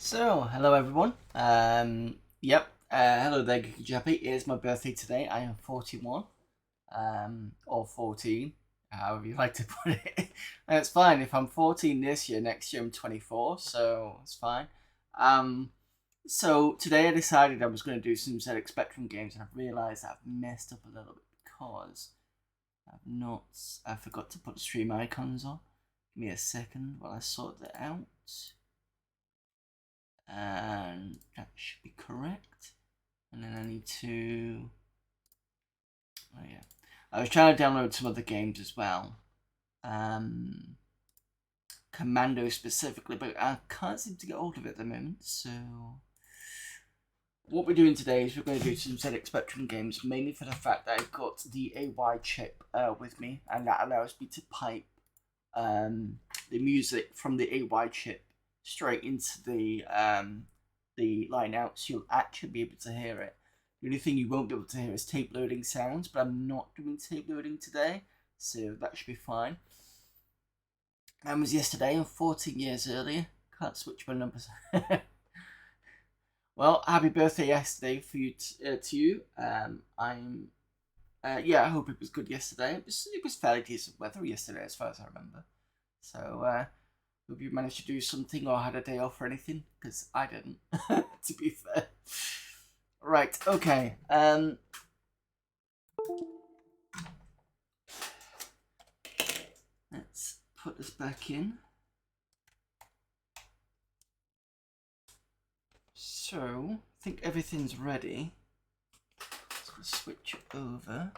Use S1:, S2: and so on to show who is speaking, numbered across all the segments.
S1: So, hello everyone. Hello there, Geeky Jappy. It is my birthday today. I am 41, or 14, however you like to put it. And it's fine if I'm 14 this year. Next year I'm 24, so it's fine. So today I decided I was going to do some ZX Spectrum games, and I've realised I've messed up a little bit because I forgot to put the stream icons on. Give me a second while I sort that out. And that should be correct. And then I need to... Oh yeah. I was trying to download some other games as well. Commando specifically, but I can't seem to get hold of it at the moment, so... What we're doing today is we're going to do some ZX Spectrum games, mainly for the fact that I've got the AY chip with me, and that allows me to pipe the music from the AY chip straight into the line out, so you'll actually be able to hear it. The only thing you won't be able to hear is tape loading sounds, but I'm not doing tape loading today, so that should be fine. That was yesterday, and 14 years earlier. Can't switch my numbers. Well, happy birthday yesterday for you to you. I hope it was good yesterday. It was fairly decent weather yesterday, as far as I remember. So, hope you managed to do something or had a day off or anything, because I didn't, to be fair. Right, okay. Let's put this back in. So, I think everything's ready. Let's switch it over.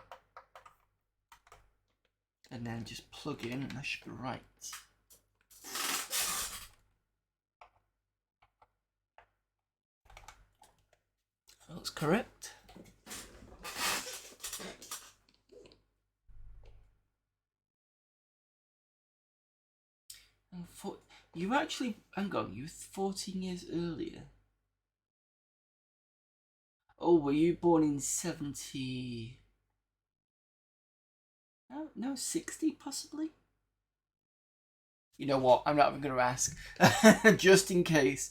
S1: And then just plug in, and that should be right. Looks correct. You actually, hang on, you were 14 years earlier. Oh, were you born in 70? No, 60 possibly? You know what, I'm not even going to ask. Just in case.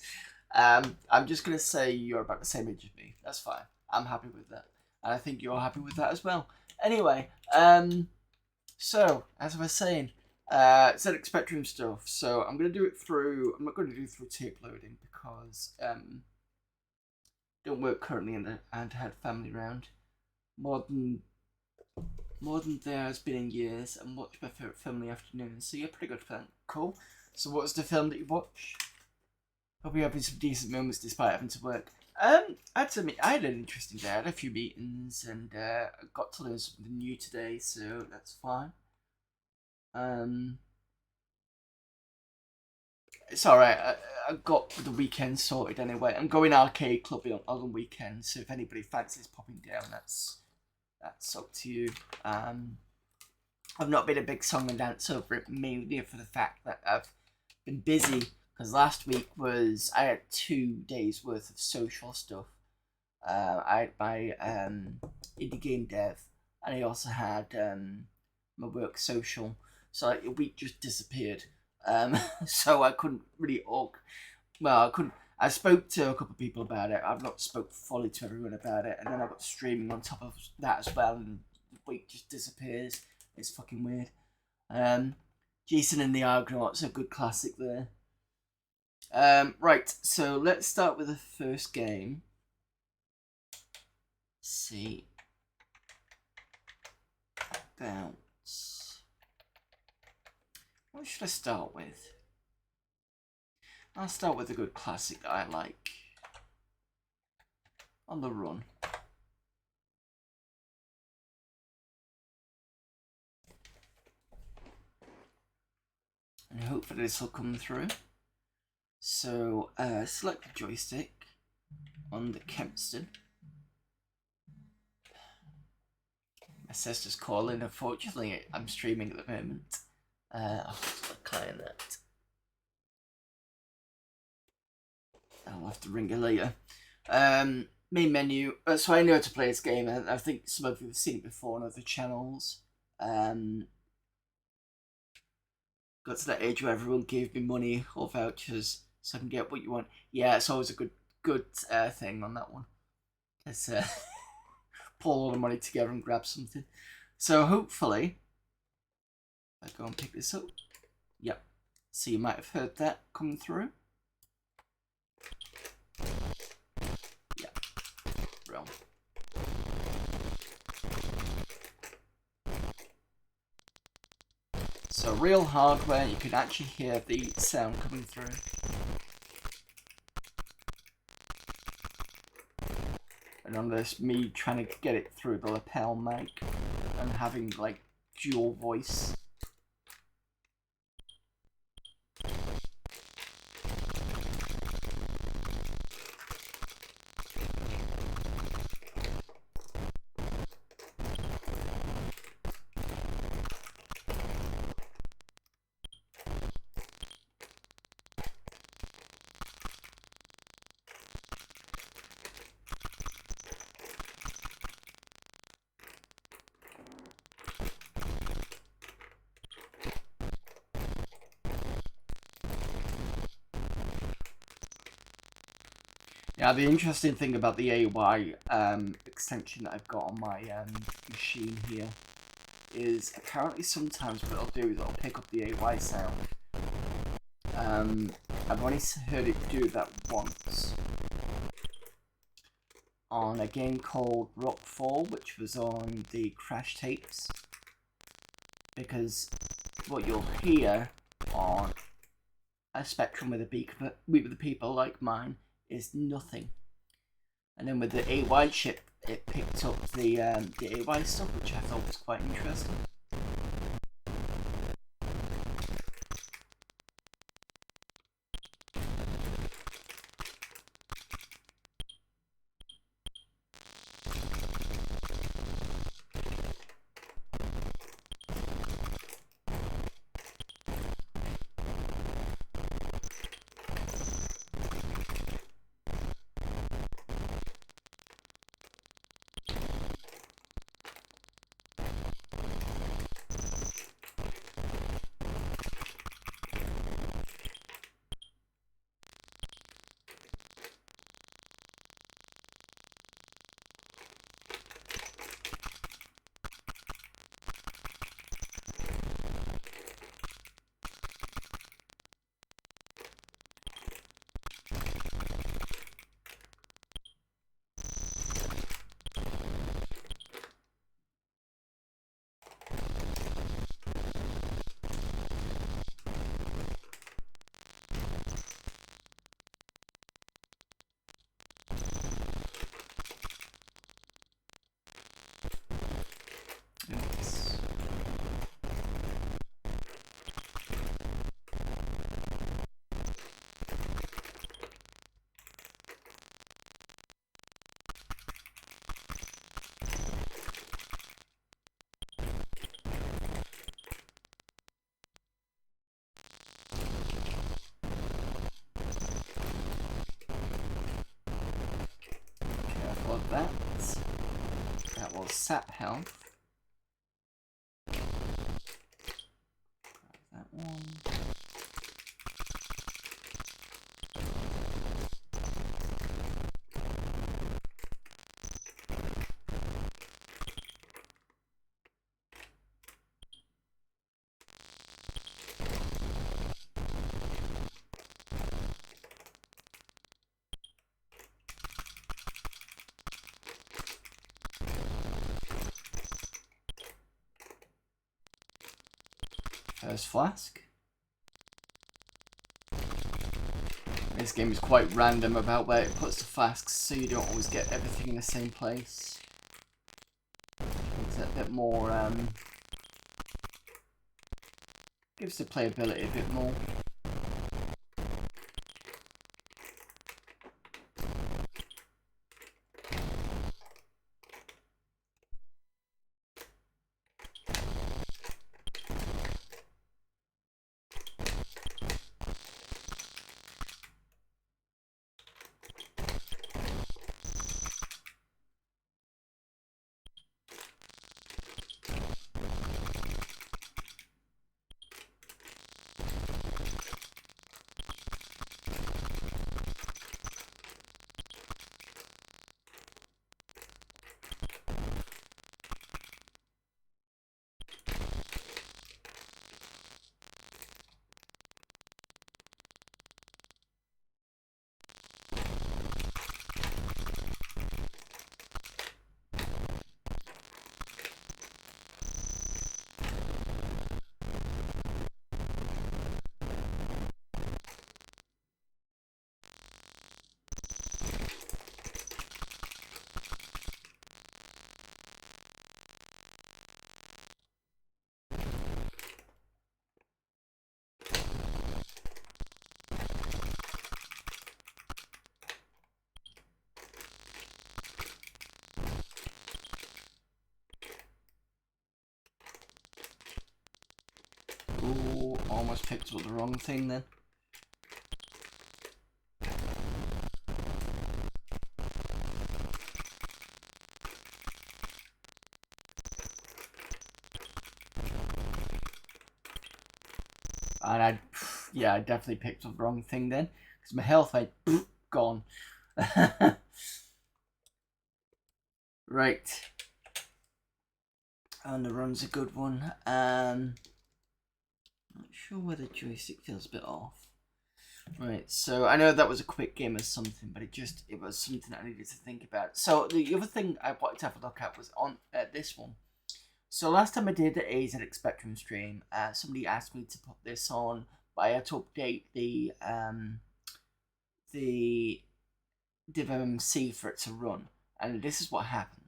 S1: I'm just going to say you're about the same age as me. That's fine. I'm happy with that, and I think you're happy with that as well. Anyway, so as I was saying, ZX Spectrum stuff. So I'm gonna do it through. I'm not going to do it through tape loading because don't work currently and had family round. More than there has been in years, and watched my favourite film in the afternoon. So you're pretty good for that. Cool. So what's the film that you watched? Hope you're having some decent moments despite having to work. I had an interesting day. I had a few meetings and I got to learn something new today, so that's fine. It's alright. I got the weekend sorted anyway. I'm going arcade clubbing on the weekend, so if anybody fancies popping down, that's up to you. I've not been a big song and dance over it, mainly for the fact that I've been busy. Because last week I had 2 days worth of social stuff. I had my indie game dev, and I also had my work social. So like, a week just disappeared. So I couldn't really I couldn't. I spoke to a couple of people about it. I've not spoke fully to everyone about it, and then I got streaming on top of that as well, and the week just disappears. It's fucking weird. Jason and the Argonauts, a good classic there. Right, so let's start with the first game. Let's see. Bounce. What should I start with? I'll start with a good classic that I like. On the Run. And hopefully this will come through. So, select the joystick on the Kempston. My sister's calling. Unfortunately, I'm streaming at the moment. I'll have to decline that. I'll have to ring her later. Main menu. So I know how to play this game, and I think some of you have seen it before on other channels. Got to that age where everyone gave me money or vouchers so I can get what you want. Yeah, it's always a good thing on that one. Let's pull all the money together and grab something. So hopefully, I go and pick this up. Yep. So you might have heard that coming through. Yeah. Realm. So real hardware, you can actually hear the sound coming through. And on this, me trying to get it through the lapel mic and having like dual voice. Yeah, the interesting thing about the AY extension that I've got on my machine here is apparently sometimes what it'll do is it'll pick up the AY sound. I've only heard it do that once on a game called Rockfall, which was on the Crash tapes, because what you'll hear on a Spectrum with a people like mine is nothing, and then with the AY chip it picked up the AY stuff, which I thought was quite interesting. that. That was sap health. Grab that one. First flask. This game is quite random about where it puts the flasks, so you don't always get everything in the same place. Makes it a bit more, gives the playability a bit more. Ooh, almost picked up the wrong thing then. And yeah, I definitely picked up the wrong thing then, because my health went gone. Right. And the run's a good one. Not sure where the joystick feels a bit off. Right, so I know that was a quick game or something, but it was something I needed to think about. So the other thing I wanted to have a look at was on this one. So last time I did a ZX Spectrum stream, somebody asked me to put this on, but I had to update the DivMC for it to run, and this is what happens.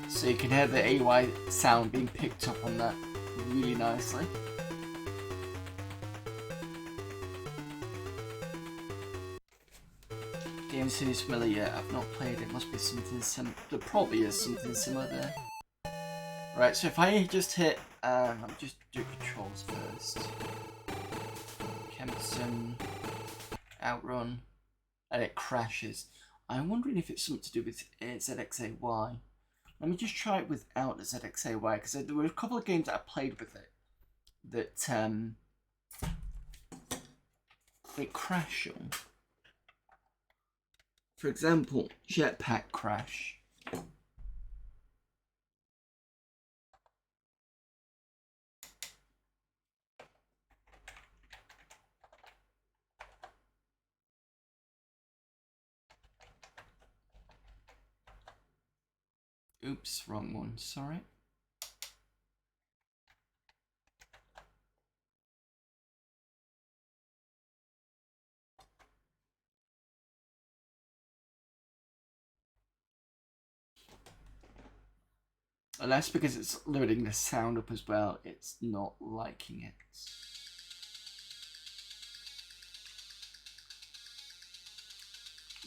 S1: So you can hear the AY sound being picked up on that really nicely. Game seems familiar yet. I've not played it. Must be something similar. There probably is something similar there. Right, so if I just hit, I'll just do controls first. Kempton, outrun, and it crashes. I'm wondering if it's something to do with ZXAY. Let me just try it without the ZXAY, because there were a couple of games that I played with it that they crash on. For example, Jetpack Crash. Oops, wrong one, sorry. And that's because it's loading the sound up as well. It's not liking it.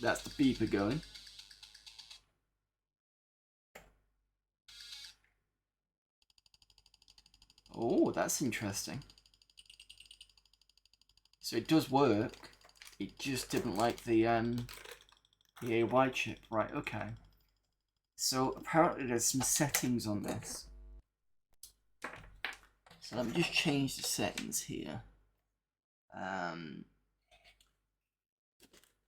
S1: That's the beeper going. Oh, that's interesting. So it does work. It just didn't like the AY chip. Right, okay. So apparently there's some settings on this. So let me just change the settings here.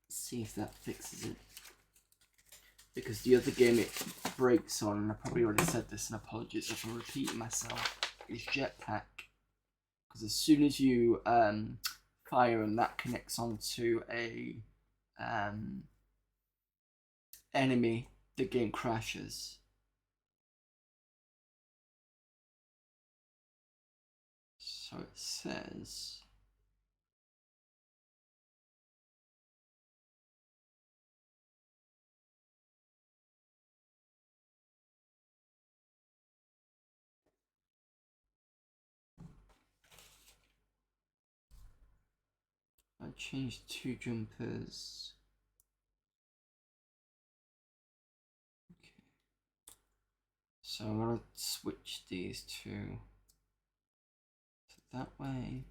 S1: See if that fixes it. Because the other game it breaks on, and I probably already said this, and apologies if I'm repeating myself, is Jetpack. Because as soon as you fire and that connects onto a enemy, the game crashes. So it says I changed 2 jumpers. Okay. So I'm gonna switch these two to that way.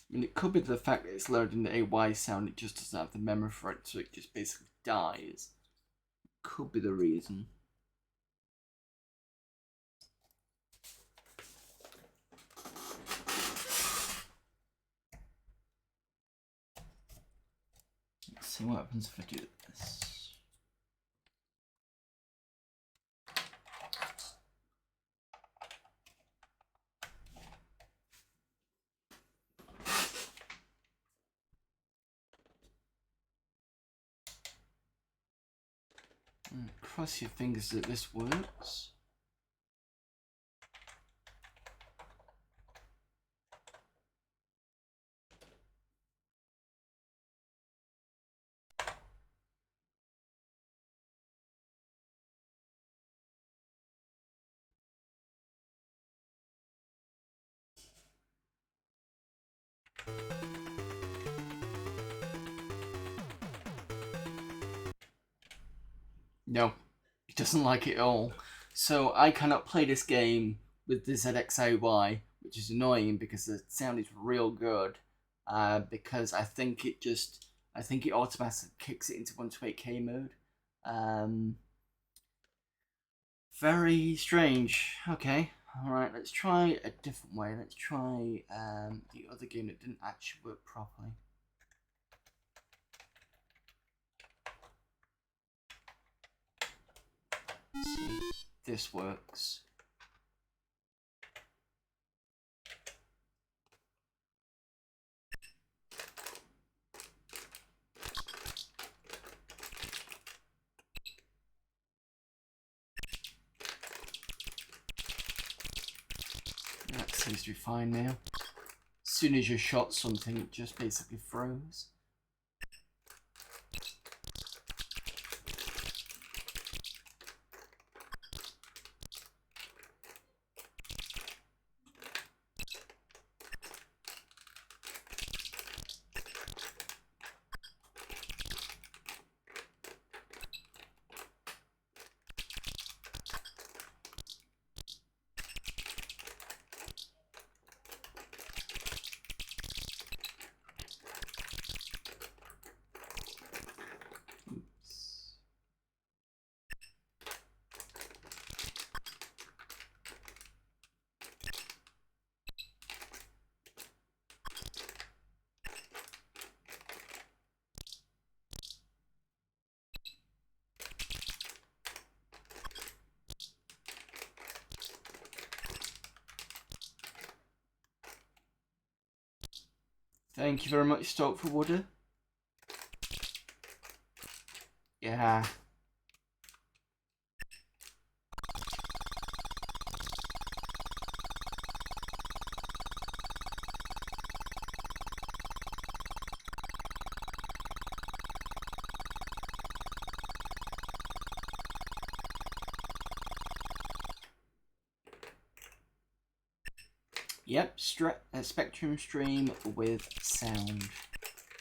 S1: I mean, it could be the fact that it's loading the AY sound, it just doesn't have the memory for it, so it just basically dies. Could be the reason. Let's see what happens if I do this. Cross your fingers that this works. No, it doesn't like it at all. So I cannot play this game with the ZXAY, which is annoying because the sound is real good. Because I think it automatically kicks it into 128K mode. Very strange. Okay, alright, let's try a different way. Let's try the other game that didn't actually work properly. Let's see if this works. That seems to be fine now. As soon as you shot something, it just basically froze. Thank you very much, Stoke for Woodder. Yeah. Yep, Spectrum Stream with sound.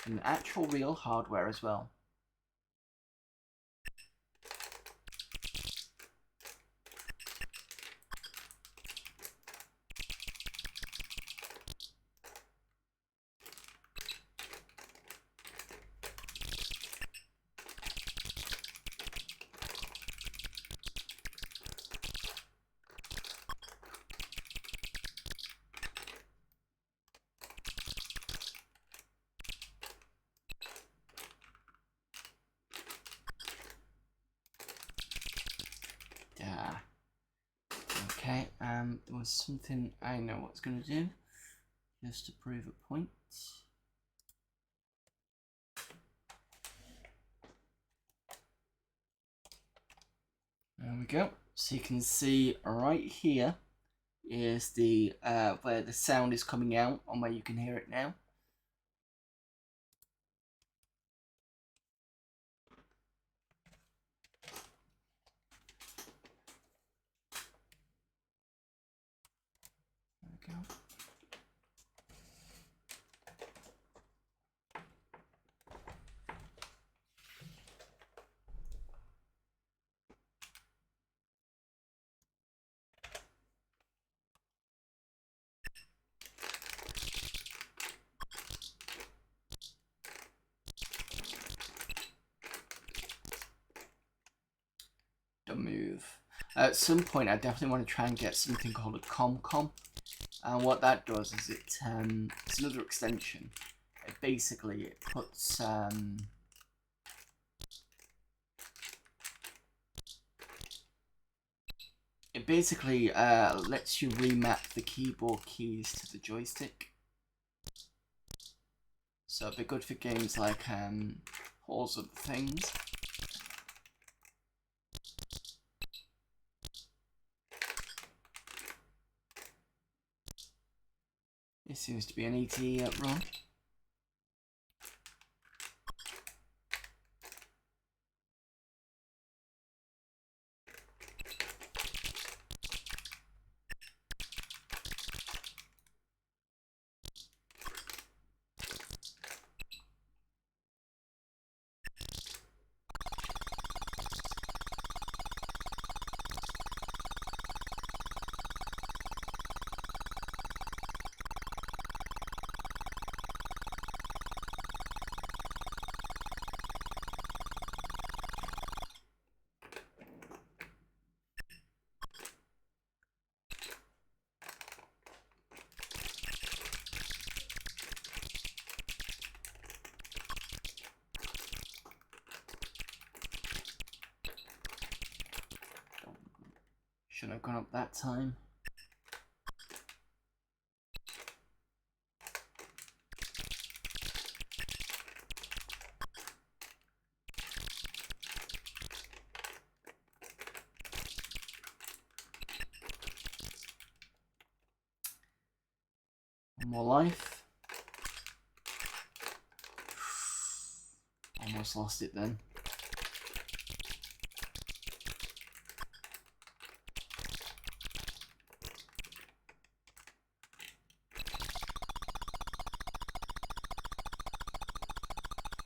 S1: And actual real hardware as well. Okay, there was something I know what it's going to do, just to prove a point. There we go. So you can see right here is the where the sound is coming out and where you can hear it now. There we go. Don't move. At some point, I definitely want to try and get something called a ComCom. And what that does is it's another extension. It puts it basically lets you remap the keyboard keys to the joystick. So it'd be good for games like Halls of Things. This seems to be an ET run. Shouldn't have gone up that time. One more life. Almost lost it then.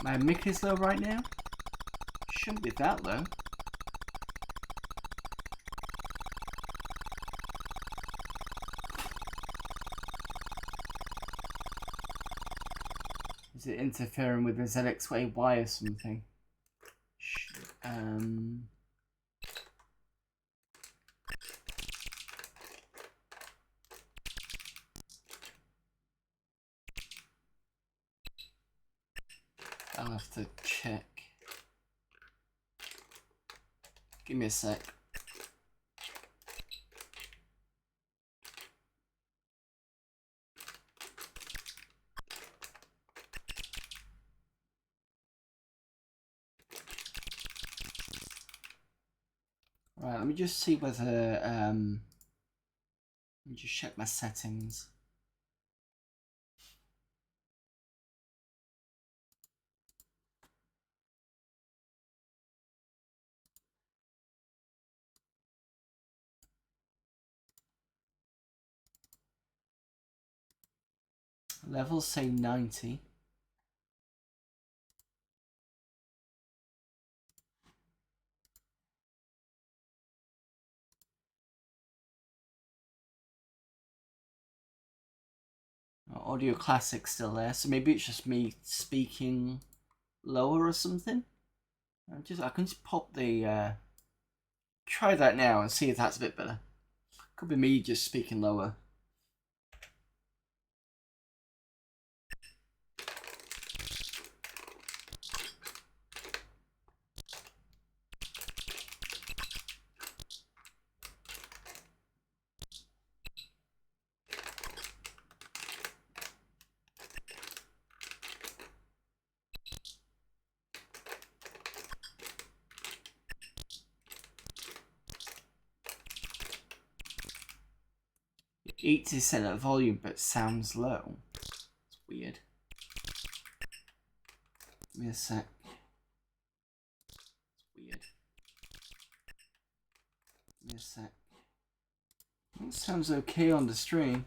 S1: My mic is low right now. Shouldn't be that low. Is it interfering with the ZXY or something? I'll have to check. Give me a sec. Right, let me just see whether let me just check my settings. Levels say 90. Audio Classic still there, so maybe it's just me speaking lower or something. I can just pop the try that now and see if that's a bit better. Could be me just speaking lower. It is set at volume but sounds low. It's weird. Give me a sec. It's weird. Give me a sec. It sounds okay on the stream.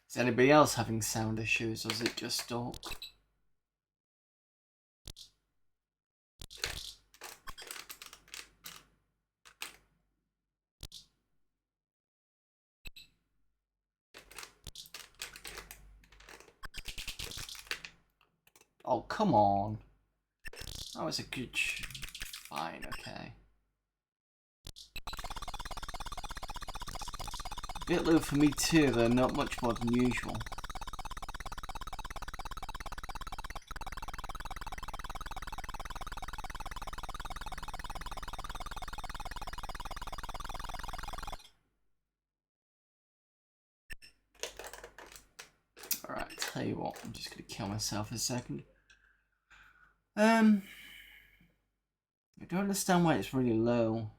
S1: Is anybody else having sound issues, or is it just Stork? Oh, come on. That was a good... Fine, okay. A bit low for me too, though not much more than usual. Alright, tell you what, I'm just gonna kill myself in a second. I don't understand why it's really low.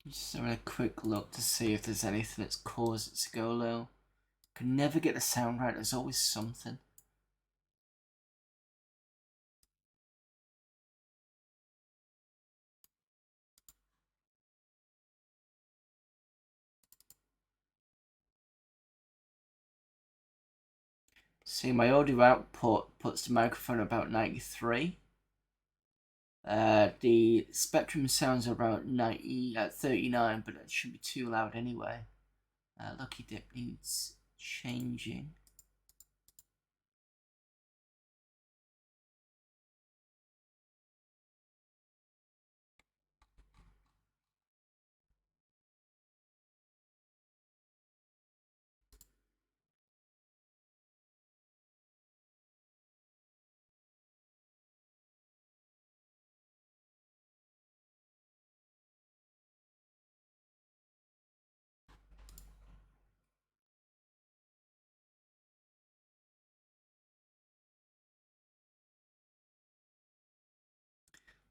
S1: Just having a quick look to see if there's anything that's caused it to go low. Can never get the sound right, there's always something. See, my audio output puts the microphone about 93. The Spectrum sounds about 90 at 39, but it shouldn't be too loud anyway. Lucky Dip needs changing.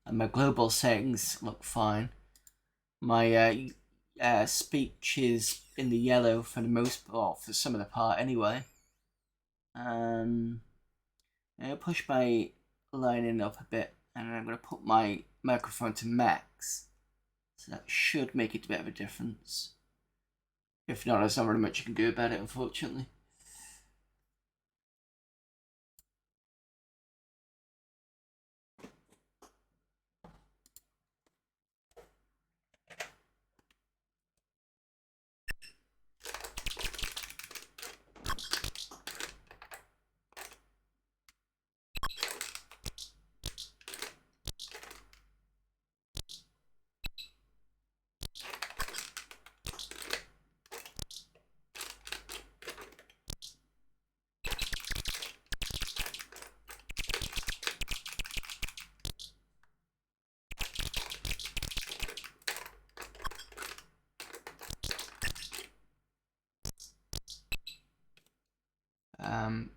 S1: And my global settings look fine. My speech is in the yellow for the most part, for some of the part anyway. I'll push my lining up a bit, and I'm going to put my microphone to max. So that should make it a bit of a difference. If not, there's not really much you can do about it, unfortunately.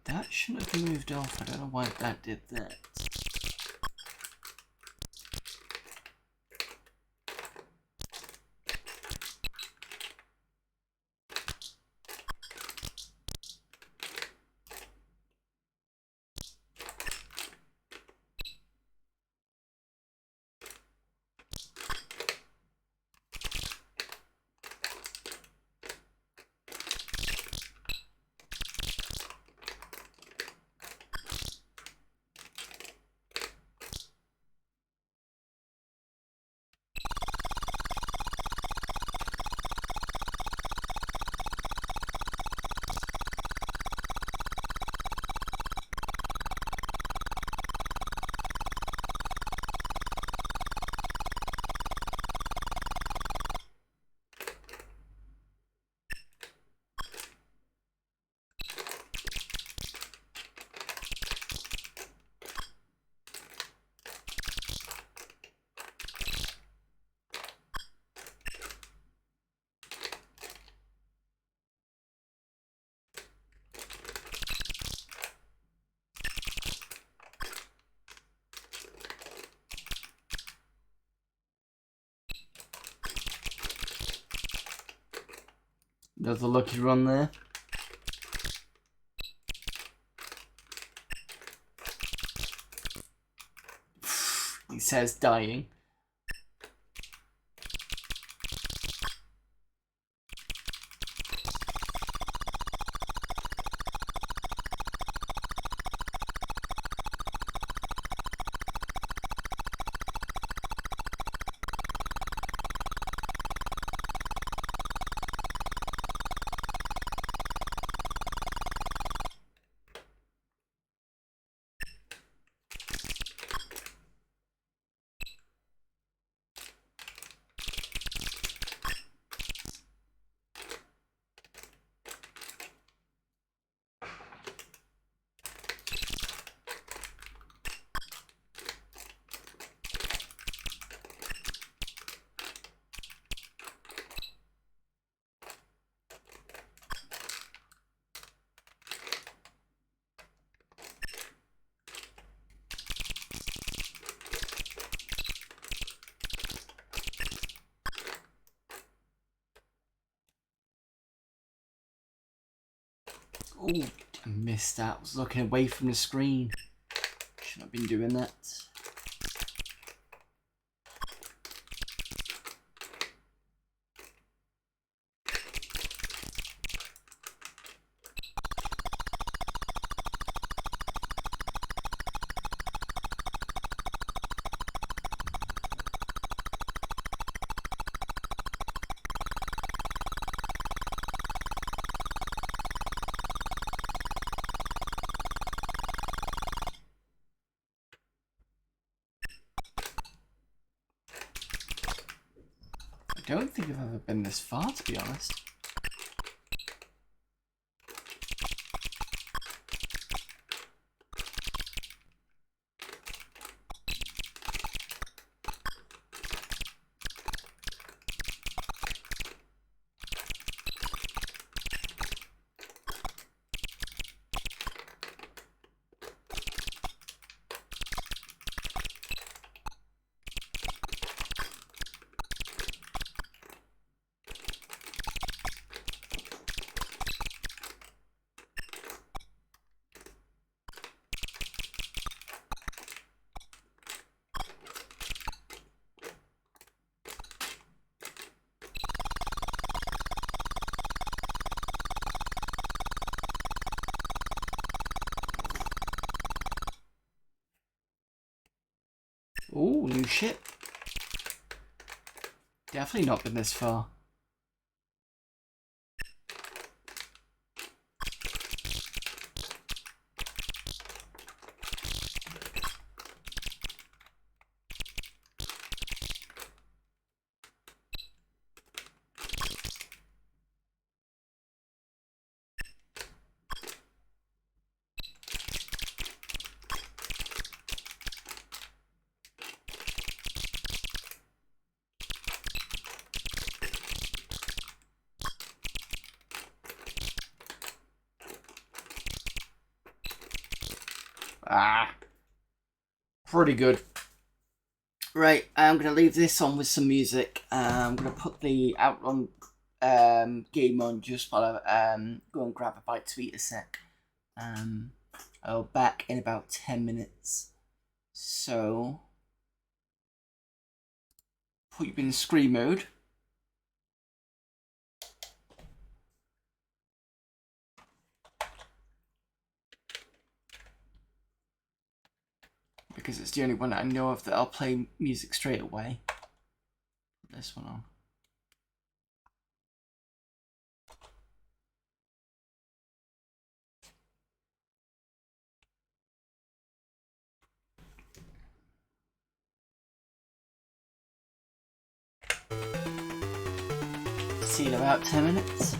S1: That shouldn't have been moved off. I don't know why that did that. Another lucky run there. He says dying. Oh, I missed that. I was looking away from the screen. Shouldn't have been doing that. I don't think I've ever been this far, to be honest. Oh, new ship. Definitely not been this far. Pretty good. Right, I'm going to leave this on with some music. I'm going to put the Outrun game on just while I go and grab a bite to eat a sec. I'll be back in about 10 minutes. So, put you in screen mode. Because it's the only one that I know of that I'll play music straight away. Put this one on. See you in about 10 minutes.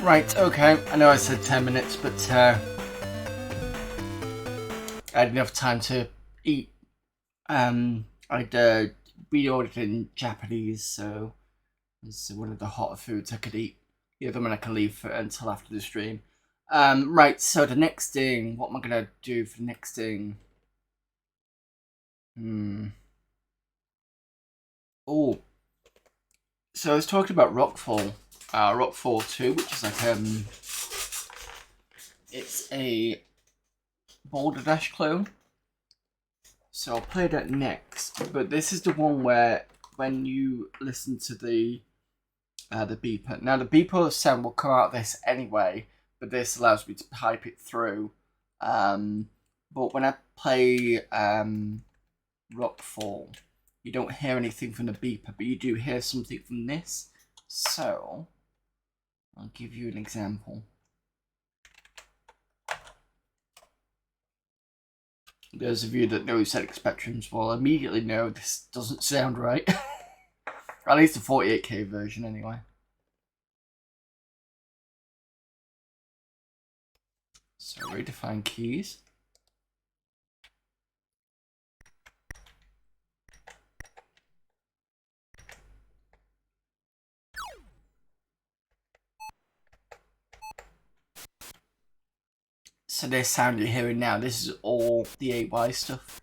S1: Right, okay. I know I said 10 minutes, but I had enough time to eat. I'd reordered in Japanese, so it's one of the hotter foods I could eat. The other one I can leave for until after the stream. Right, so the next thing, what am I gonna do for the next thing? Oh, so I was talking about Rockfall, Rockfall 2, which is like it's a Boulder Dash clone. So I'll play that next, but this is the one where when you listen to the beeper. Now the beeper sound will come out of this anyway, but this allows me to pipe it through. But when I play Rockfall, you don't hear anything from the beeper, but you do hear something from this. So I'll give you an example. Those of you that know ZX Spectrums will immediately know this doesn't sound right. At least the 48K version anyway. So redefine keys. So this sound you're hearing now, this is all the AY stuff.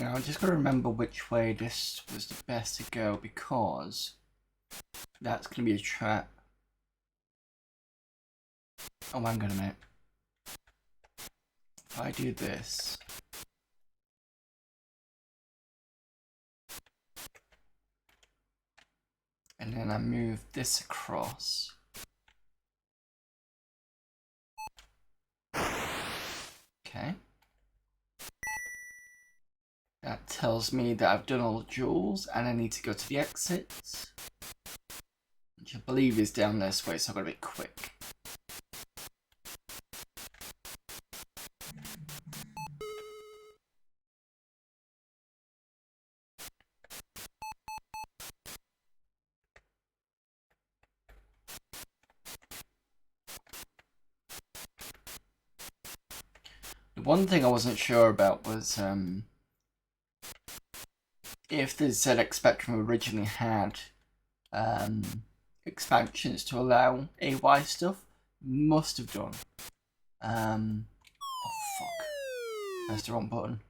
S1: Now I'm just going to remember which way this was the best to go, because that's going to be a trap. Oh, hang on a minute. If I do this, and then I move this across, Okay. That tells me that I've done all the jewels and I need to go to the exits, which I believe is down this way, so I've got to be quick. The one thing I wasn't sure about was if the ZX Spectrum originally had expansions to allow AY stuff. Must have done. Oh fuck. That's the wrong button.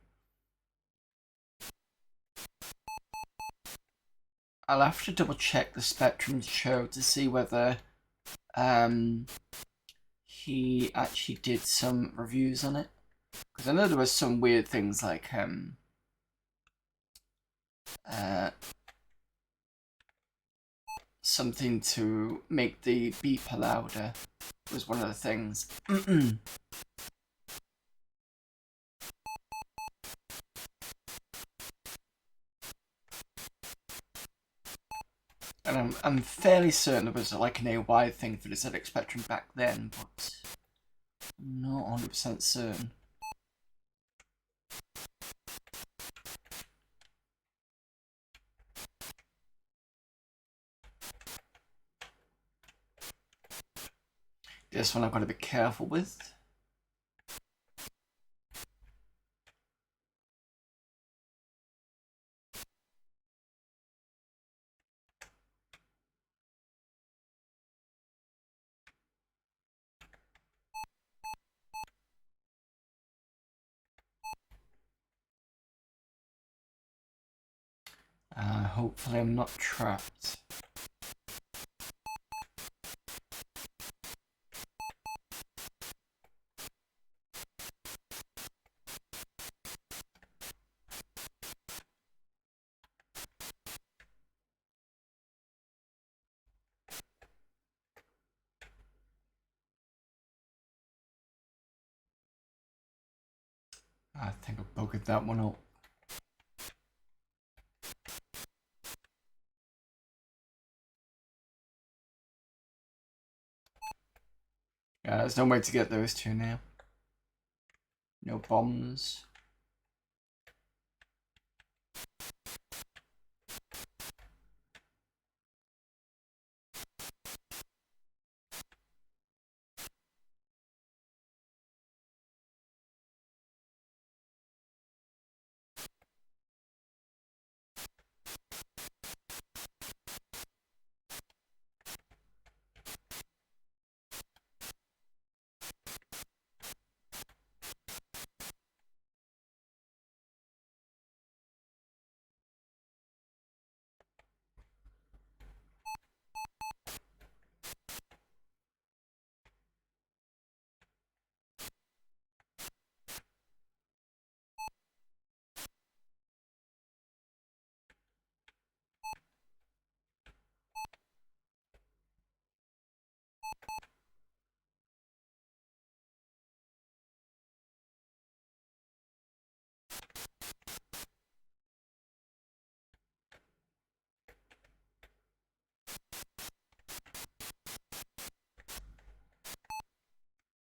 S1: I'll have to double check the Spectrum show to see whether he actually did some reviews on it. Because I know there was some weird things like something to make the beeper louder was one of the things. And I'm fairly certain there was like an AY thing for the ZX Spectrum back then, but I'm not 100% certain. This one I've got to be careful with. Hopefully I'm not trapped. I think I bugged that one up. Yeah, there's no way to get those two now. No bombs.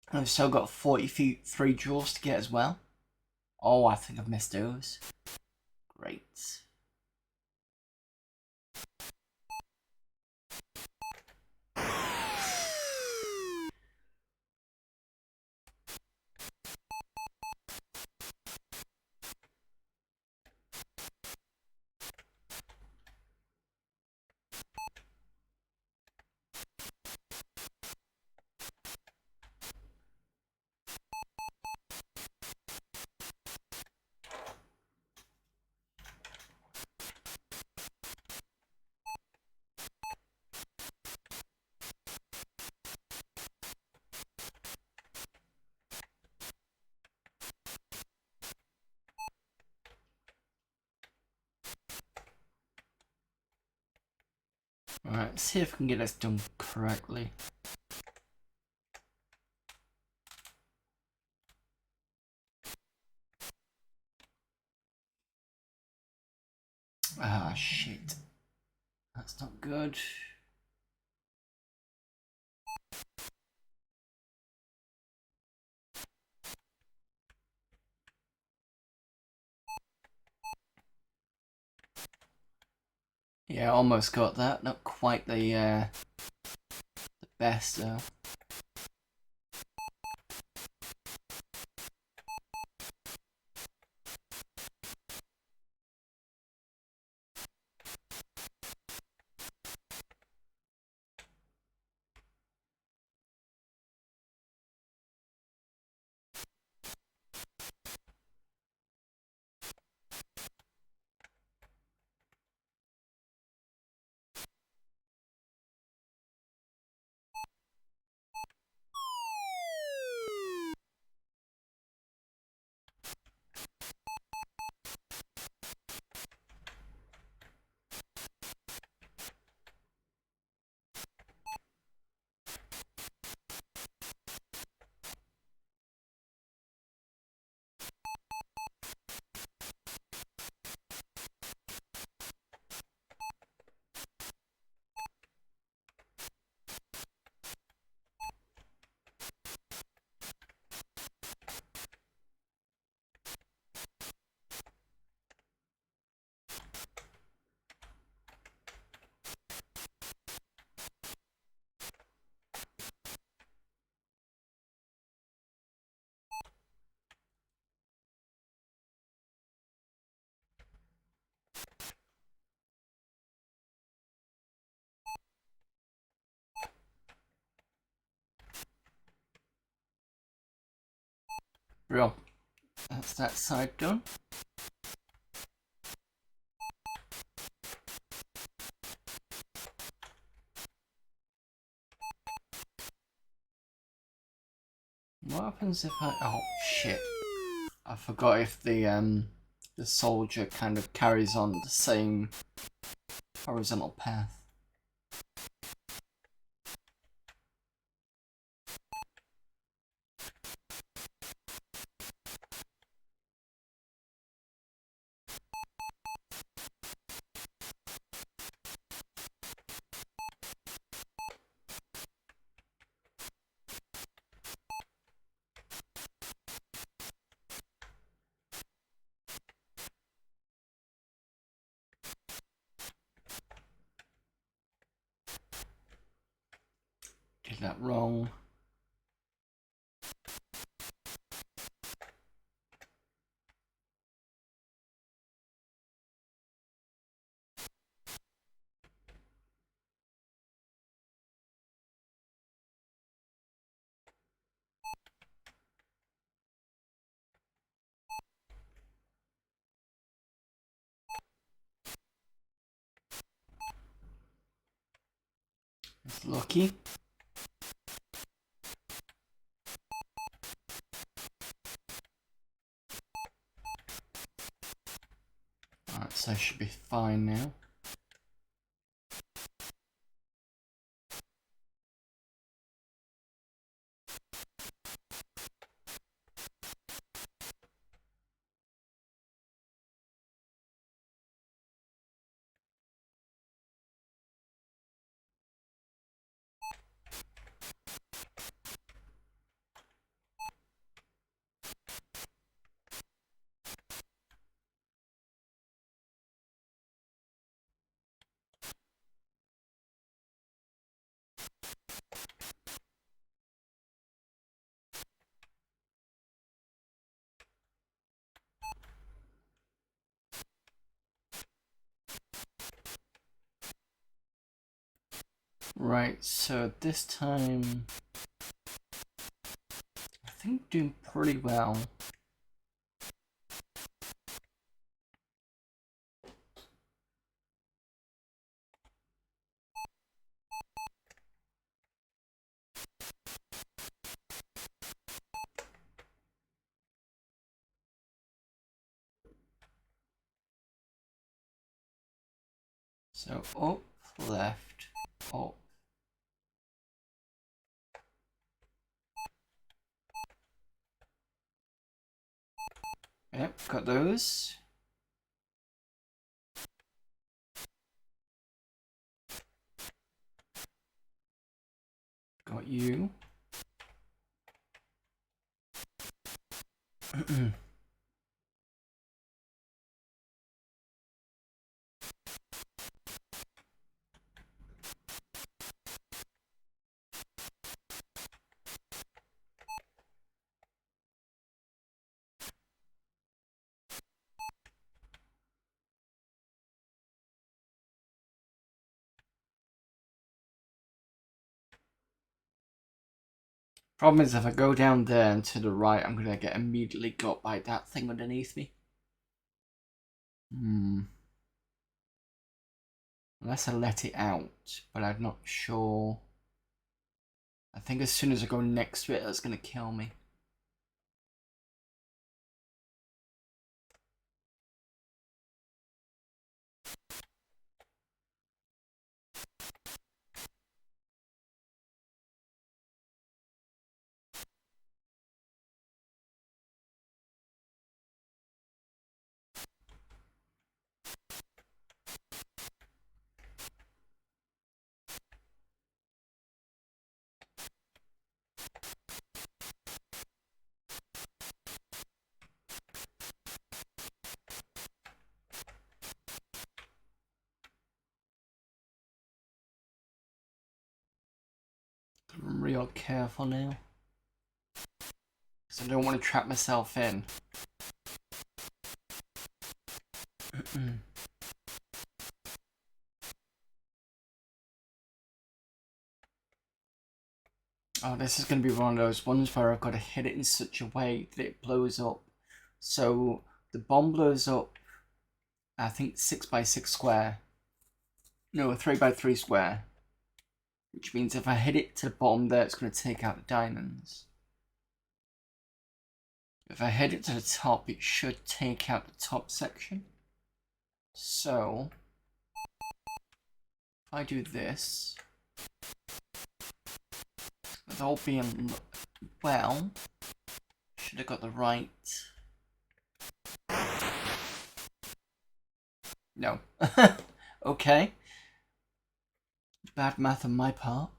S1: I've still got 43 jewels to get as well. Oh, I think I've missed those. Great. Alright, let's see if we can get this done correctly. Ah, shit. That's not good. Yeah, almost got that. Not quite the best though. Real. That's that side done. What happens if I... Oh, shit. I forgot if the soldier kind of carries on the same horizontal path. Did that wrong. It's lucky. Alright, so I should be fine now. Right, so this time I think doing pretty well. So up, left, up. Yep, got those. Got you. Problem is, if I go down there and to the right, I'm gonna get immediately got by that thing underneath me. Unless I let it out, but I'm not sure. I think as soon as I go next to it, that's gonna kill me. I'm real careful now, because I don't want to trap myself in. Oh, this is going to be one of those ones where I've got to hit it in such a way that it blows up. So the bomb blows up, I think 6x6 square. No, a 3x3 square. Which means if I hit it to the bottom there, it's going to take out the diamonds. If I hit it to the top, it should take out the top section. So, if I do this, with all being well, should have got the right. No. Okay. Bad math on my part.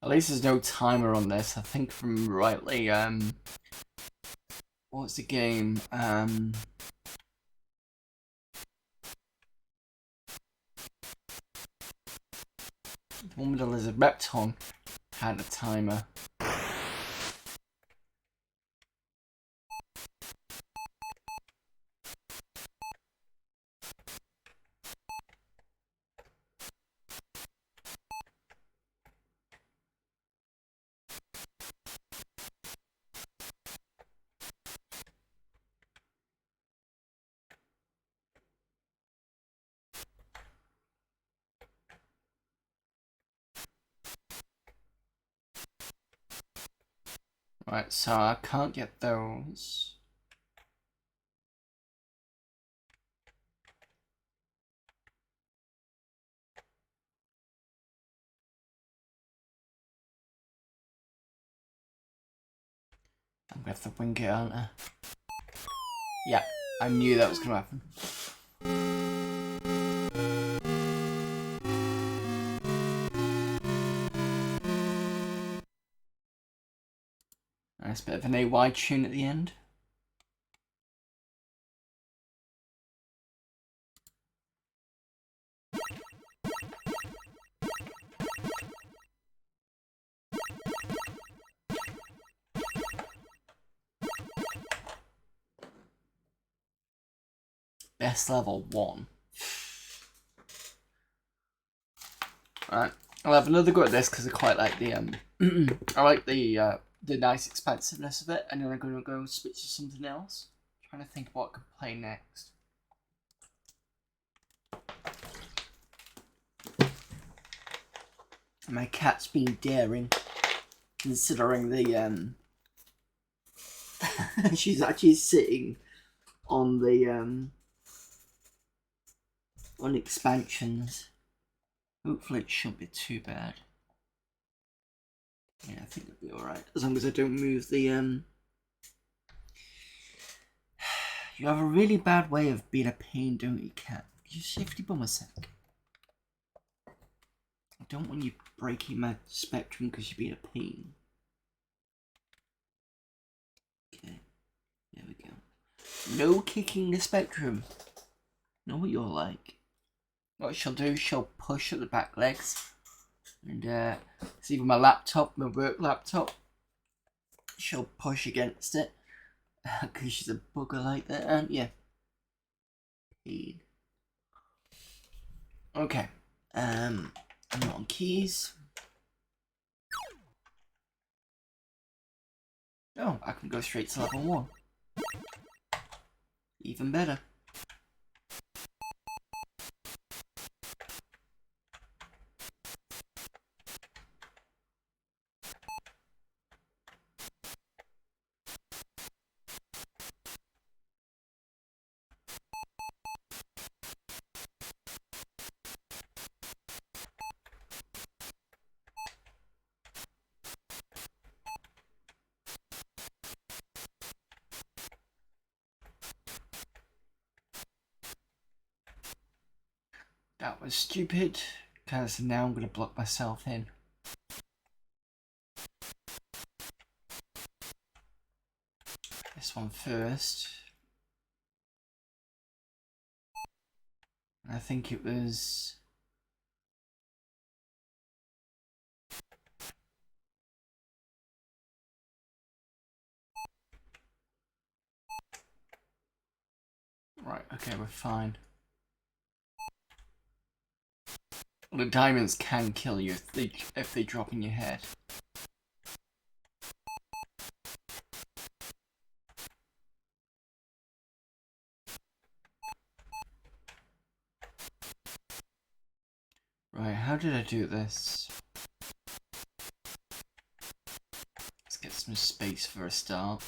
S1: At least there's no timer on this. I think from rightly, what's the game? The one with the lizard repton had a timer. Right, so I can't get those. I'm gonna have to wing it, aren't I? Yeah, I knew that was gonna happen. Nice bit of an AY tune at the end. Best level 1. Right, I'll have another go at this because I quite like the I like the nice expansiveness of it, and then I'm gonna go and switch to something else. I'm trying to think what I could play next. My cat's been daring. considering the she's actually sitting on the on expansions. Hopefully it shouldn't be too bad. Yeah, I think it'll be alright. As long as I don't move the You have a really bad way of being a pain, don't you, cat? Could you safety bum a sec? I don't want you breaking my spectrum because you're being a pain. Okay, there we go. No kicking the spectrum. Know what you're like. What she'll do, she'll push at the back legs. And it's even my laptop, my work laptop. She'll push against it. Because she's a bugger like that, aren't you? Pain. Okay. I'm on keys. Oh, I can go straight to level 1. Even better. That was stupid, because now I'm going to block myself in. This one first. I think it was... Right, okay, we're fine. The diamonds can kill you if they drop in your head. Right, how did I do this? Let's get some space for a start.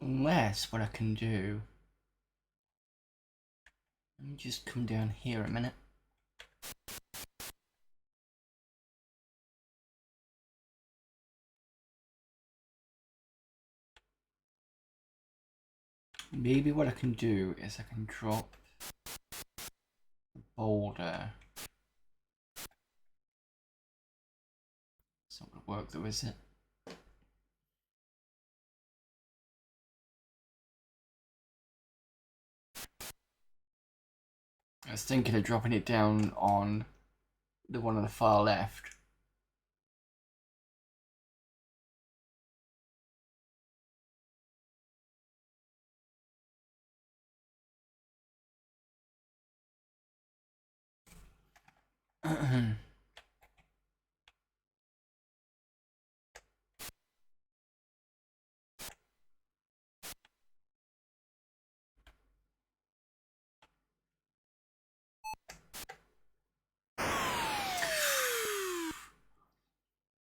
S1: Unless what I can do... Let me just come down here a minute. Maybe what I can do is I can drop the boulder. It's not going to work though, is it? I was thinking of dropping it down on the one on the far left.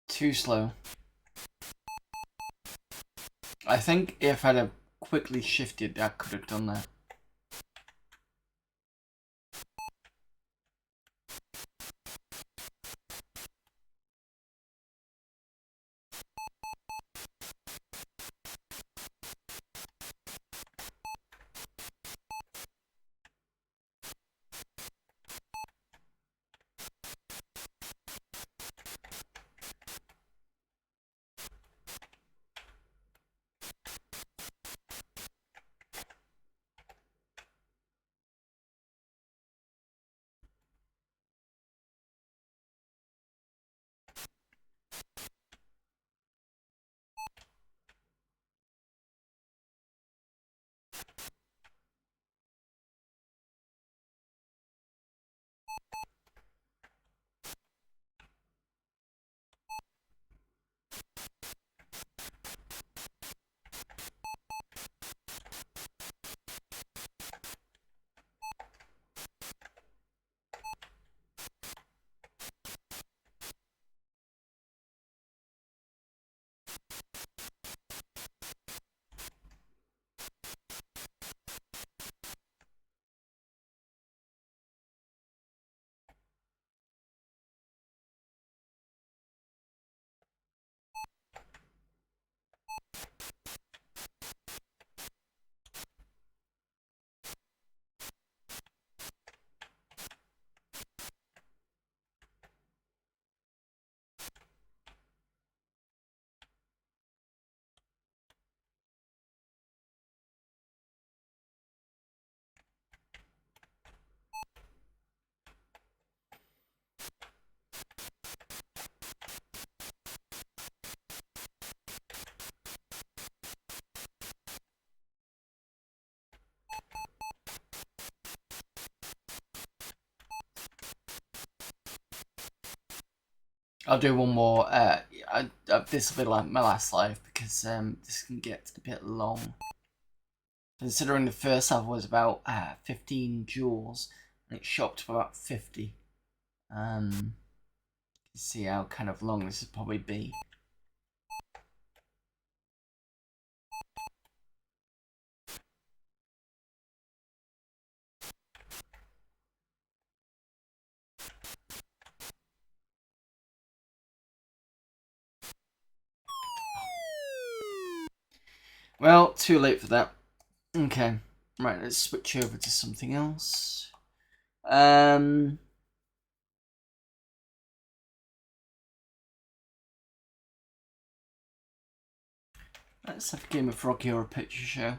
S1: Too slow. I think if I'd have quickly shifted, I could have done that. I'll do one more. This will be like my last live because this can get a bit long. Considering the first level was about 15 joules and it shot to about 50. You can see how kind of long this would probably be. Well, too late for that. Okay, right, let's switch over to something else. Let's have a game of Rocky Horror Picture Show.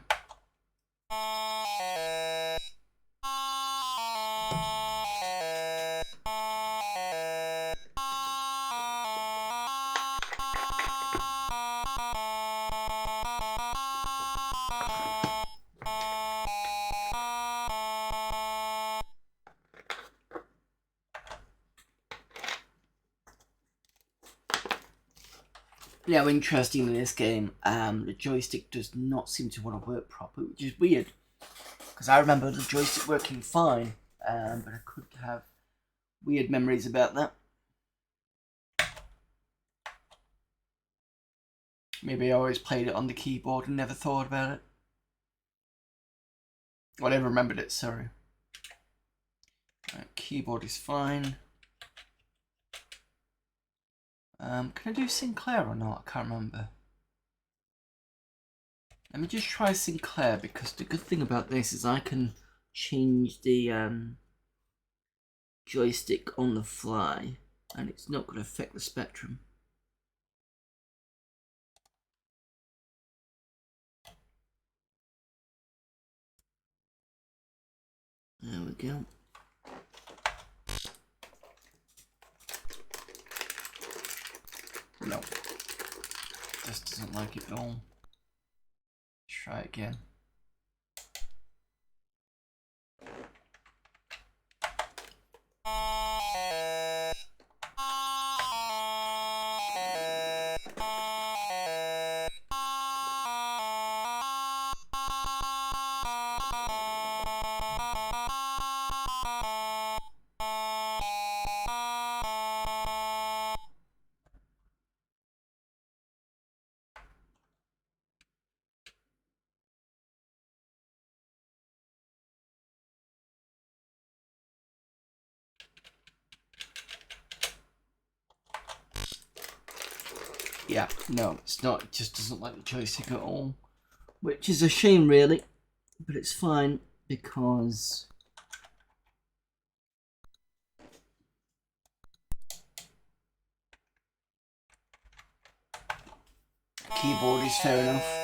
S1: Now, interesting in this game, the joystick does not seem to want to work properly, which is weird. Because I remember the joystick working fine, but I could have weird memories about that. Maybe I always played it on the keyboard and never thought about it. Well, I never remembered it, sorry. Right, keyboard is fine. Can I do Sinclair or not? I can't remember. Let me just try Sinclair, because the good thing about this is I can change the joystick on the fly and it's not going to affect the spectrum. There we go. No. This doesn't like it at all. Try it again. Yeah, no, it's not. It just doesn't like the joystick at all, which is a shame, really. But it's fine because keyboard is fair enough.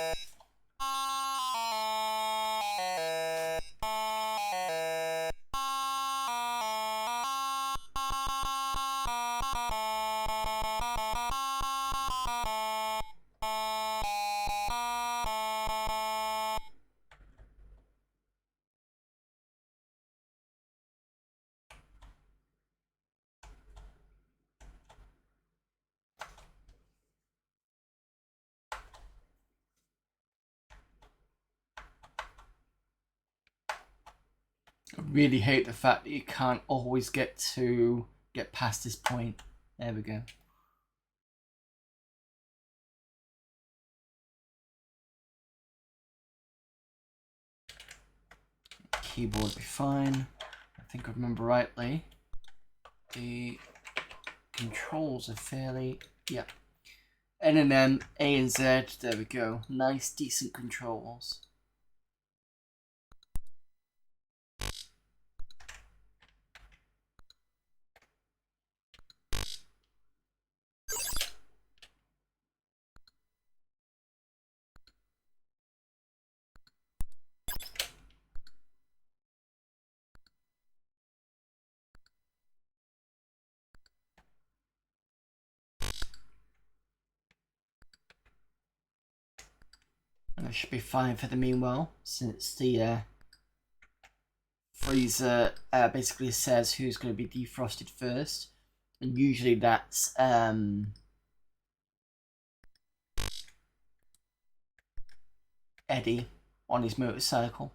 S1: I really hate the fact that you can't always get past this point. There we go. Keyboard will be fine. I think I remember rightly. The controls are fairly, yeah. N and M, A and Z, there we go. Nice, decent controls. And that should be fine for the meanwhile, since the freezer basically says who's going to be defrosted first. And usually that's Eddie on his motorcycle.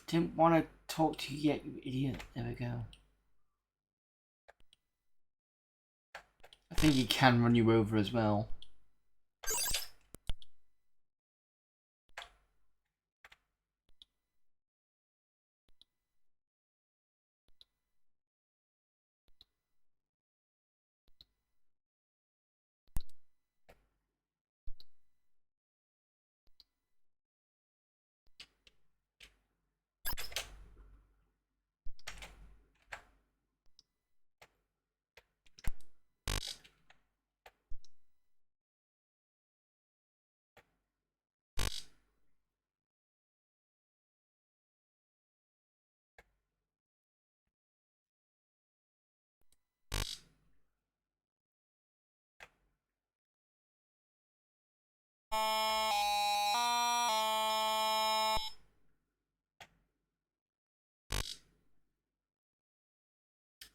S1: Didn't want to talk to you yet, you idiot. There we go. I think he can run you over as well.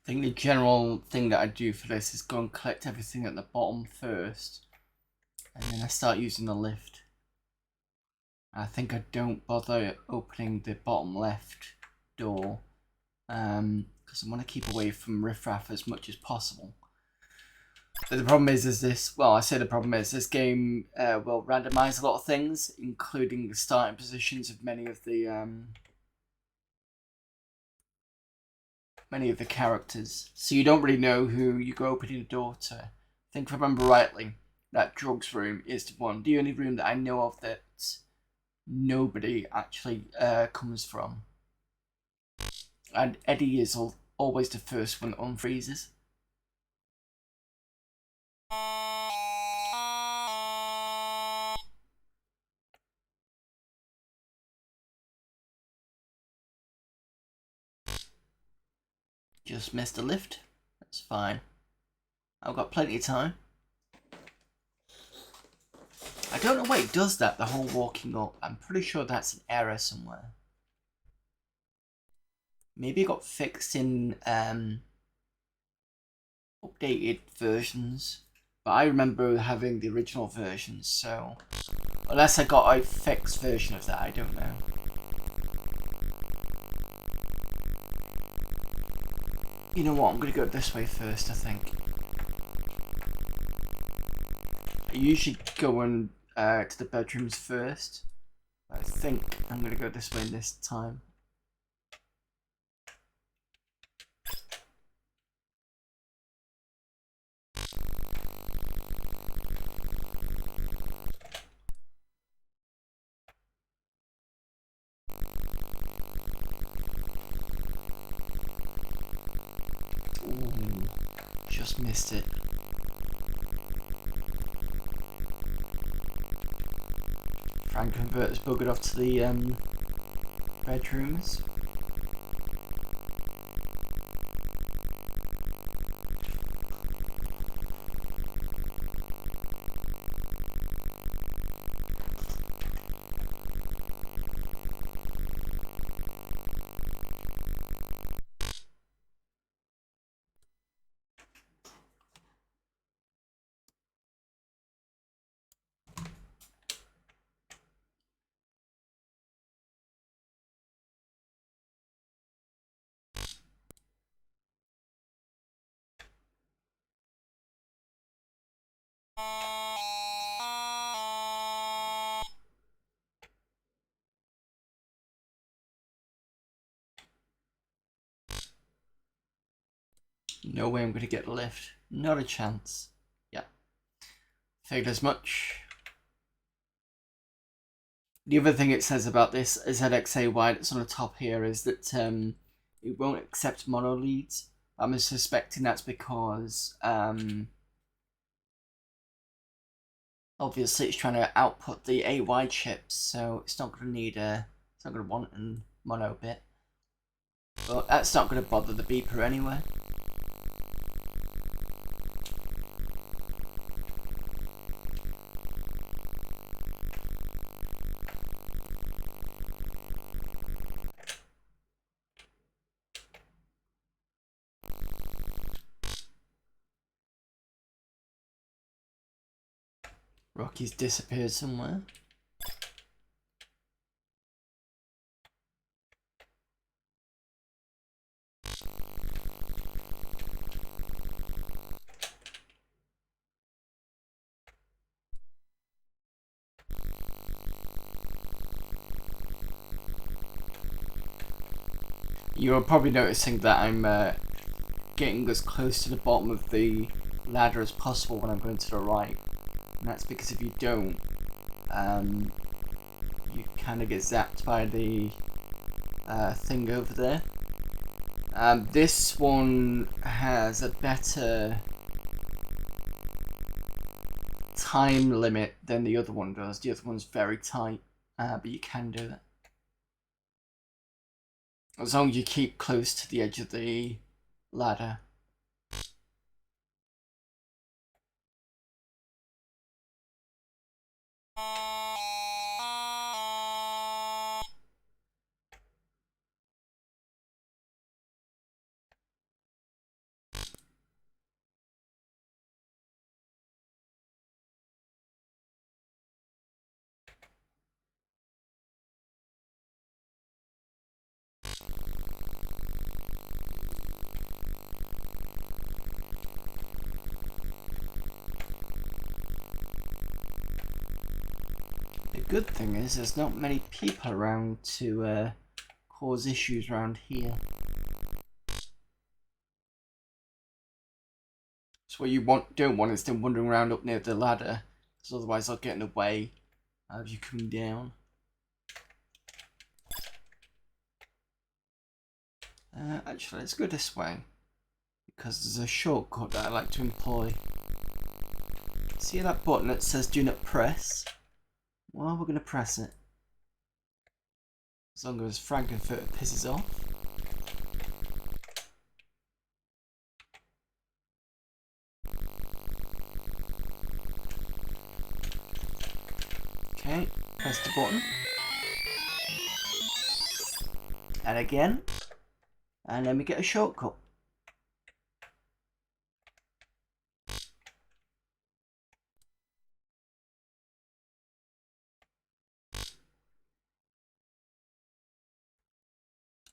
S1: I think the general thing that I do for this is go and collect everything at the bottom first, and then I start using the lift. I think I don't bother opening the bottom left door because I want to keep away from riffraff as much as possible. But the problem is this, well, I say the problem is this game will randomize a lot of things, including the starting positions of many of the characters. So you don't really know who you go opening the door to. I think if I remember rightly, that drugs room is the only room that I know of that nobody actually comes from. And Eddie is always the first one that unfreezes. Just missed a lift. That's fine. I've got plenty of time. I don't know why it does that, the whole walking up. I'm pretty sure that's an error somewhere. Maybe it got fixed in updated versions. But I remember having the original version, so... Unless I got a fixed version of that, I don't know. You know what, I'm going to go this way first, I think. I usually go on to the bedrooms first. I think I'm going to go this way this time. Ooh, just missed it. Frankenvert's buggered off to the bedrooms. No way I'm going to get a lift. Not a chance. Yeah. Figured as much. The other thing it says about this ZXAY that's on the top here is that it won't accept mono leads. I'm suspecting that's because obviously it's trying to output the AY chips, so it's not going to need it's not going to want a mono bit. But that's not going to bother the beeper anyway. Rocky's disappeared somewhere. You're probably noticing that I'm getting as close to the bottom of the ladder as possible when I'm going to the right. And that's because if you don't, you kind of get zapped by the thing over there. This one has a better time limit than the other one does. The other one's very tight, but you can do it. As long as you keep close to the edge of the ladder. The good thing is there's not many people around to cause issues around here. So what you don't want is them wandering around up near the ladder, because otherwise they'll get in the way of you coming down. Actually, let's go this way, because there's a shortcut that I like to employ. See that button that says do not press? Well, we're going to press it. As long as Frankenfurter pisses off. Okay, press the button. And again. And then we get a shortcut.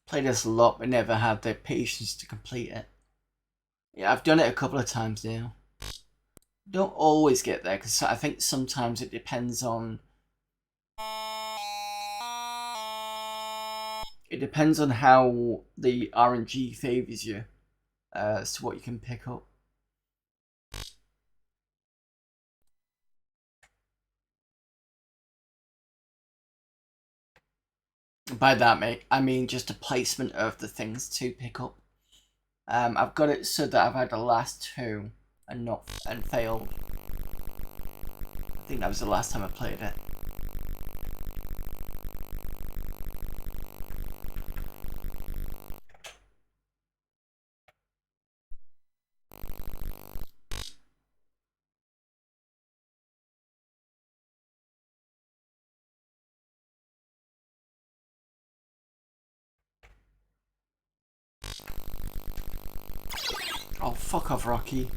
S1: Played this a lot, but never had the patience to complete it. Yeah, I've done it a couple of times now. Don't always get there, because I think sometimes it depends on... It depends on how the RNG favours you as to what you can pick up. By that, mate, I mean just a placement of the things to pick up. I've got it so that I've had the last two and failed. I think that was the last time I played it. Oh, fuck off, Rocky.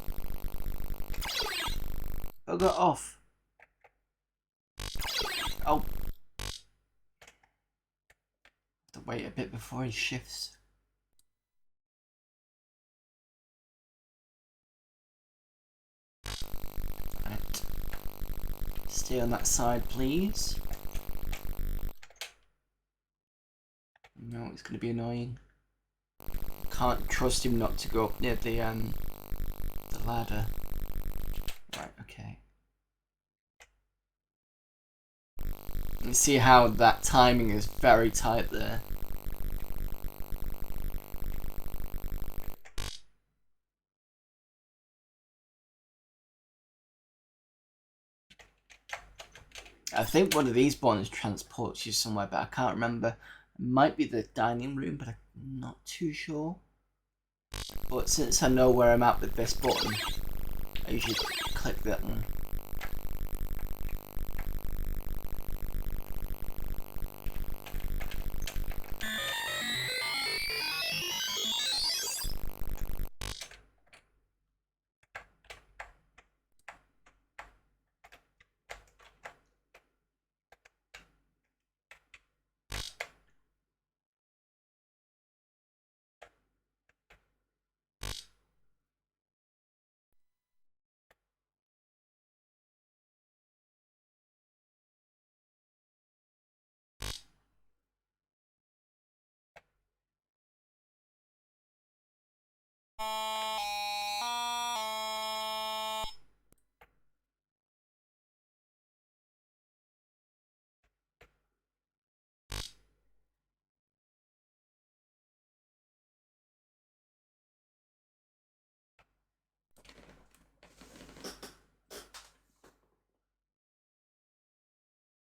S1: Bugger off. Oh. Have to wait a bit before he shifts. Right. Stay on that side, please. No, it's gonna be annoying. Can't trust him not to go up near the ladder. Right, okay. You see how that timing is very tight there. I think one of these buttons transports you somewhere, but I can't remember. It might be the dining room, but I'm not too sure. But since I know where I'm at with this button, I usually click that one.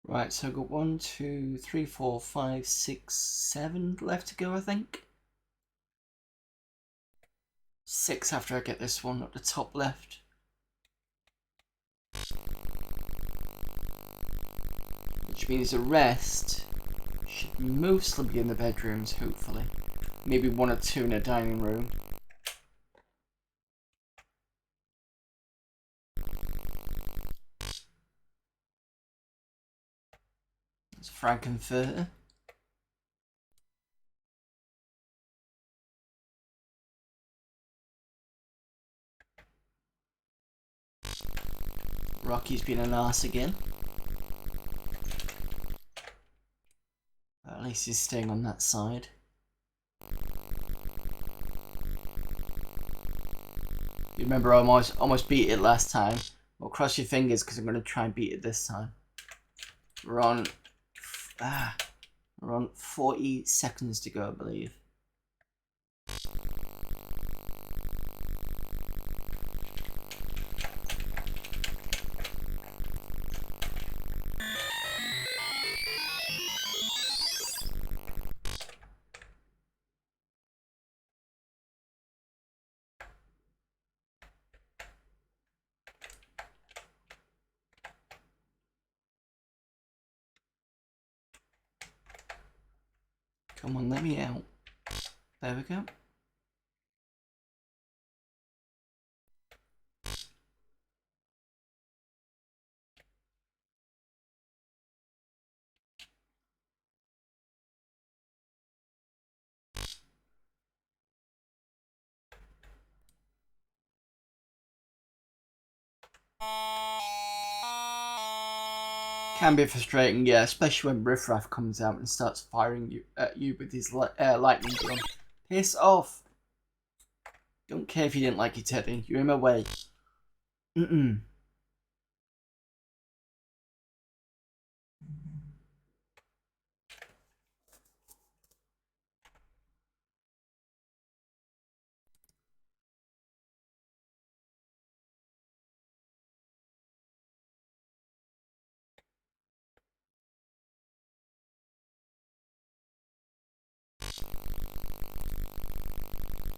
S1: Right, so I've got 1, 2, 3, 4, 5, 6, 7 left to go, I think. 6 after I get this one at the top left. Which means the rest should mostly be in the bedrooms, hopefully. Maybe 1 or 2 in a dining room. It's Frankenfurter. Rocky's been an arse again. At least he's staying on that side. You remember I almost beat it last time. Well, cross your fingers because I'm going to try and beat it this time. We're on 40 seconds to go, I believe. Come on, let me out. There we go. Can be frustrating, yeah, especially when Riff Raff comes out and starts firing at you with his lightning gun. Piss off! Don't care if you didn't like it, Teddy. You're in my way.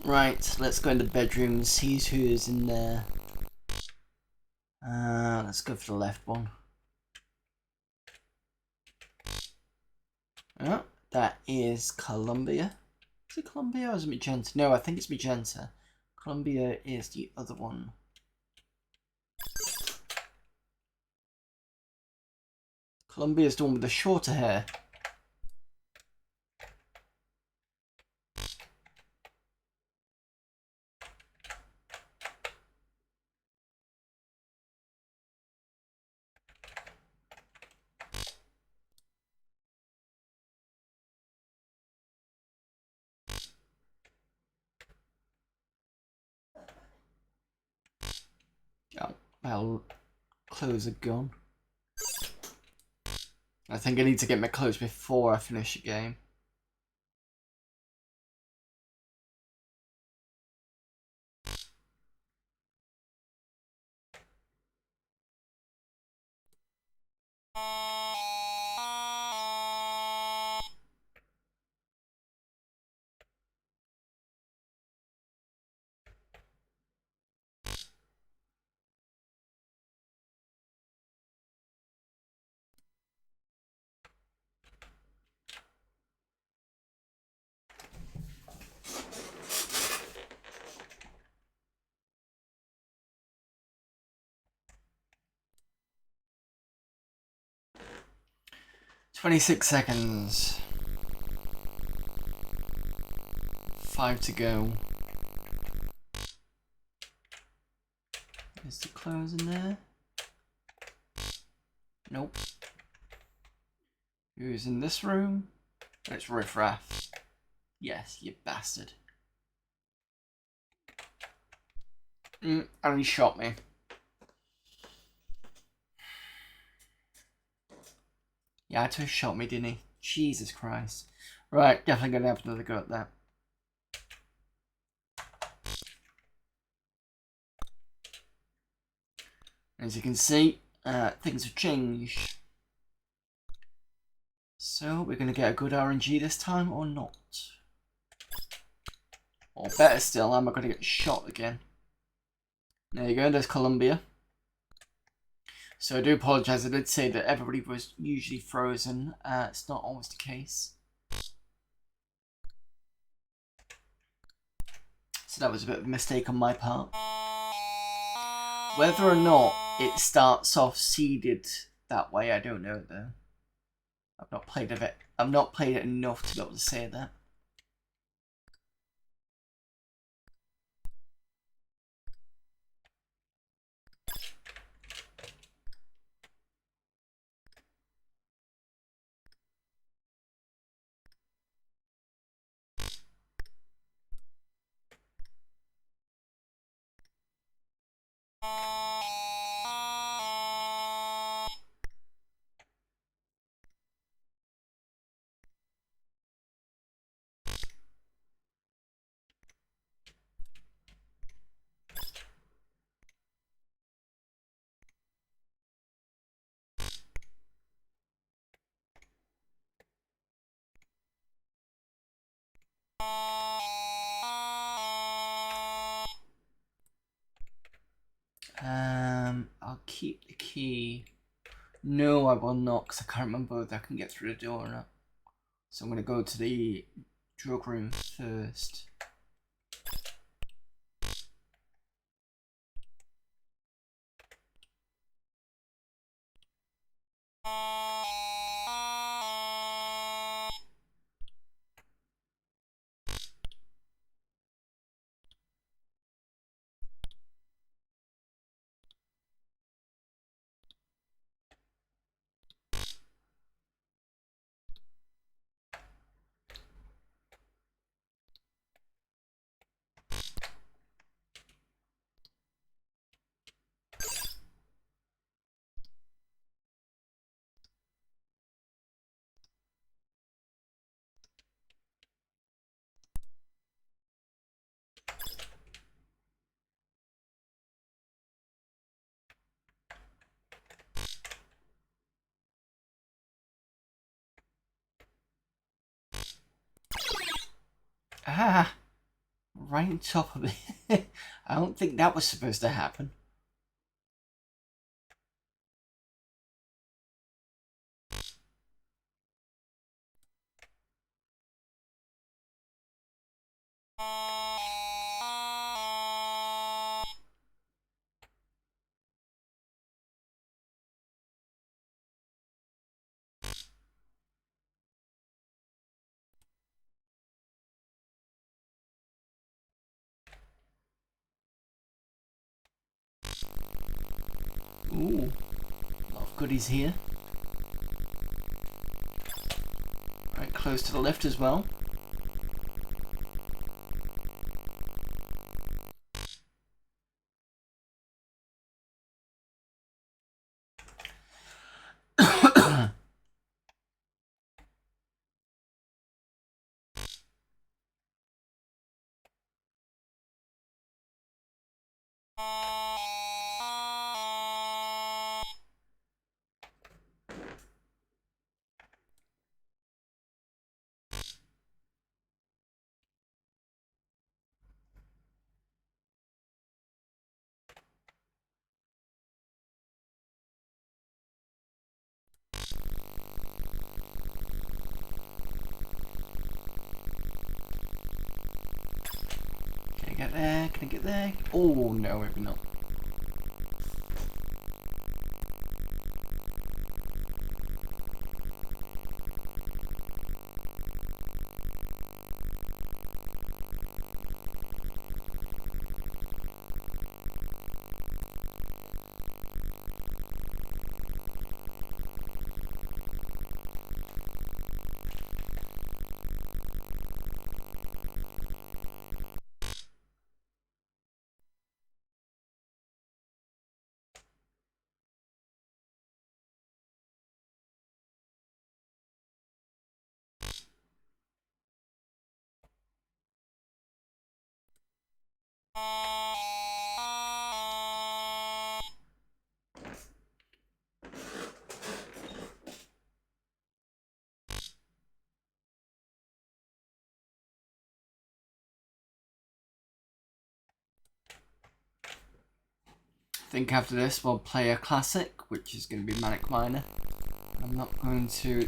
S1: Right, let's go in the bedroom and see who's in there. Let's go for the left one. Oh, that is Columbia. Is it Columbia or is it Magenta? No, I think it's Magenta. Columbia is the other one. Columbia is the one with the shorter hair. Oh, well, clothes are gone. I think I need to get my clothes before I finish the game. "26 seconds. 5 to go. Is the clothes in there? Nope. Who's in this room? It's Riff Raff. Yes, you bastard. And he shot me. Yeah, he shot me, didn't he? Jesus Christ. Right, definitely gonna have another go at that. As you can see, things have changed. So, we're going to get a good RNG this time or not? Or better still, am I going to get shot again? There you go, there's Columbia. So I do apologise, I did say that everybody was usually frozen. It's not always the case. So that was a bit of a mistake on my part. Whether or not it starts off seeded that way, I don't know though. I've not played it enough to be able to say that. I'll keep the key. No, I will not, because I can't remember whether I can get through the door or not. So I'm going to go to the drug room first. Ah, right on top of it. I don't think that was supposed to happen. Ooh, a lot of goodies here. Right, close to the left as well. Can I get there? Can I get there? Oh no, maybe not. I think after this we'll play a classic, which is going to be Manic Miner. I'm not going to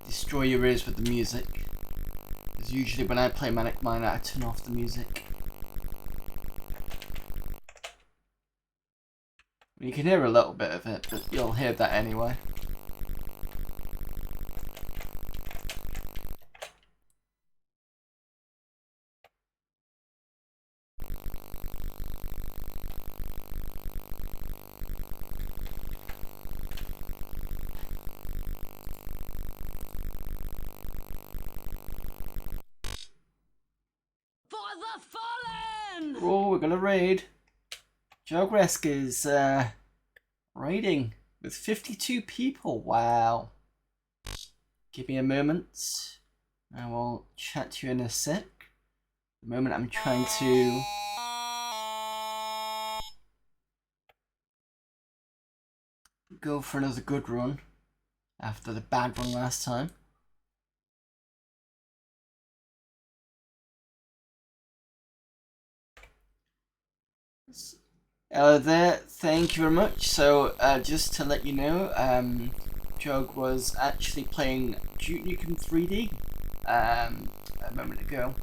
S1: destroy your ears with the music, because usually when I play Manic Miner I turn off the music. You can hear a little bit of it, but you'll hear that anyway. Oh, we're gonna raid. Jogresk is raiding with 52 people. Wow. Give me a moment. I will chat to you in a sec. The moment I'm trying to go for another good run after the bad one last time. Hello there, thank you very much. So just to let you know, Jug was actually playing Duke Nukem 3D a moment ago,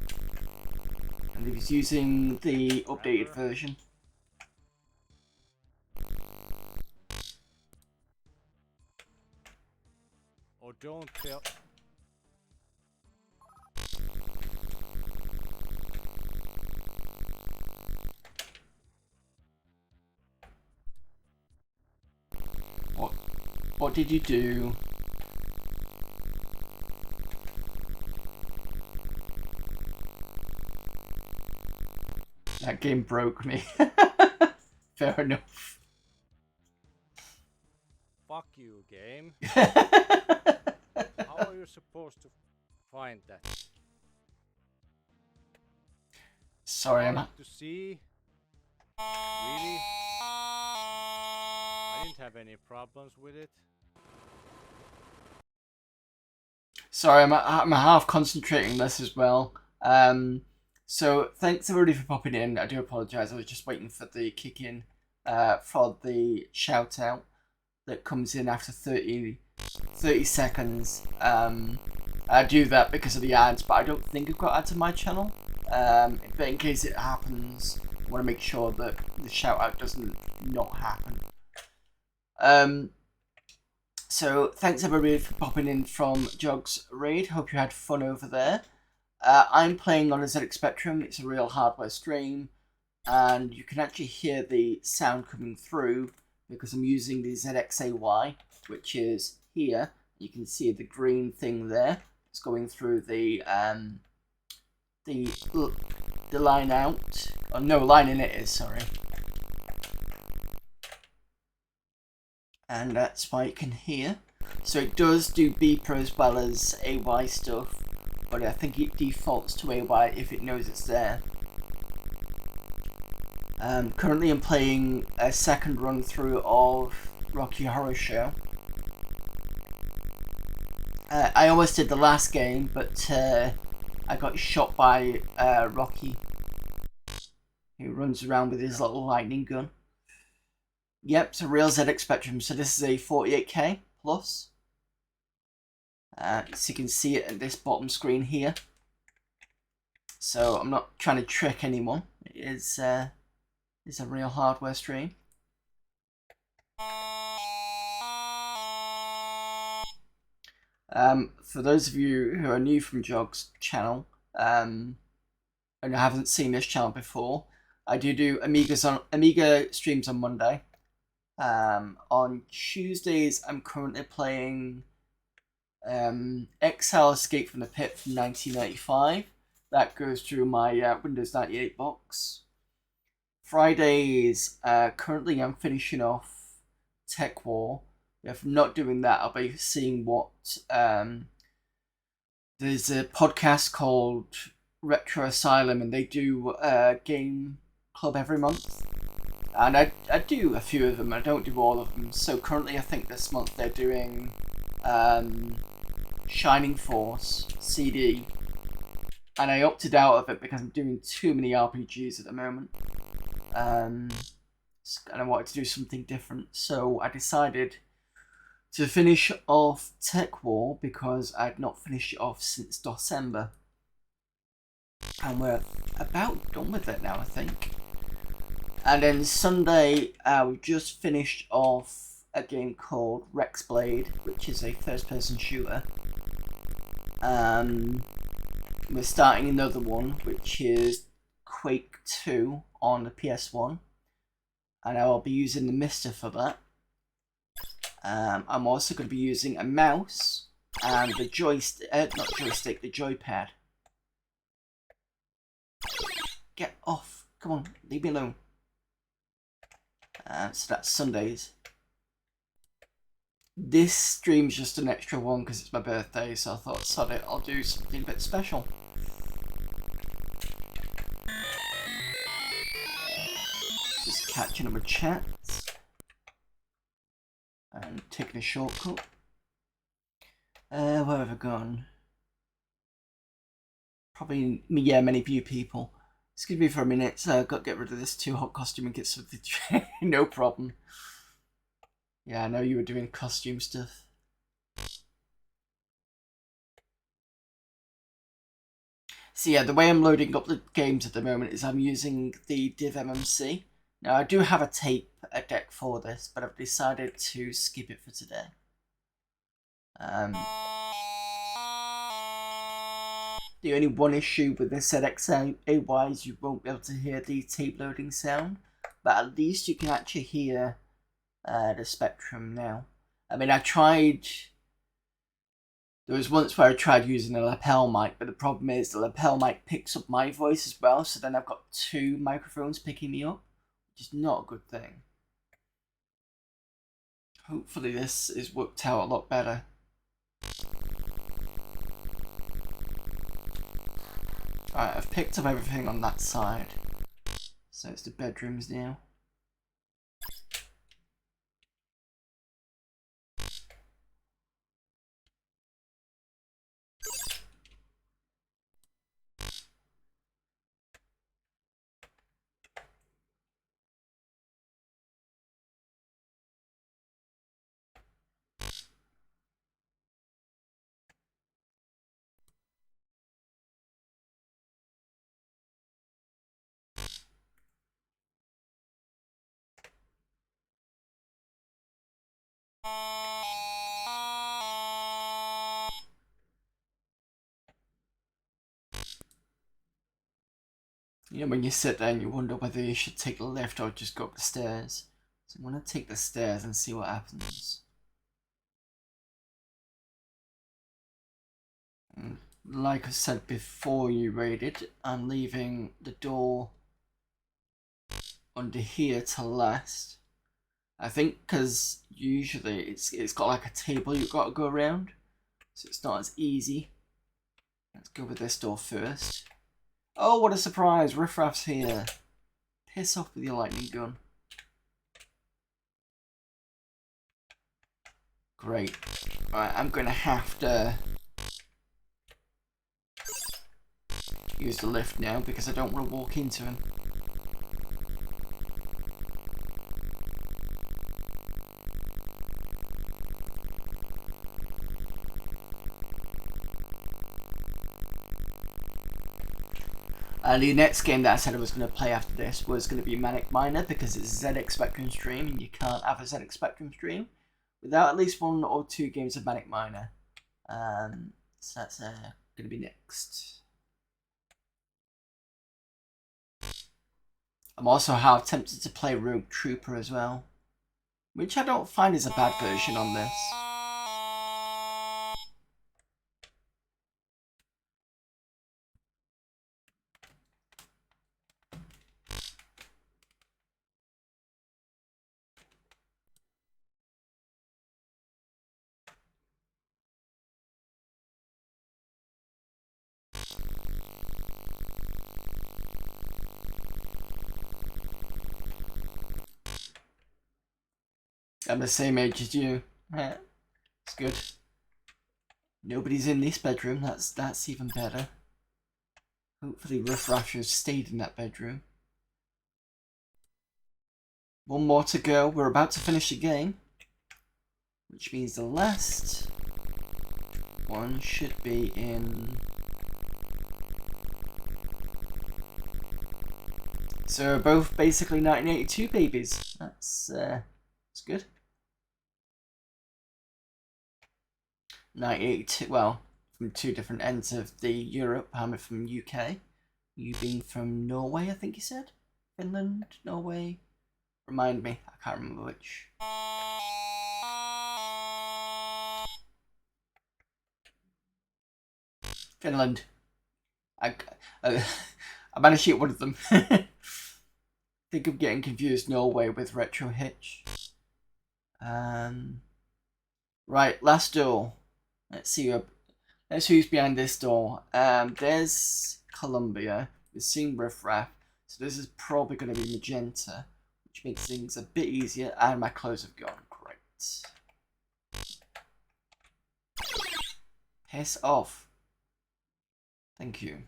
S1: and he was using the updated version.
S2: Or don't tell.
S1: What did you do? That game broke me. Fair enough.
S2: Fuck you, game. How are you supposed to find that?
S1: Sorry, I'm.
S2: To see. Really? I didn't have any problems with it.
S1: Sorry, I'm half concentrating this as well. So thanks everybody for popping in. I do apologise. I was just waiting for the kick in for the shout out that comes in after 30 seconds. I do that because of the ads, but I don't think I've got ads on my channel. But in case it happens, I want to make sure that the shout out doesn't not happen. So thanks everybody for popping in from Jog's Raid. Hope you had fun over there. I'm playing on a ZX Spectrum. It's a real hardware stream, and you can actually hear the sound coming through because I'm using the ZXAY, which is here. You can see the green thing there. It's going through the line out. Oh no, line in it is, sorry. And that's why you can hear. So it does do beeper as well as AY stuff, but I think it defaults to AY if it knows it's there. Currently I'm playing a second run through of Rocky Horror Show. I almost did the last game, but I got shot by Rocky, who runs around with his little lightning gun. Yep, it's a real ZX Spectrum, so this is a 48K plus. So you can see it at this bottom screen here. So I'm not trying to trick anyone. It is a real hardware stream. For those of you who are new from Jog's channel and haven't seen this channel before, I do Amiga streams on Monday. On Tuesdays, I'm currently playing Exile Escape from the Pit from 1995. That goes through my Windows 98 box. Fridays, currently I'm finishing off Tech War. If I'm not doing that, I'll be seeing what there's a podcast called Retro Asylum, and they do a game club every month. And I do a few of them, I don't do all of them. So currently I think this month they're doing Shining Force CD. And I opted out of it because I'm doing too many RPGs at the moment. And I wanted to do something different. So I decided to finish off Tech War because I'd not finished it off since December. And we're about done with it now, I think. And then Sunday, we just finished off a game called Rex Blade, which is a first-person shooter. We're starting another one, which is Quake 2 on the PS1. And I will be using the Mister for that. I'm also going to be using a mouse and the the joypad. Get off. Come on, leave me alone. So that's Sundays. This stream's just an extra one because it's my birthday, so I thought, sod it, I'll do something a bit special. Just catching up with chats. And taking a shortcut. Where have I gone? Probably, yeah, many of you people. Excuse me for a minute, so I've got to get rid of this too hot costume and get something. No problem. Yeah, I know you were doing costume stuff. So yeah, the way I'm loading up the games at the moment is I'm using the DivMMC. Now I do have a tape deck for this, but I've decided to skip it for today. The only one issue with the ZX-AY is you won't be able to hear the tape loading sound, but at least you can actually hear the Spectrum now. I mean, I tried... There was once where I tried using a lapel mic, but the problem is the lapel mic picks up my voice as well, so then I've got two microphones picking me up, which is not a good thing. Hopefully this is worked out a lot better. Alright, I've picked up everything on that side. So it's the bedrooms now. You know, when you sit there and you wonder whether you should take the lift or just go up the stairs. So I'm going to take the stairs and see what happens. And like I said before you raided, I'm leaving the door under here to last. I think because usually it's got like a table you've got to go around. So it's not as easy. Let's go with this door first. Oh, what a surprise! Riff Raff's here. Piss off with your lightning gun. Great. Alright, I'm going to have to use the lift now because I don't want to walk into him. The next game that I said I was going to play after this was going to be Manic Miner because it's a ZX Spectrum stream and you can't have a ZX Spectrum stream without at least 1 or 2 games of Manic Miner. So that's going to be next. I'm also half tempted to play Rogue Trooper as well, which I don't find is a bad version on this. I'm the same age as you. Yeah, it's good. Nobody's in this bedroom. That's even better. Hopefully Riff Raff has stayed in that bedroom. 1 more to go. We're about to finish the game, which means the last one should be in. So we're both basically 1982 babies. That's good. 1982. Well, from 2 different ends of the Europe. I'm from UK. You being from Norway, I think you said. Finland, Norway. Remind me, I can't remember which. Finland. I managed to hit one of them. Think I'm getting confused Norway with Retro Hitch. Right, last door. Let's see who's behind this door. There's Columbia. We're seeing Riff Raff. So this is probably going to be Magenta, which makes things a bit easier. And my clothes have gone. Great. Piss off. Thank you.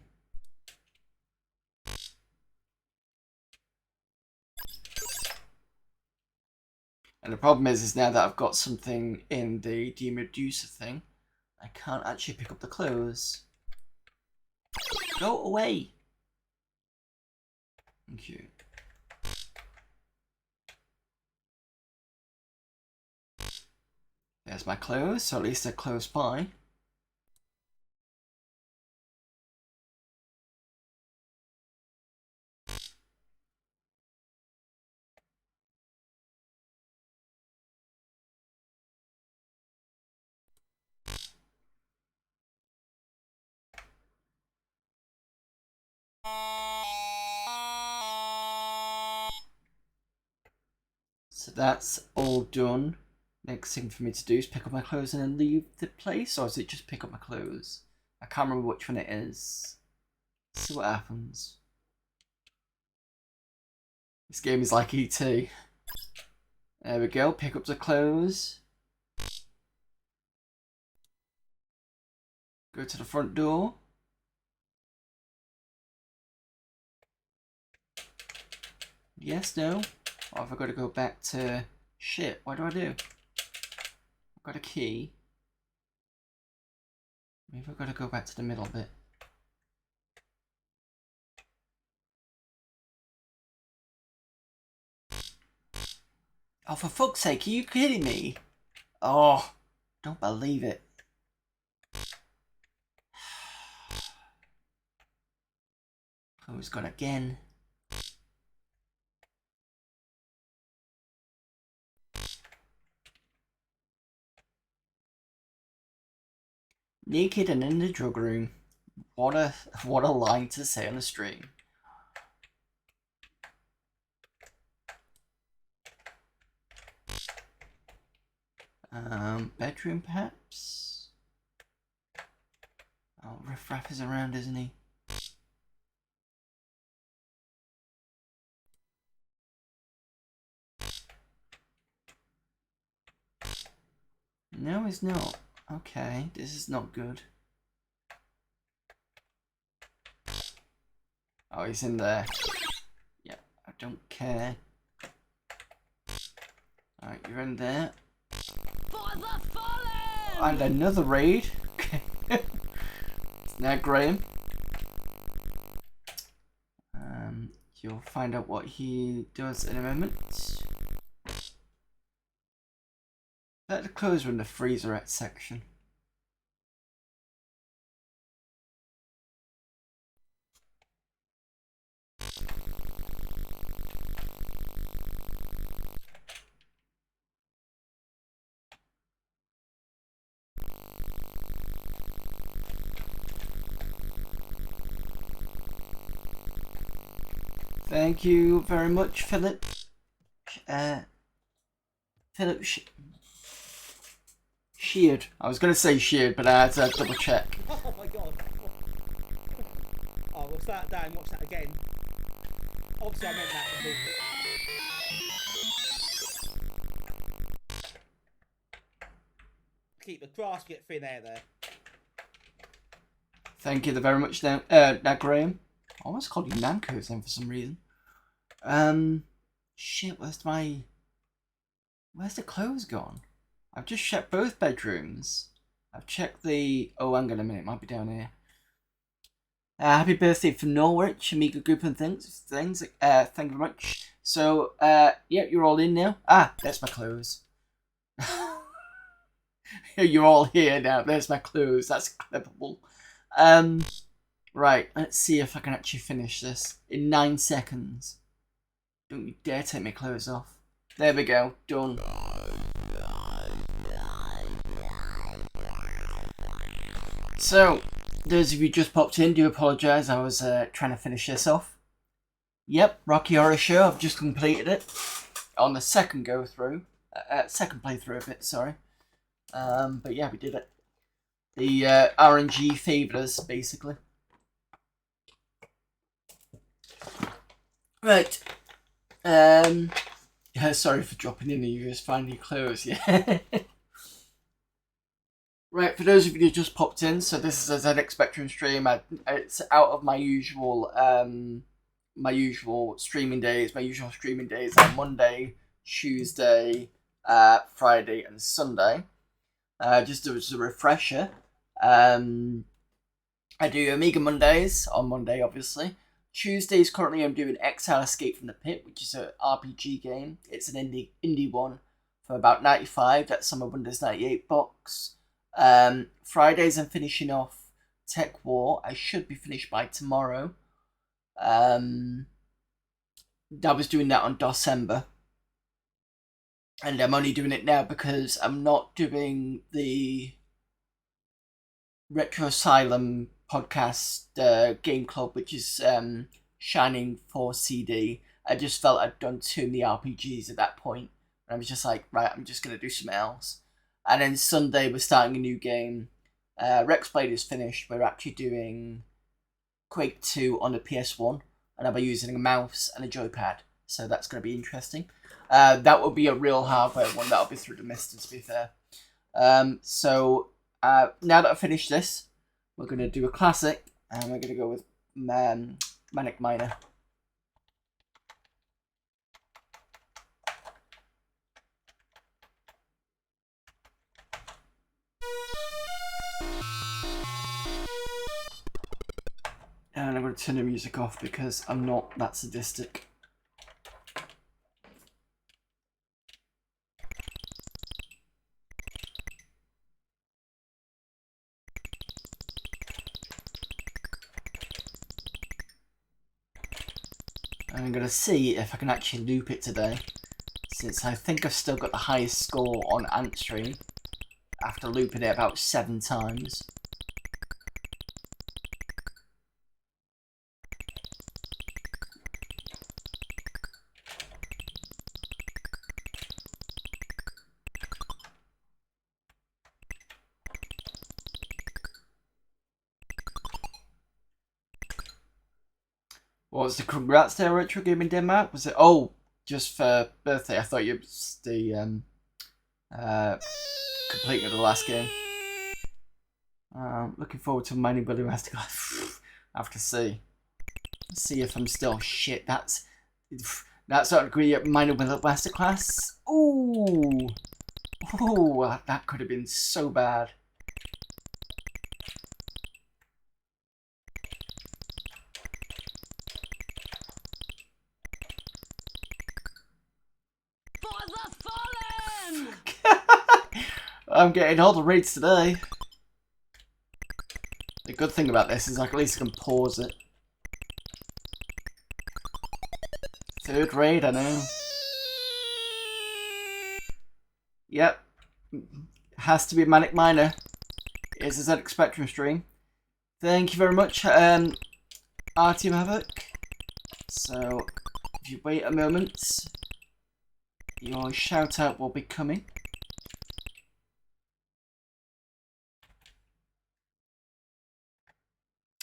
S1: And the problem is now that I've got something in the demoducer thing, I can't actually pick up the clothes. Go away. Thank you. There's my clothes, so at least they're close by. So that's all done. Next thing for me to do is pick up my clothes and then leave the place, or is it just pick up my clothes? I can't remember which one it is. Let's see what happens. This game is like E.T. There we go, pick up the clothes. Go to the front door. Yes, no. Or have I got to go back to... Shit, what do I do? I've got a key. Maybe I've got to go back to the middle bit. Oh, for fuck's sake, are you kidding me? Oh, don't believe it. Close gone again. Naked and in the drug room. What a line to say on the stream. Bedroom perhaps? Oh, Riff Raff is around, isn't he? No, he's not. Okay, this is not good. Oh, he's in there. Yeah, I don't care. Alright, you're in there.
S3: For the fallen!
S1: And another raid. Now, Graham. You'll find out what he does in a moment. Let the clothes are in the freezerette section. Thank you very much, Philip. Philip Sheard. I was going to say Sheard, but I had to double check.
S4: Oh my god. Oh, we'll start that and watch that again. Obviously, I meant that completely. Keep the grass, get thin air there.
S1: Thank you very much, now, Graham. I almost called you Namco's then for some reason. Shit, where's the clothes gone? I've just checked both bedrooms. I've checked the... Oh, hang on a minute, it might be down here. Happy birthday from Norwich, Amiga Group and things. Thank you very much. So, yeah, you're all in now. Ah, there's my clothes. You're all here now. There's my clothes. That's clippable. Right, let's see if I can actually finish this in 9 seconds. Don't you dare take my clothes off. There we go. Done. So, those of you just popped in, do apologise. I was trying to finish this off. Yep, Rocky Horror Show. I've just completed it on the second go through. Second playthrough of it, sorry. But yeah, we did it. The RNG favoured us, basically. Right. Yeah, sorry for dropping in and you just find your clothes, yeah. Right, for those of you who just popped in, so this is a ZX Spectrum stream. It's out of my usual streaming days. My usual streaming days are Monday, Tuesday, Friday, and Sunday. Just as a refresher, I do Amiga Mondays on Monday, obviously. Tuesdays, currently I'm doing Exile Escape from the Pit, which is an RPG game. It's an indie one for about 95. That's on my Windows 98 box. Fridays, I'm finishing off Tech War. I should be finished by tomorrow. I was doing that on December. And I'm only doing it now because I'm not doing the Retro Asylum podcast game club, which is Shining 4 CD. I just felt I'd done too many RPGs at that point, and I was just like, right, I'm just gonna do something else. And then Sunday we're starting a new game. Rex Blade is finished. We're actually doing Quake 2 on the PS1, and I'll be using a mouse and a joypad, so that's gonna be interesting. That will be a real hardware one. That'll be through the Mister, to be fair. So now that I've finished this, we're going to do a classic, and we're going to go with Manic Miner. And I'm going to turn the music off because I'm not that sadistic. I'm going to see if I can actually loop it today, since I think I've still got the highest score on Antstream after looping it about 7 times. What was the congrats there, Retro Gaming Denmark? Was it? Oh, just for birthday. I thought you was the completing of the last game. Looking forward to Mining Building Masterclass. I have to see. See if I'm still shit. That's not agree at Mining Building Masterclass. Ooh, that could have been so bad. I'm getting all the rates today. The good thing about this is at least I can pause it. 3rd raid, I know. Yep. Has to be Manic Miner. It's a ZX Spectrum stream. Thank you very much, Artyom Havoc. So, if you wait a moment, your shout out will be coming.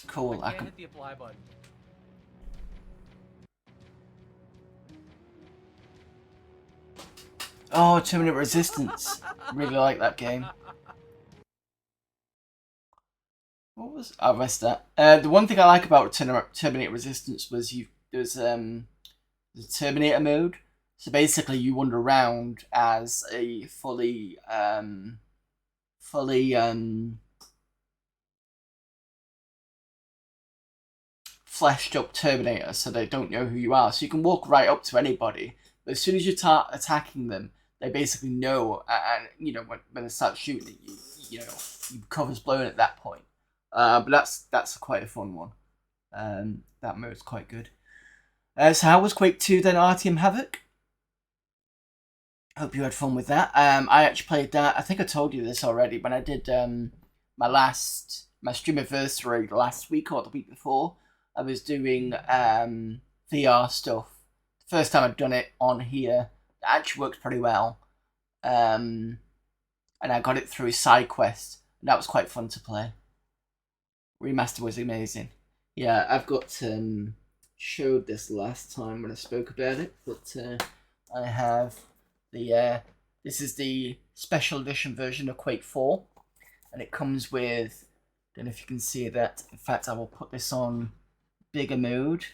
S1: Cool. I can hit the apply button. Oh, Terminate Resistance. Really like that game. What was I missed that? The one thing I like about Terminate Resistance was there's the Terminator mode. So basically, you wander around as a fully fleshed up Terminator, so they don't know who you are. So you can walk right up to anybody, but as soon as you start attacking them, they basically know, and you know when they start shooting at you, you know your cover's blown at that point. But that's quite a fun one. That mode's quite good. So how was Quake 2 then, Artyom Havoc? Hope you had fun with that. I actually played that. I think I told you this already when I did my streamiversary last week or the week before. I was doing VR stuff. First time I'd done it on here. It actually works pretty well. And I got it through SideQuest. And that was quite fun to play. Remaster was amazing. Yeah, I've got showed this last time when I spoke about it, but I have the this is the special edition version of Quake 4, and it comes with, I don't know if you can see that. In fact, I will put this on bigger mode.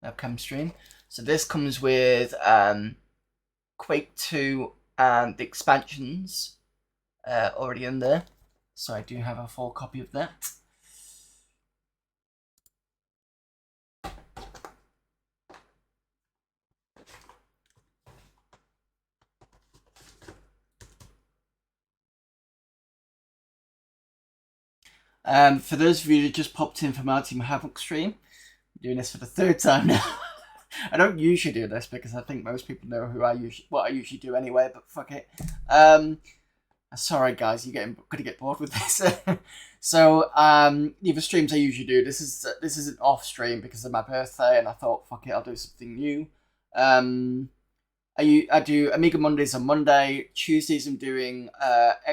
S1: Webcam stream. So this comes with Quake 2 and the expansions already in there. So I do have a full copy of that. For those of you that just popped in from our Team Havoc stream, I'm doing this for the third time now. I don't usually do this because I think most people know what I usually do anyway, but fuck it. Sorry guys, you're gonna get bored with this. So the other streams I usually do, this is an off stream because of my birthday, and I thought fuck it, I'll do something new. I do Amiga Mondays on Monday. Tuesdays I'm doing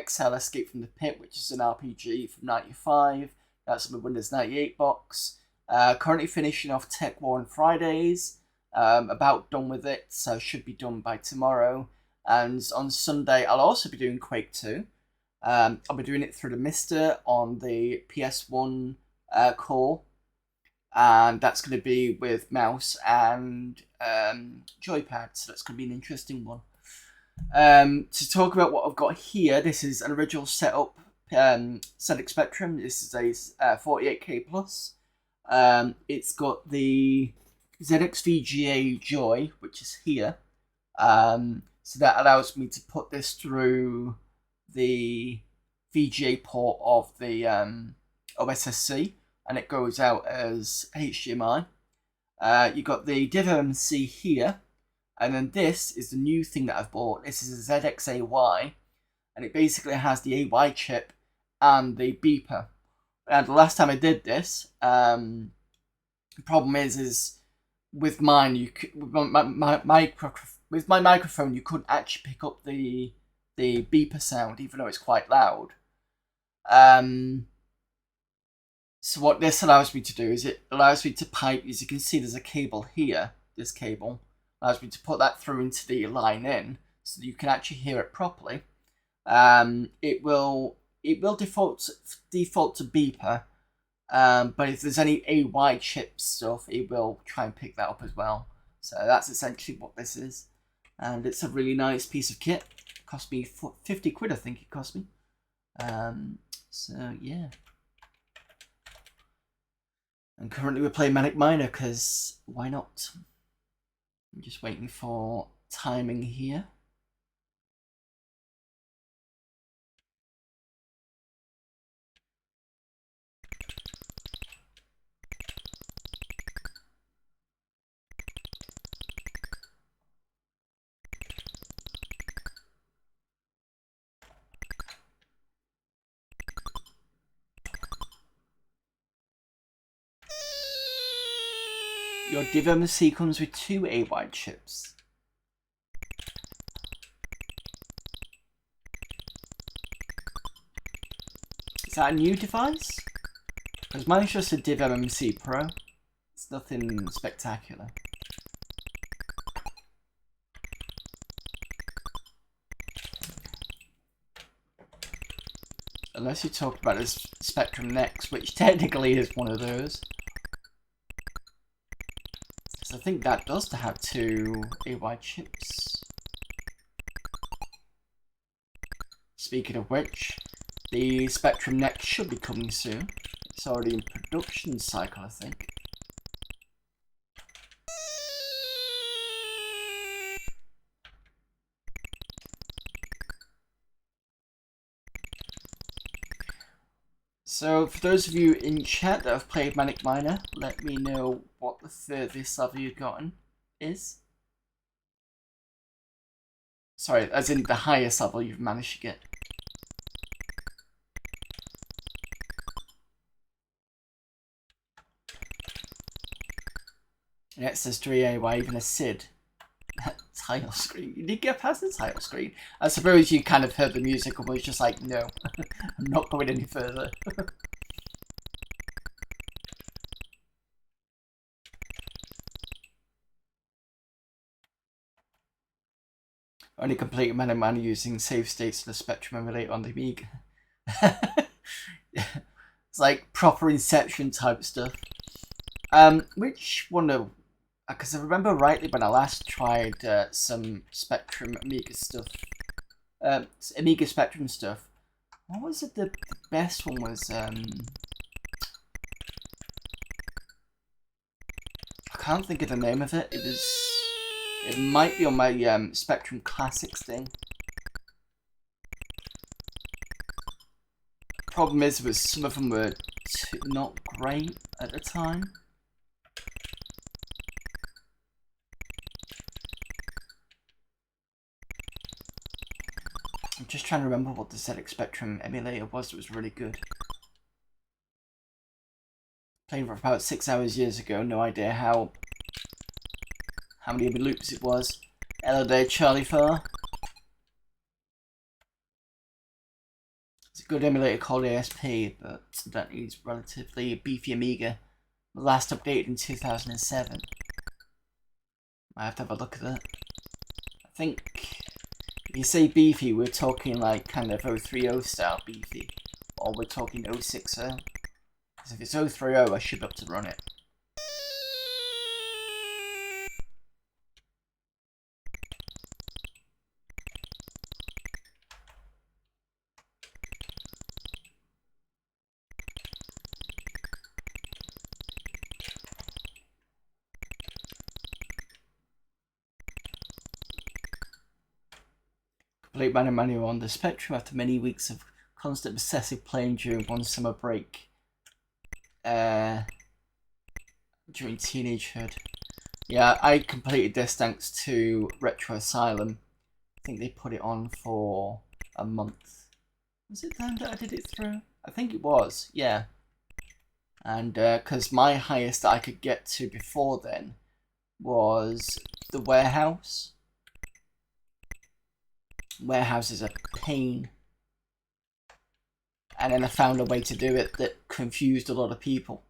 S1: XL Escape from the Pit, which is an RPG from '95. That's on the Windows 98 box. Currently finishing off Tech War on Fridays. About done with it, so should be done by tomorrow. And on Sunday I'll also be doing Quake 2. I'll be doing it through the Mister on the PS1 core. And that's going to be with mouse and joypad, so that's going to be an interesting one. To talk about what I've got here, this is an original setup, ZX Spectrum. This is a 48K plus. It's got the ZX VGA Joy, which is here. So that allows me to put this through the VGA port of the OSSC, and it goes out as HDMI. You got the DivMC here, and then this is the new thing that I've bought. This is a ZXAY, and it basically has the AY chip and the beeper. And the last time I did this, the problem is with mine, with my microphone, you couldn't actually pick up the beeper sound, even though it's quite loud. So what this allows me to do is it allows me to pipe, as you can see there's a cable here, this cable, allows me to put that through into the line in, so that you can actually hear it properly. It will default to beeper, but if there's any AY chip stuff, it will try and pick that up as well. So that's essentially what this is. And it's a really nice piece of kit. It cost me 50 quid, I think it cost me. So yeah. And currently we're playing Manic Miner because why not? I'm just waiting for timing here. Your DivMC comes with 2 AY chips. Is that a new device? Because mine's just a DivMC Pro. It's nothing spectacular. Unless you talk about a Spectrum Next, which technically is one of those. I think that does have 2 AY chips. Speaking of which, the Spectrum Next should be coming soon. It's already in production cycle, I think. So, for those of you in chat that have played Manic Miner, let me know what the furthest level you've gotten is. Sorry, as in the highest level you've managed to get. Next there's 3AY, even a SID. Title screen. You did get past the title screen. I suppose you kind of heard the music and was just like, no, I'm not going any further. Only completed Manic Miner using save states to the Spectrum emulator on the Amiga. It's like proper Inception type stuff. Which one of... Because I remember rightly when I last tried some Spectrum Amiga stuff, Amiga Spectrum stuff. What was it? The best one was I can't think of the name of it. It might be on my Spectrum Classics thing. problem is, was some of them were not great at the time. I'm just trying to remember what the ZX Spectrum emulator was that was really good. Playing for about 6 hours years ago, no idea how many loops it was. Hello there, Charlie Farr. It's a good emulator called ASP, but that needs relatively beefy Amiga. Last updated in 2007. I have to have a look at that. I think if you say beefy, we're talking like kind of 030 style beefy, or we're talking 060. Because if it's 030, I should be able to run it. Complete manual on the Spectrum after many weeks of constant obsessive playing during one summer break. During teenagehood. Yeah, I completed this thanks to Retro Asylum. I think they put it on for a month. Was it them that I did it through? I think it was, yeah. And because my highest that I could get to before then was the Warehouse. Warehouse is a pain. And then I found a way to do it that confused a lot of people.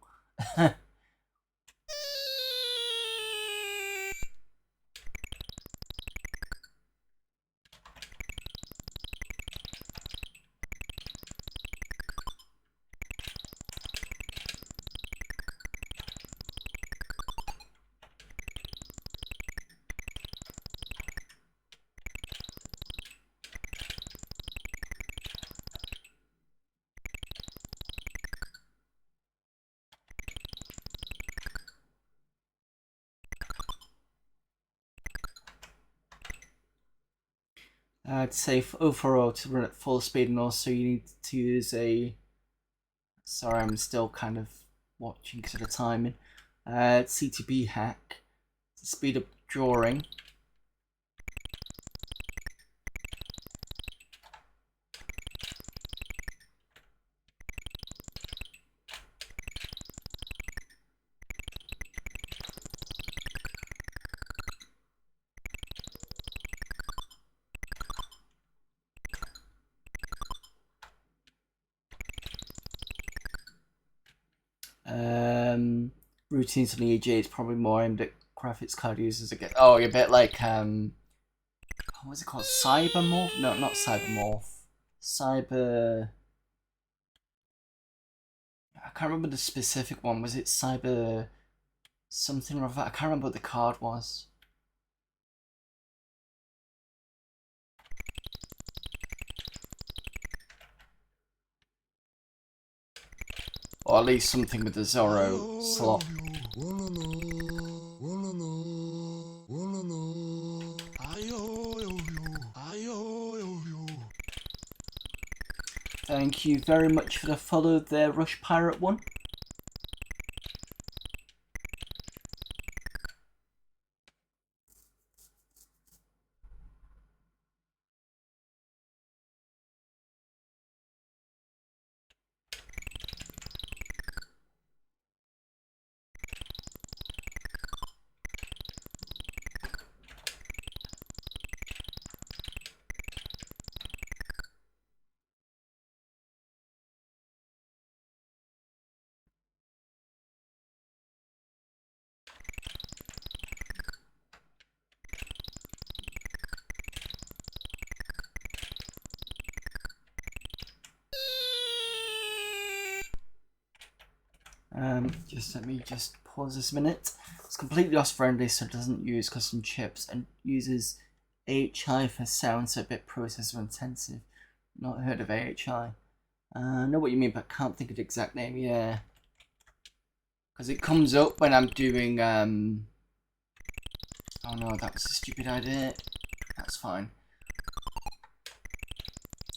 S1: I'd say overall to run at full speed, and also you need to use a... Sorry, I'm still kind of watching because of the timing. CTB hack to speed up drawing. Routines on the EJ is probably more aimed at graphics card users again. Oh, you're a bit like what's it called? Cybermorph? No, not Cybermorph. Cyber. I can't remember the specific one. Was it Cyber something or other? I can't remember what the card was. Or at least something with the Zorro slot. Thank you very much for the follow there, Rush Pirate 1. Just let me just pause this a minute. It's completely OS friendly, so it doesn't use custom chips and uses AHI for sound, so a bit processor intensive. Not heard of AHI. I know what you mean, but can't think of the exact name. Yeah, because it comes up when I'm doing. Oh no, that was a stupid idea. That's fine.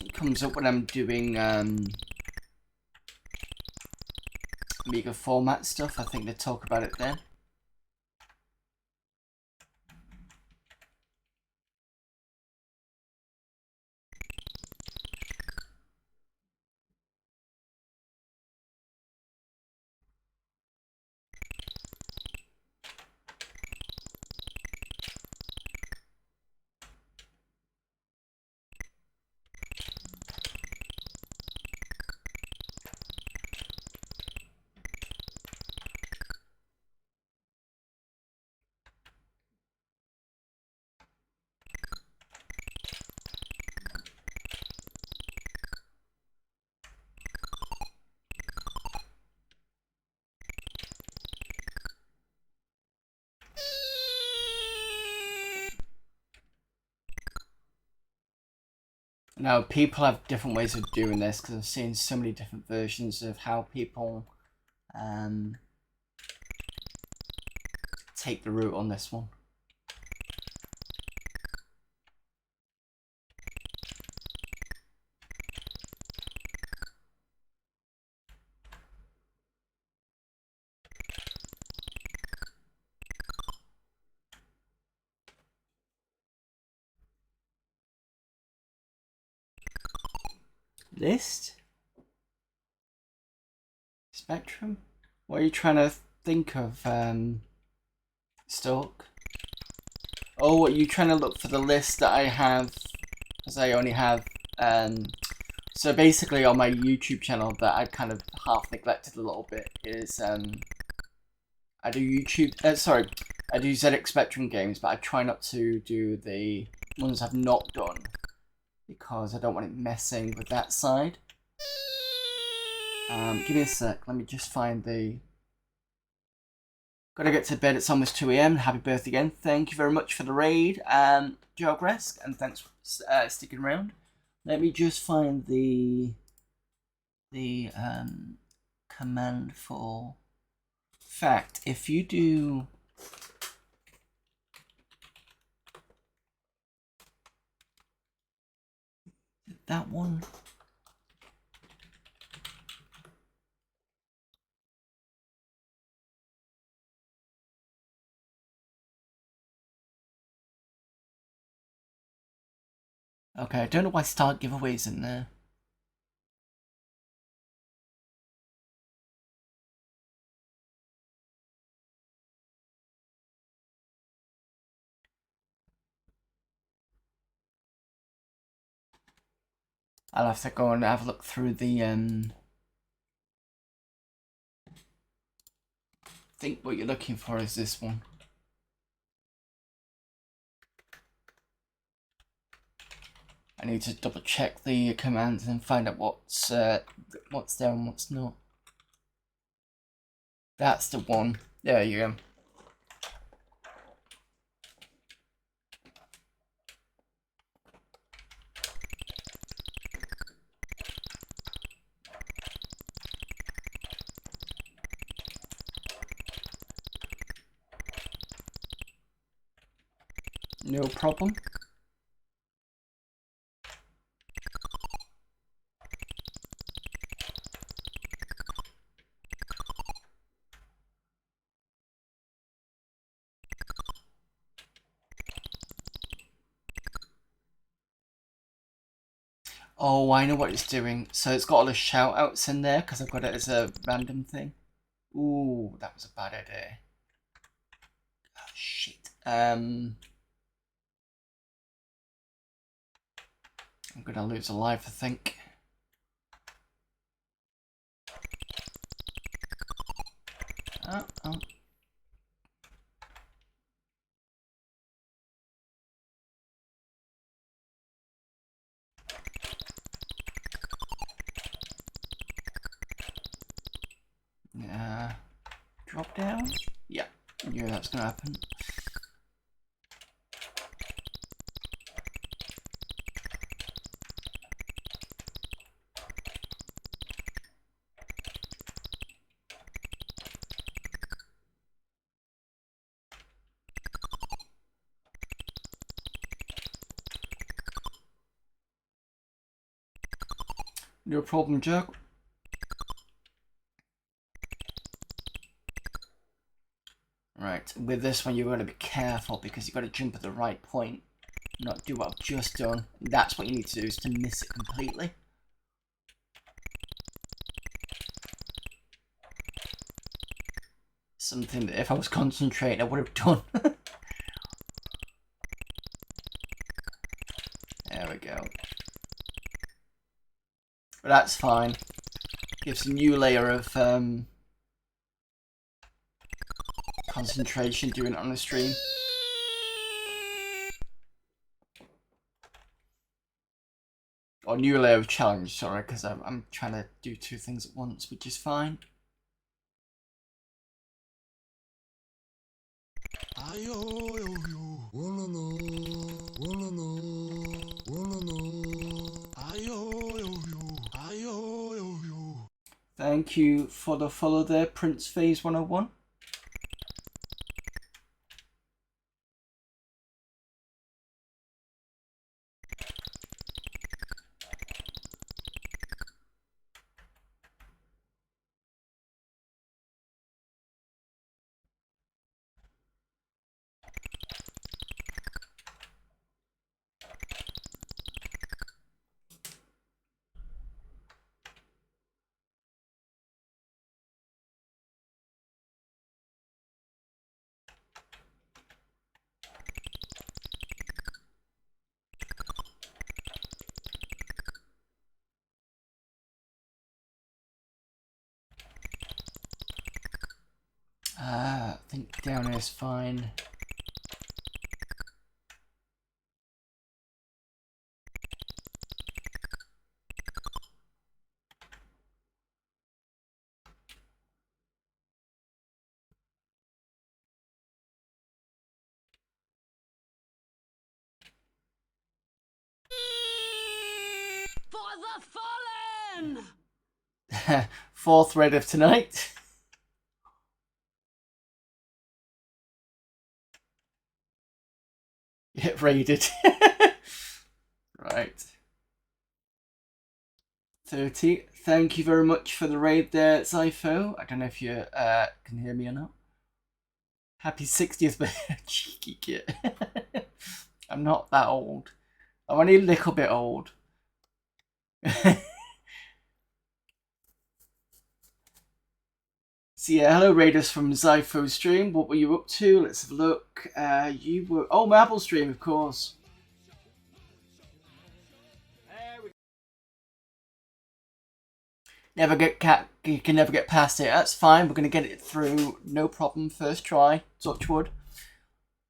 S1: It comes up when I'm doing Amiga format stuff. I think they talk about it then. Now, people have different ways of doing this because I've seen so many different versions of how people take the route on this one. List? Spectrum? What are you trying to think of, Stalk? Oh, what, are you trying to look for the list that I have? Because I only have, so basically on my YouTube channel that I kind of half neglected a little bit is, I do YouTube, sorry, I do ZX Spectrum games, but I try not to do the ones I've not done because I don't want it messing with that side. Give me a sec, let me just find the... Gotta get to bed, it's almost 2 AM. Happy birthday again. Thank you very much for the raid, Jogresk, and thanks for sticking around. Let me just find the command for fact. If you do that one, okay, I don't know why start giveaways in there. I'll have to go and have a look through the I think what you're looking for is this one. I need to double check the commands and find out what's there and what's not. That's the one. There you go. No problem. Oh, I know what it's doing. So it's got all the shout outs in there because I've got it as a random thing. Ooh, that was a bad idea. Oh, shit. I'm gonna lose a life, I think. Oh. Drop down? Yeah, yeah, that's gonna happen. No problem, Jerk. with this one, you've got to be careful because you've got to jump at the right point, not do what I've just done. That's what you need to do, is to miss it completely. Something that if I was concentrating, I would have done. There we go. But that's fine. Gives a new layer of concentration doing it on the stream. Or new layer of challenge, sorry, because I'm trying to do two things at once, which is fine. Thank you for the follow there, Prince Phase 101. I think down here is fine.
S3: For the fallen!
S1: Fourth raid of tonight. Get raided. Right. 30. Thank you very much for the raid there, Zypho. I don't know if you can hear me or not. Happy 60th birthday, cheeky kid. I'm not that old. I'm only a little bit old. So yeah, hello raiders from Zypho stream. What were you up to? Let's have a look. You were Marble stream, of course. You can never get past it. That's fine. We're gonna get it through, no problem. First try. Touch wood.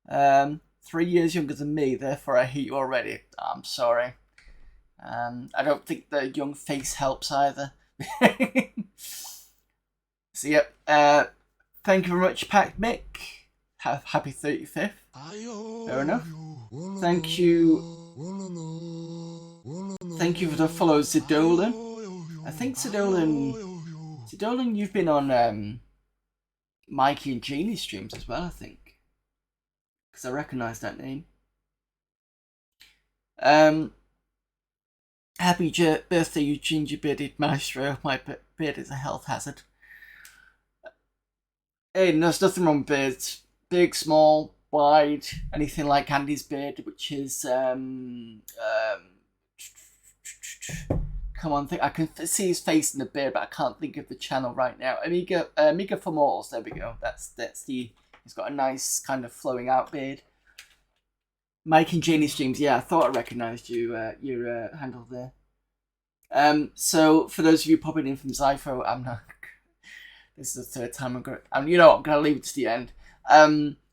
S1: 3 years younger than me, therefore I hate you already. I'm sorry. I don't think the young face helps either. So yep, thank you very much, Pac Mick. Happy 35th. Fair enough. Thank you. Thank you for the follow, Zidolan. I think Zidolan, you've been on Mikey and Janie's streams as well, I think. Because I recognise that name. Happy birthday, you ginger-bearded maestro. My beard is a health hazard. Hey, there's nothing wrong with beards. Big, small, wide, anything like Andy's beard, which is come on, I can see his face in the beard, but I can't think of the channel right now. Amiga for Mortals, there we go. That's he's got a nice kind of flowing out beard. Mike and Janie streams, yeah, I thought I recognised you, your handle there. So for those of you popping in from Zypho, I'm not. This is the third time I'm gonna leave it to the end.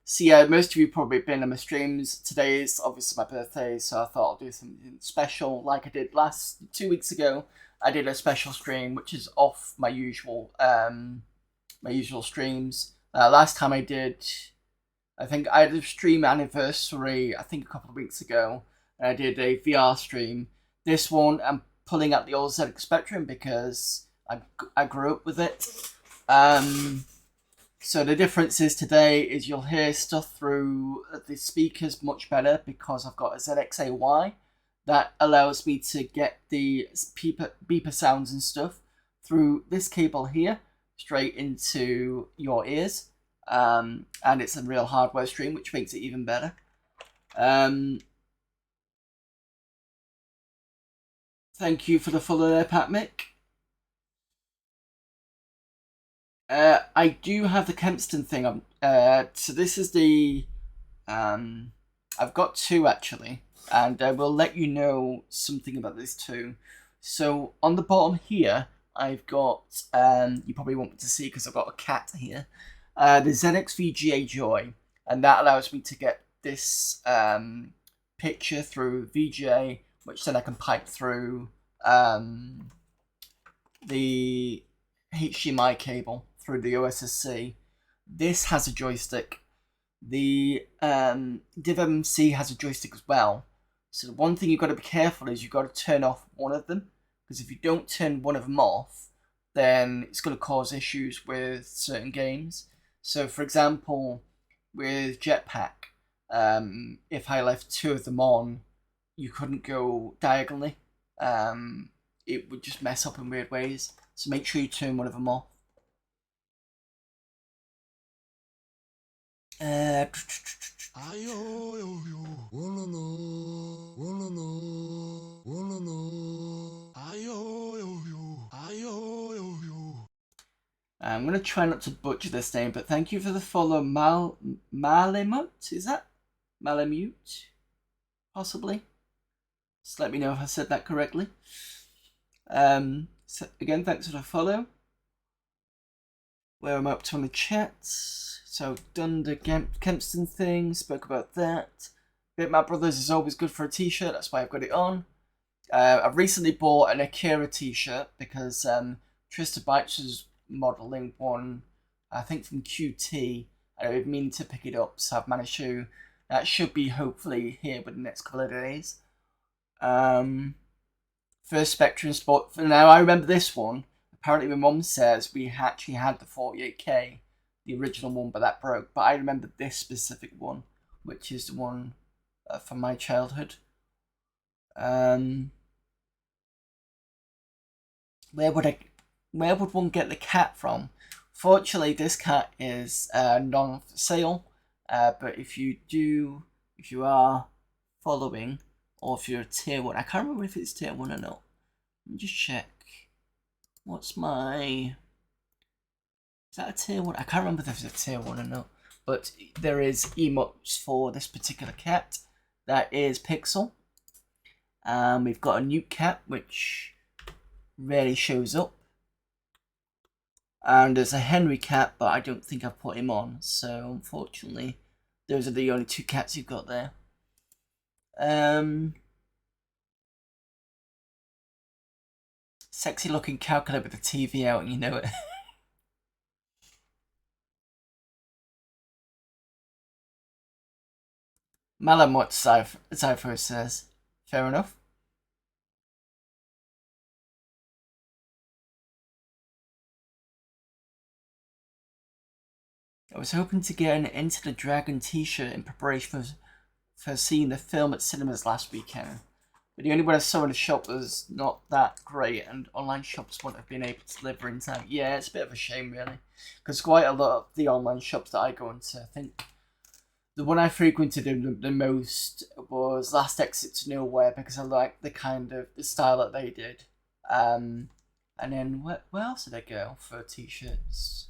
S1: So yeah, most of you probably been on my streams. Today is obviously my birthday, so I thought I'll do something special like I did 2 weeks ago. I did a special stream, which is off my usual streams. Last time I did, I think I had a stream anniversary, I think a couple of weeks ago, and I did a VR stream. This one, I'm pulling out the old ZX Spectrum because I grew up with it. So the difference is today is you'll hear stuff through the speakers much better because I've got a ZX-AY that allows me to get the beeper sounds and stuff through this cable here straight into your ears. and it's a real hardware stream, which makes it even better. Thank you for the follow there, Pat Mick. I do have the Kempston thing on. So this is the. I've got two actually, and I will let you know something about this too. So on the bottom here, I've got. You probably won't be able to see because I've got a cat here. The ZX VGA Joy, and that allows me to get this picture through VGA, which then I can pipe through the HDMI cable through the OSSC. This has a joystick. The DivMC has a joystick as well. So the one thing you've got to be careful is you've got to turn off one of them, because if you don't turn one of them off, then it's going to cause issues with certain games. So for example, with Jetpack, if I left two of them on, you couldn't go diagonally. It would just mess up in weird ways. So make sure you turn one of them off. I'm going to try not to butcher this name, but thank you for the follow, Malamute, is that? Malamute? Possibly? Just let me know if I said that correctly. So again, thanks for the follow. Where I'm up to on the chat. So, done the Kempston thing, spoke about that. Bitmap Brothers is always good for a t-shirt, that's why I've got it on. I've recently bought an Akira t-shirt because Trista Bites was modelling one, I think from QT, and I've been meaning to pick it up, so I've managed to. That should be hopefully here within the next couple of days. First Spectrum Sport. Now, I remember this one. Apparently, my mum says we actually had the 48K, the original one, but that broke. But I remember this specific one, which is the one from my childhood. Where would one get the cat from? Fortunately, this cat is non for sale. But if you are following, or if you're a tier 1, I can't remember if it's tier 1 or not. Let me just check. What's my... Is that a tier 1? I can't remember if it's a tier 1 or not. But there is emotes for this particular cat. That is Pixel. We've got a Nuke cat, which rarely shows up. And there's a Henry cat, but I don't think I've put him on. So, unfortunately, those are the only two cats you've got there. Sexy looking calculator with the TV out, and you know it. Malamut Zypher says. Fair enough. I was hoping to get an Enter the Dragon t-shirt in preparation for seeing the film at cinemas last weekend. But the only one I saw in the shop was not that great, and online shops wouldn't have been able to deliver in time. Yeah, it's a bit of a shame, really. Because quite a lot of the online shops that I go into, I think the one I frequented the most was Last Exit to Nowhere, because I liked the style that they did. And then, where else did I go for t-shirts?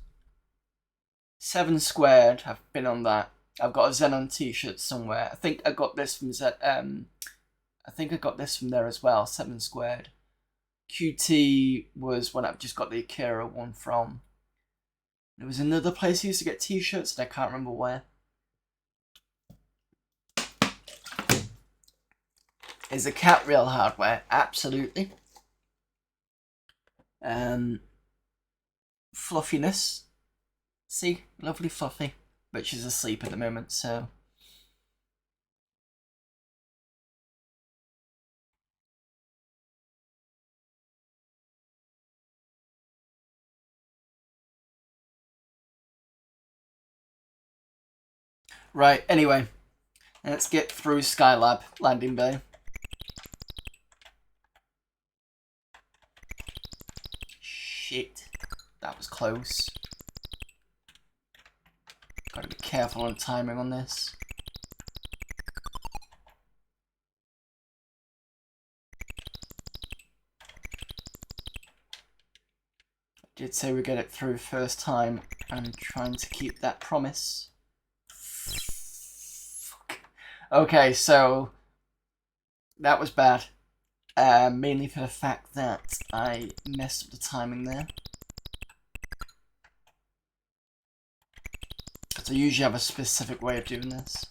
S1: 7 Squared, I've been on that. I've got a Xenon t-shirt somewhere. I think I got this from I think I got this from there as well, 7 Squared. QT was when I've just got the Akira one from. There was another place I used to get t-shirts and I can't remember where. Is the cat real hardware? Absolutely. Fluffiness. See, lovely Fluffy, but she's asleep at the moment, so. Right, anyway, let's get through Skylab landing bay. Shit, that was close. Gotta be careful on timing on this. I did say we get it through first time. I'm trying to keep that promise. Okay, so that was bad. Mainly for the fact that I messed up the timing there. Because I usually have a specific way of doing this.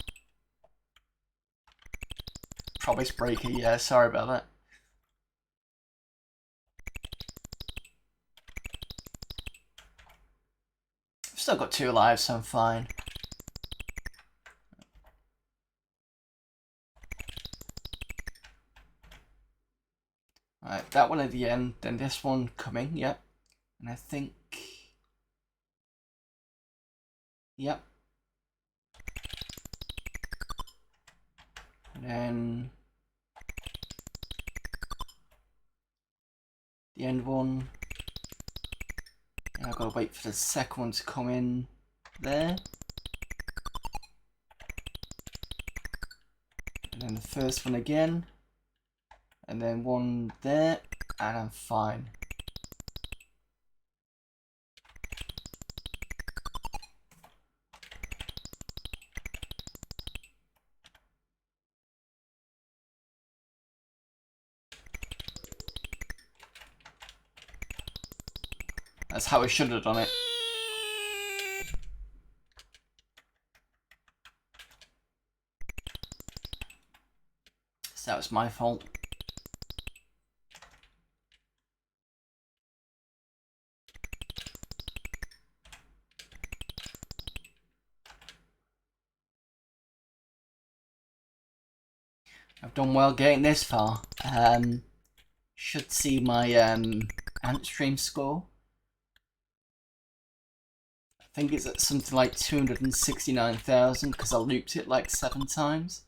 S1: Promise breaker, yeah, sorry about that. I've still got 2 lives, so I'm fine. Alright, that one at the end, then this one coming, yep. And I think... Yep. And then... The end one. And I've got to wait for the second one to come in there. And then the first one again. And then one there, and I'm fine. That's how I should have done it. So that was my fault. I've done well getting this far. Should see my Ant Stream score. I think it's at something like 269,000 because I looped it like 7 times.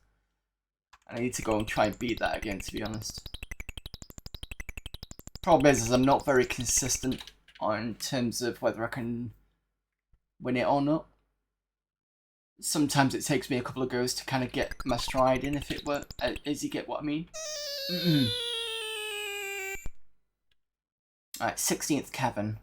S1: I need to go and try and beat that again, to be honest. Problem is I'm not very consistent in terms of whether I can win it or not. Sometimes it takes me a couple of goes to kind of get my stride in, if it were, as you get what I mean. Alright, 16th Kevin.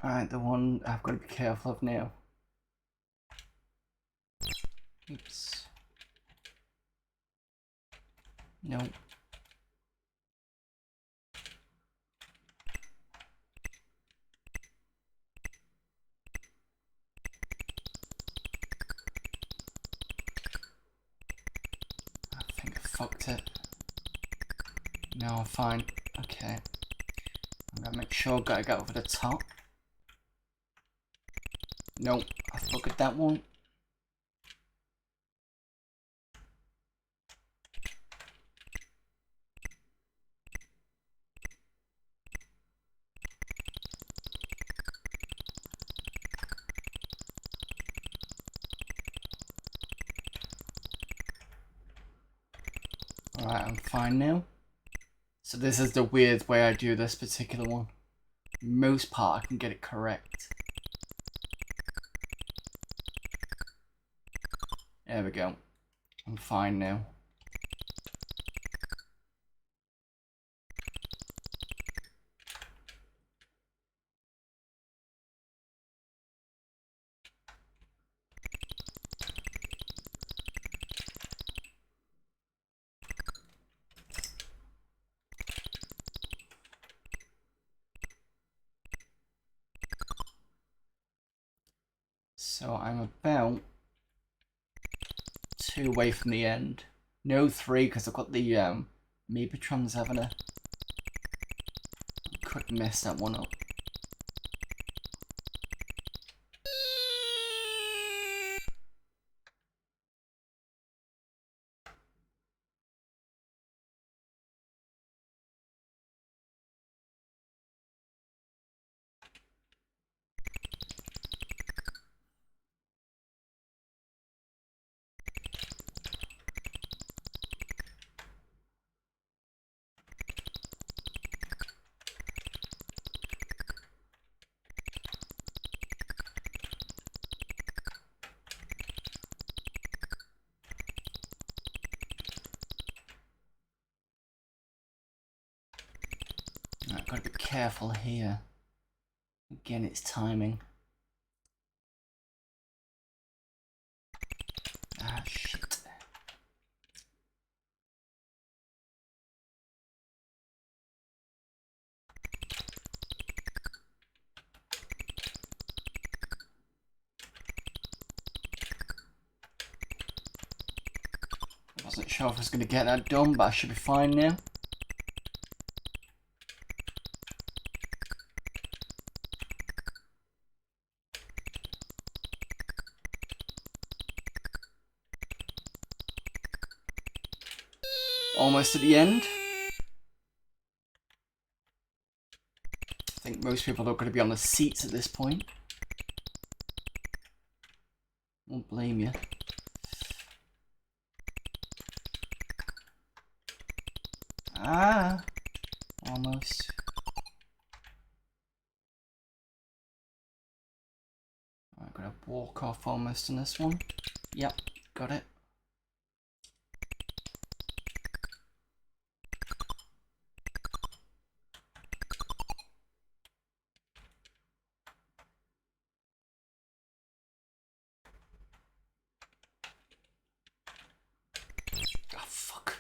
S1: Alright, the one I've got to be careful of now. Oops. No. I think I fucked it. No, I'm fine. Okay. I'm gonna make sure I gotta get over the top. Nope, I fucked that one. Alright, I'm fine now. So this is the weird way I do this particular one. Most part I can get it correct. There we go. I'm fine now. So I'm about 2 away from the end. No 3 because I've got the Meepatrons, haven't I? Could mess that one up. I've got to be careful here. Again, it's timing. Ah, shit. I wasn't sure if I was going to get that done, but I should be fine now. Almost at the end. I think most people are going to be on the seats at this point. Won't blame you. Ah, almost. I'm going to walk off almost on this one. Yep, got it. Oh, fuck.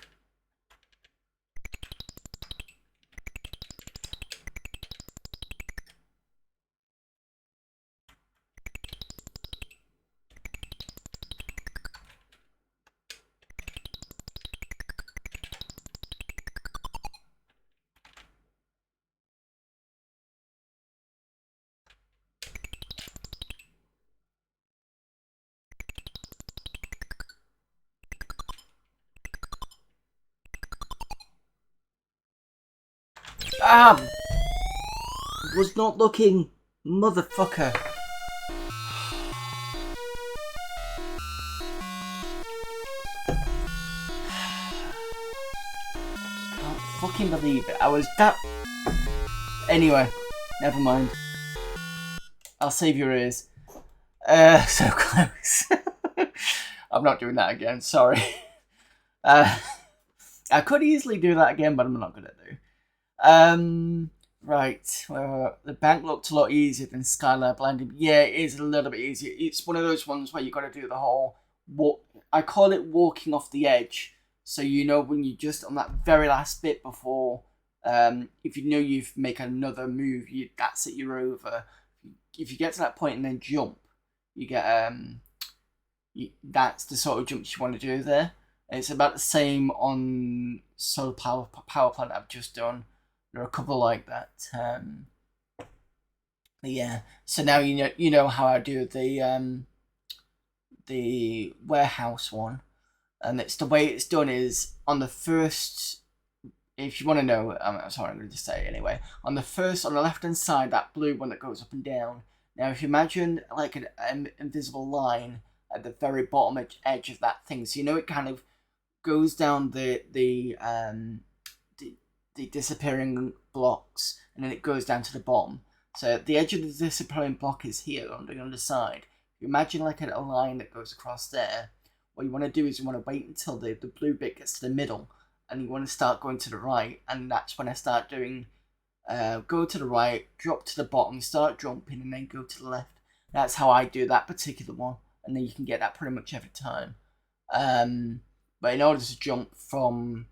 S1: Ah! Was not looking, motherfucker. Can't fucking believe it. I was that. Anyway, never mind. I'll save your ears. So close. I'm not doing that again. Sorry. I could easily do that again, but I'm not gonna do. Right. The bank looked a lot easier than Skylar Blending. Yeah, it is a little bit easier. It's one of those ones where you got to do the whole walk. I call it walking off the edge. So you know when you just on that very last bit before, if you know you've make another move, that's it. You're over. If you get to that point and then jump, you get that's the sort of jumps you want to do there. It's about the same on Solar Power Plant I've just done. There are a couple like that. Yeah. So now you know how I do the warehouse one, and it's the way it's done is on the first. If you want to know, I'm sorry, I'm going to just say it anyway. On the left hand side, that blue one that goes up and down. Now, if you imagine like an invisible line at the very bottom edge of that thing, so you know it kind of goes down the disappearing blocks, and then it goes down to the bottom. So the edge of the disappearing block is here on the underside. If you imagine like a line that goes across there, what you want to do is you want to wait until the blue bit gets to the middle, and you want to start going to the right, and that's when I start doing go to the right, drop to the bottom, start jumping, and then go to the left. That's how I do that particular one, and then you can get that pretty much every time. But in order to jump from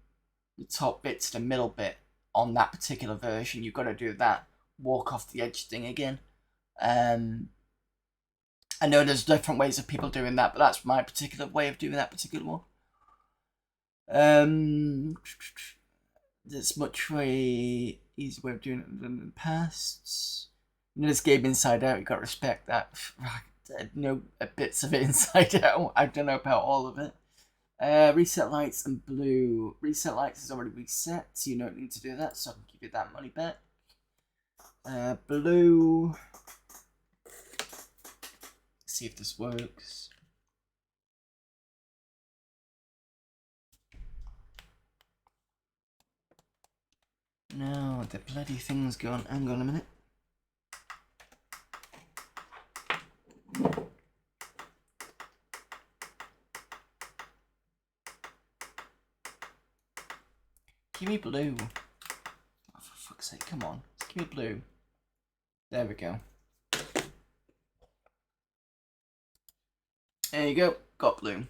S1: the top bit to the middle bit on that particular version, you've got to do that walk off the edge thing again. And I know there's different ways of people doing that, but that's my particular way of doing that particular one. There's much way easy way of doing it than in the past. You know, this game Inside Out, you got to respect that. I know bits of it Inside Out. I don't know about all of it. Reset lights and blue. Reset lights is already reset, so you don't need to do that, so I can give you that money back. Blue. Let's see if this works. No, the bloody thing's gone. Hang on a minute. Give me blue. Oh, for fuck's sake, come on. Just give me blue. There we go. There you go. Got blue.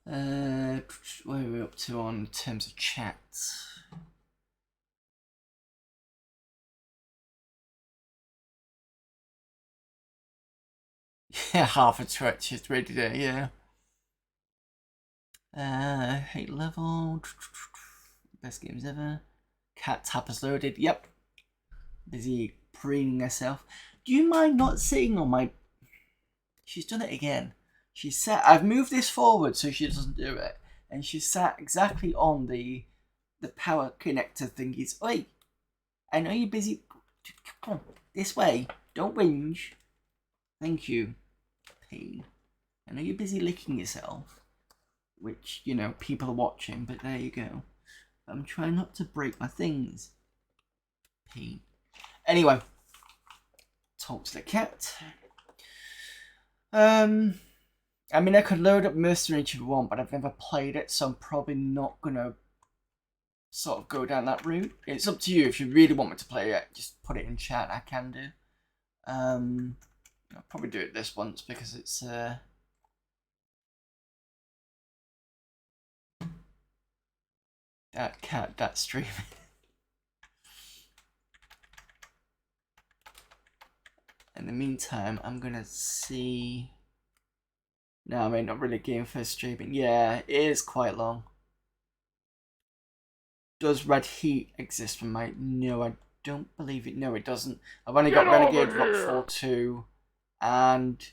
S1: Where are we up to on terms of chat? Yeah, half a Twitch is ready there, yeah. Hate level. Best games ever. Cat tap is loaded. Yep. Busy preening herself. Do you mind not sitting on my... She's done it again. She sat... I've moved this forward so she doesn't do it. And she sat exactly on the power connector thingies. Oi! I know you're busy. Come on. This way. Don't whinge. Thank you. Pain. I know you're busy licking yourself. Which, you know, people are watching, but there you go. I'm trying not to break my things. Pain. Anyway. Talk to the cat. I mean, I could load up Mercenary if you want, but I've never played it, so I'm probably not gonna sort of go down that route. It's up to you. If you really want me to play it, just put it in chat. I can do. I'll probably do it this once because it's that cat that's streaming. In the meantime, I'm gonna see. No, I mean, not really game for streaming. Yeah, it is quite long. Does Red Heat exist for my... No, I don't believe it. No, it doesn't. I've only got Renegade Rockfall 2 and...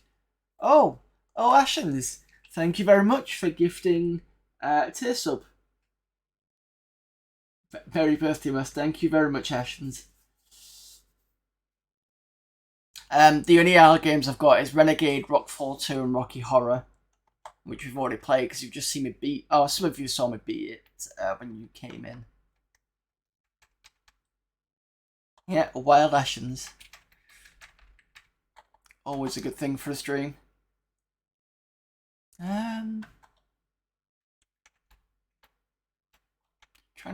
S1: Oh, Ashens. Thank you very much for gifting a tier sub. Very birthday must. Thank you very much, Ashens. The only other games I've got is Renegade, Rockfall 2 and Rocky Horror, which we've already played because you've just seen me beat... Oh, some of you saw me beat it when you came in. Yeah, Wild Ashens. Always a good thing for a stream. Trying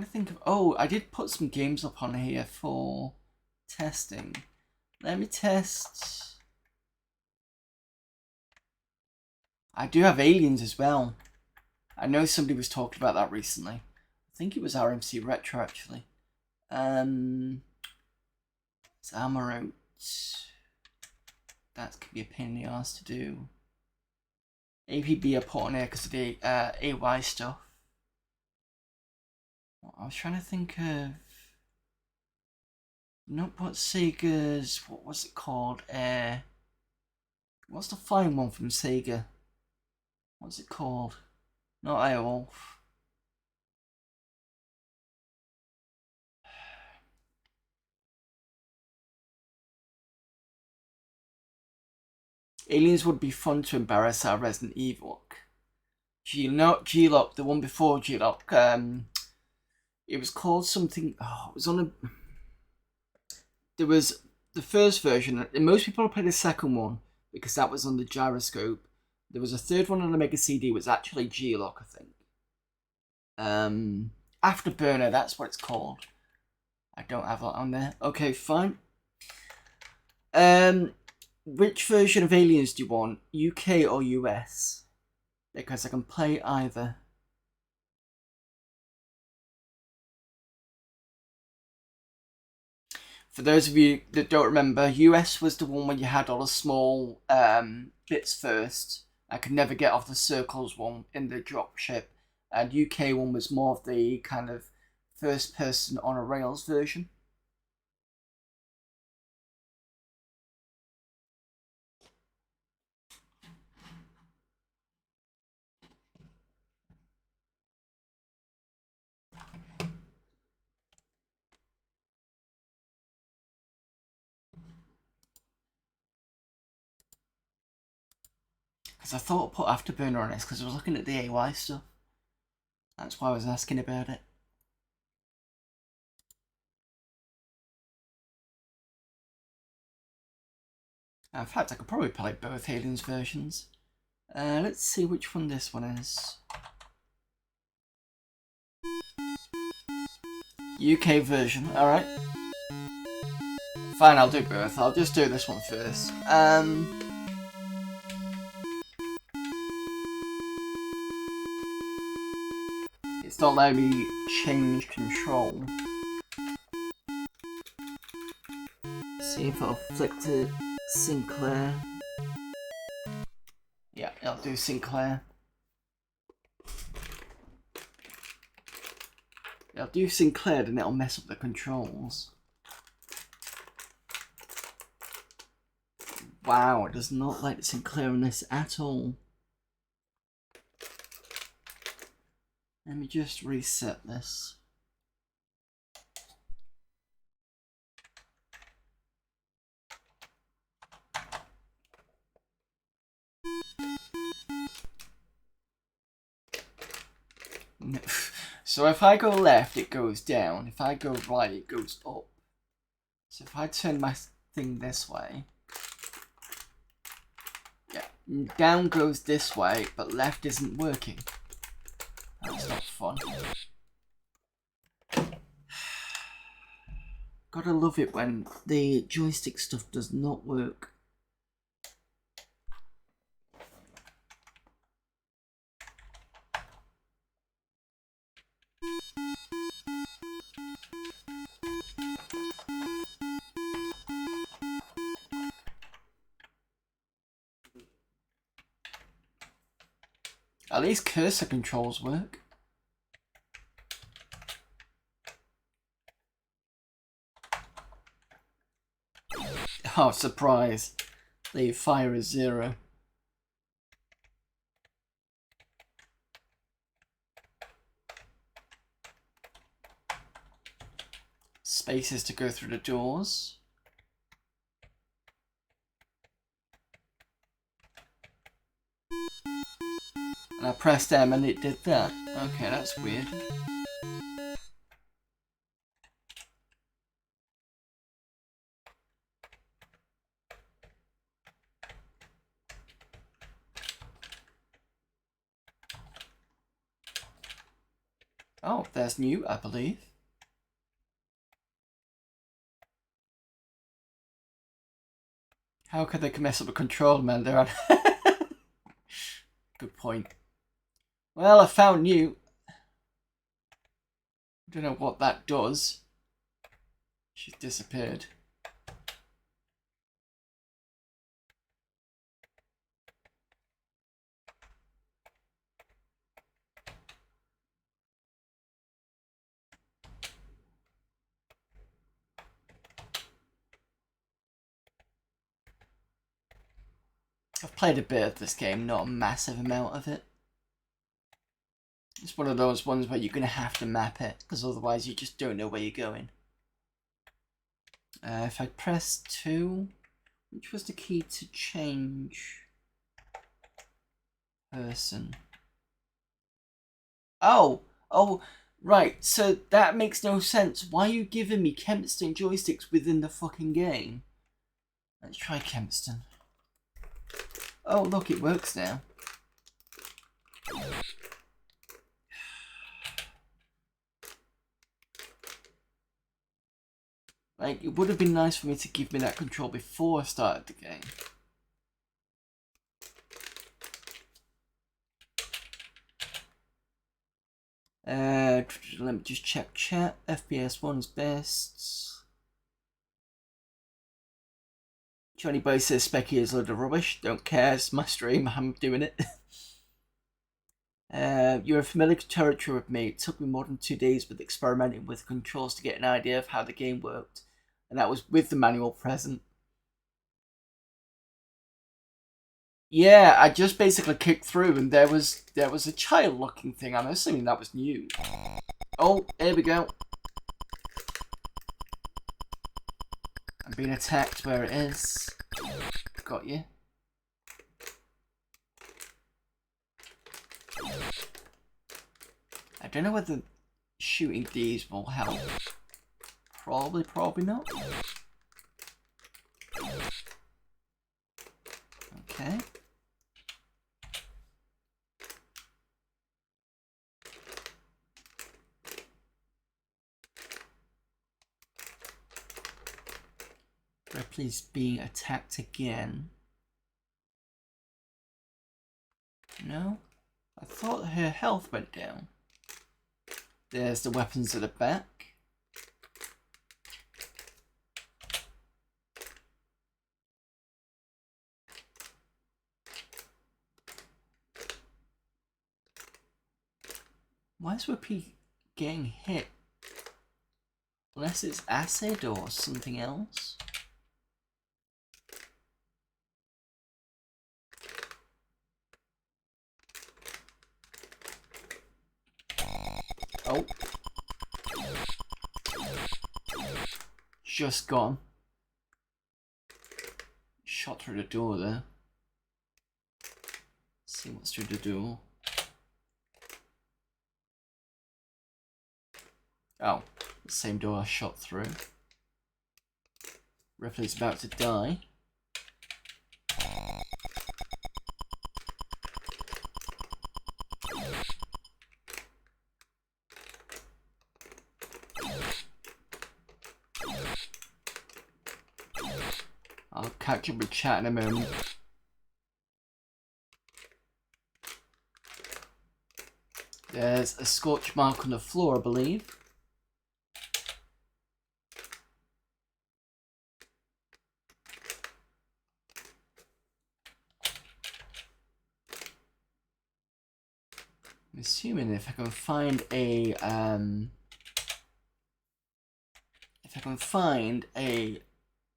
S1: to think of... Oh, I did put some games up on here for testing. Let me test. I do have Aliens as well. I know somebody was talking about that recently. I think it was RMC Retro actually. It's Amarote. That could be a pain in the ass to do. APB I put on here because of the AY stuff. I was trying to think of... Not what Sega's... What was it called? What's the fine one from Sega? What's it called? Not Airwolf. Aliens would be fun to embarrass our Resident Evil. G-Lock, the one before G-Lock. It was called something... Oh, it was on a... There was the first version, and most people played the second one because that was on the gyroscope. There was a third one on the Mega CD, was actually G-Lock, I think. Afterburner, that's what it's called. I don't have that on there. Okay, fine. Which version of Aliens do you want? UK or US? Because I can play either. For those of you that don't remember, US was the one where you had all the small bits first. I could never get off the circles one in the dropship. And UK one was more of the kind of first person on a rails version. Because I thought I put Afterburner on this because I was looking at the AY stuff. That's why I was asking about it. In fact, I could probably play both Aliens versions. Let's see which one this one is. UK version, alright. Fine, I'll do both. I'll just do this one first. It's not letting me change control. See if I'll flick to Sinclair. Yeah, I'll do Sinclair. I'll do Sinclair, then it'll mess up the controls. Wow, it does not like Sinclair on this at all. Let me just reset this. So if I go left, it goes down. If I go right, it goes up. So if I turn my thing this way, yeah, down goes this way, but left isn't working. That's not fun. Gotta love it when the joystick stuff does not work. At least cursor controls work. Oh, surprise. The fire is 0. Spaces to go through the doors. And I pressed M and it did that. Okay, that's weird. Oh, there's new, I believe. How could they mess up a control, man? They're on. Good point. Well, I found new. Don't know what that does. She's disappeared. I've played a bit of this game, not a massive amount of it. It's one of those ones where you're going to have to map it, because otherwise you just don't know where you're going. If I press 2, which was the key to change person? Oh, right, so that makes no sense. Why are you giving me Kempston joysticks within the fucking game? Let's try Kempston. Oh, look, it works now. Like, it would have been nice for me to give me that control before I started the game. Let me just check chat. FPS 1 is best. To anybody says Specky is a load of rubbish, don't care, it's my stream, I'm doing it. You're in familiar territory with me. It took me more than 2 days with experimenting with controls to get an idea of how the game worked. And that was with the manual present. Yeah, I just basically kicked through and there was a child looking thing. I'm assuming that was new. Oh, here we go. I'm being attacked where it is. Got you. I don't know whether shooting these will help. Probably not. Okay. Ripley's being attacked again. No? I thought her health went down. There's the weapons at the back. Why is Ripley getting hit? Unless it's acid or something else. Oh. Just gone. Shot through the door there. Let's see what's through the door. Oh, the same door I shot through. Ripley's about to die. I'll catch up with chat in a moment. There's a scorch mark on the floor, I believe. I'm assuming if I can find a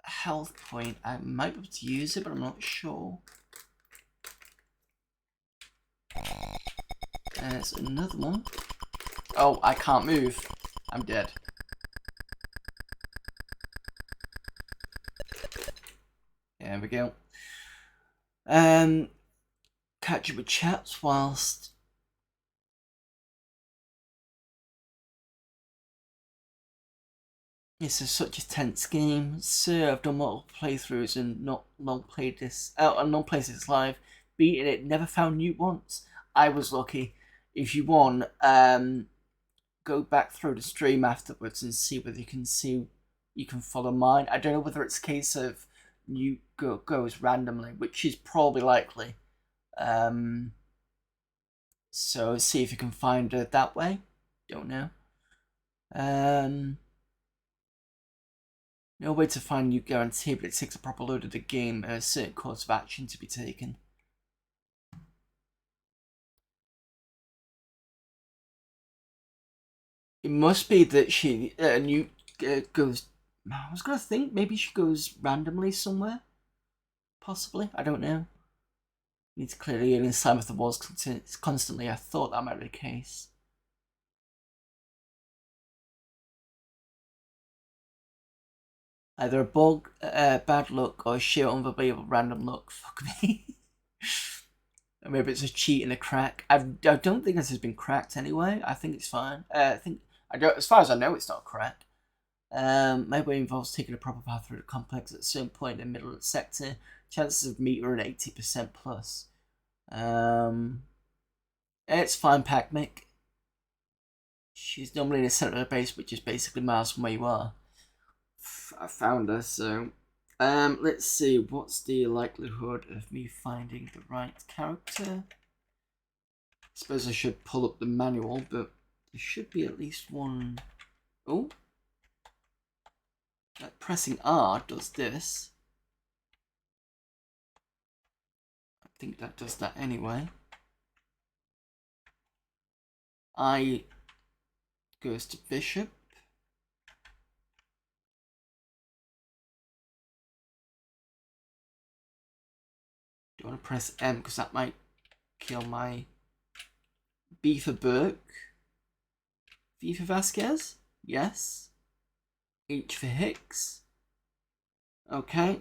S1: health point, I might be able to use it, but I'm not sure. There's another one. Oh, I can't move. I'm dead. There we go. Catch up with chats whilst this is such a tense game. Sir, I've done multiple playthroughs and not played this live. Beaten it, never found new once. I was lucky. If you want, go back through the stream afterwards and see whether you can follow mine. I don't know whether it's a case of you goes randomly, which is probably likely. So see if you can find it that way. Don't know. No way to find new guarantee, but it takes a proper load of the game and a certain course of action to be taken. It must be that she goes. I was gonna think maybe she goes randomly somewhere. Possibly, I don't know. Need to clear the alien side of the walls constantly. I thought that might be the case. Either a bug, bad luck, or sheer unbelievable random luck. Fuck me. Or maybe it's a cheat and a crack. I don't think this has been cracked anyway. I think it's fine. As far as I know, it's not cracked. Maybe it involves taking a proper path through the complex at a certain point in the middle of the sector. Chances of meet are an 80% plus. It's fine, Pac-Mick. She's normally in the center of the base, which is basically miles from where you are. I found her, so let's see, what's the likelihood of me finding the right character? I suppose I should pull up the manual, but there should be at least one. Oh, pressing R does this. think that does that anyway. I goes to bishop. Do you want to press M because that might kill my B for Burke. V for Vasquez? Yes. H for Hicks. Okay,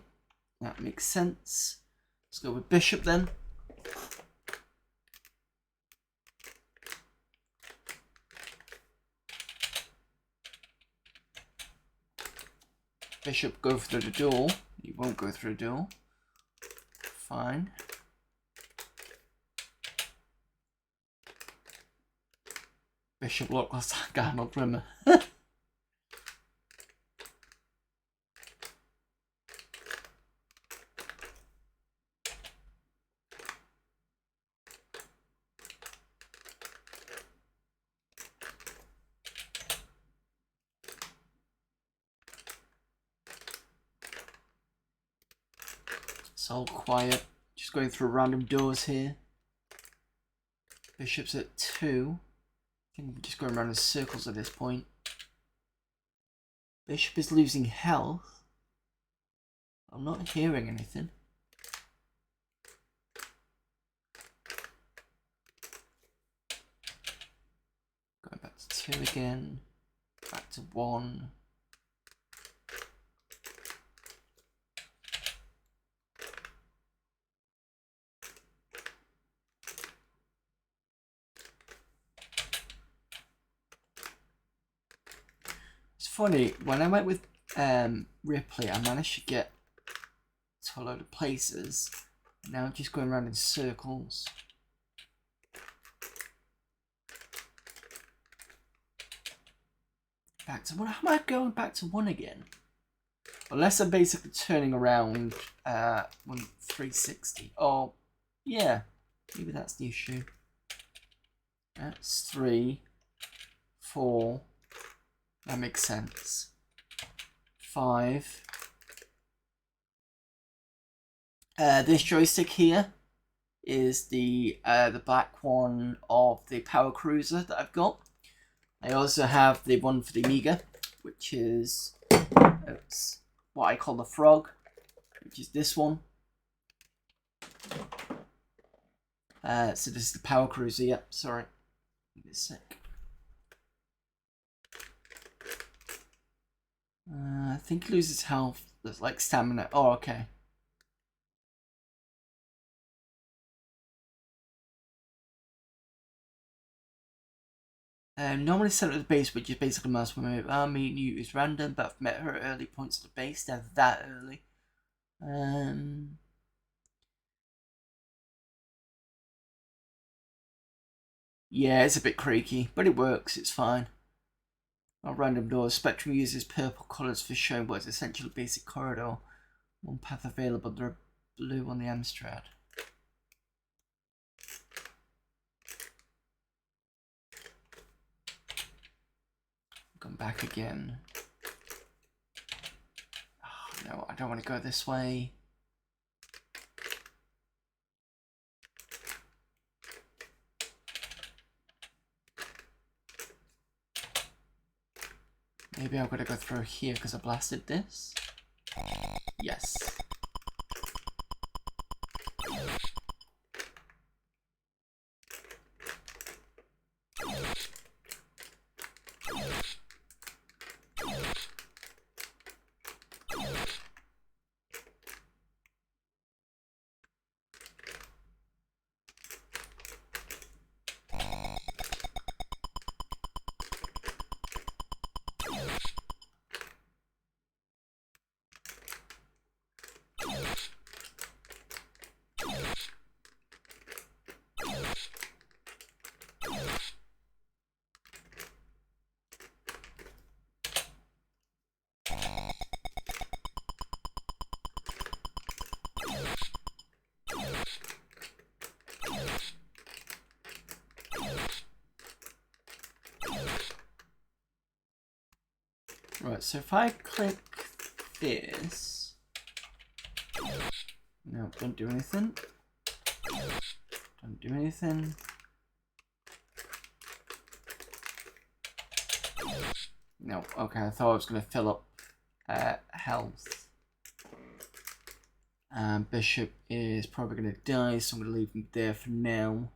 S1: that makes sense. Let's go with bishop then. Bishop go through the duel. You won't go through the duel. Fine. Bishop look last time, Arnold Rimmer. It's all quiet. Just going through random doors here. Bishop's at 2. I think we're just going around in circles at this point. Bishop is losing health. I'm not hearing anything. Going back to 2 again. Back to 1. Funny, when I went with Ripley, I managed to get to a load of places. Now I'm just going around in circles. Back to 1. How am I going back to 1 again? Unless I'm basically turning around 360. Oh, yeah. Maybe that's the issue. That's 3, 4. That makes sense. 5. This joystick here is the black one of the Power Cruiser that I've got. I also have the one for the Amiga, which is what I call the Frog, which is this one. So this is the Power Cruiser. Yep, sorry. Give me a sec. I think he loses health. There's like stamina. Oh, okay. Normally set at the base, which is basically mouse when army new is random, but I've met her at early points at the base. They're that early. Yeah, it's a bit creaky, but it works. It's fine. Random doors. Spectrum uses purple colours for showing what is essentially a basic corridor. One path available. There are blue on the Amstrad. Come back again. Oh, no, I don't want to go this way. Maybe I'm gonna go through here because I blasted this. Yes. Right, so if I click this, no, don't do anything. Don't do anything. No, okay, I thought I was going to fill up health. Bishop is probably going to die, so I'm going to leave him there for now.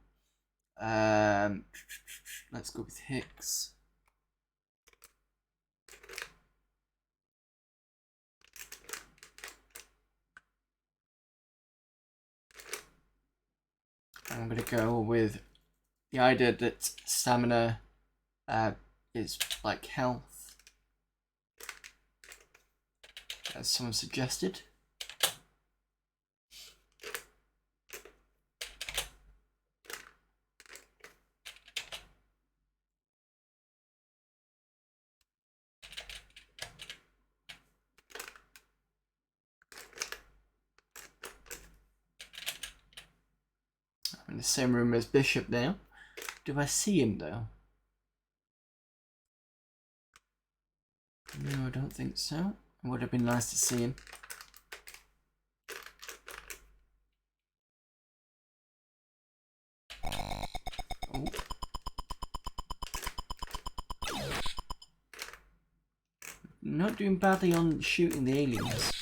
S1: Let's go with Hicks. I'm going to go with the idea that stamina is like health, as someone suggested. I'm in the same room as Bishop now. Do I see him though? No, I don't think so. It would have been nice to see him. Oh. Not doing badly on shooting the aliens.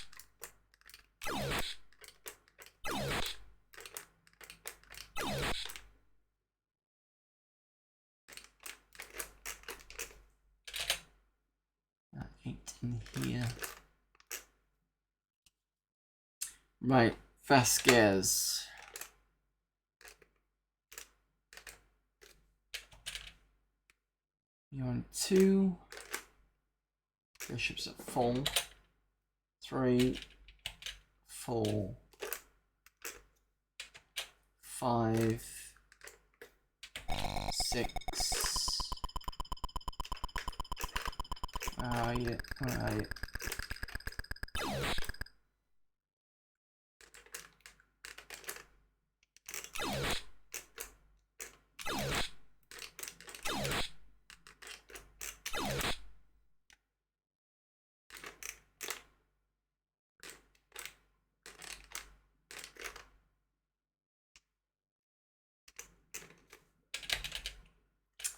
S1: In here. Right, Vasquez. You're on 2. Bishop's at full. 3, 4, 5, 6. Where are you? Where are you?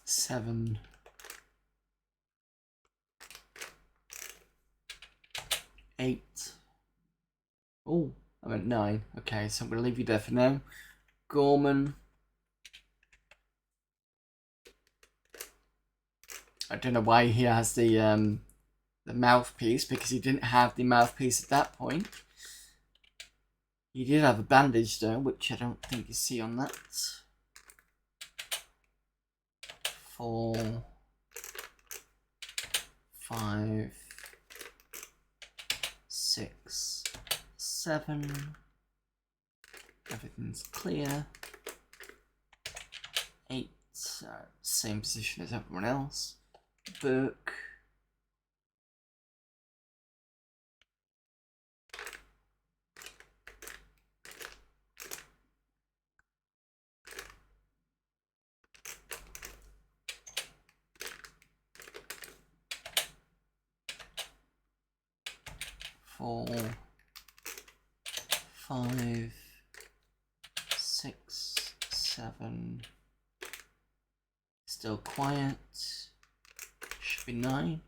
S1: Seven. 8. Oh, I'm at 9. Okay, so I'm going to leave you there for now. Gorman. I don't know why he has the mouthpiece, because he didn't have the mouthpiece at that point. He did have a bandage though, which I don't think you see on that. 4, 5, 6, 7. Everything's clear. 8. Same position as everyone else. Burke. Four, 5, 6, 7. Still quiet. Should be 9.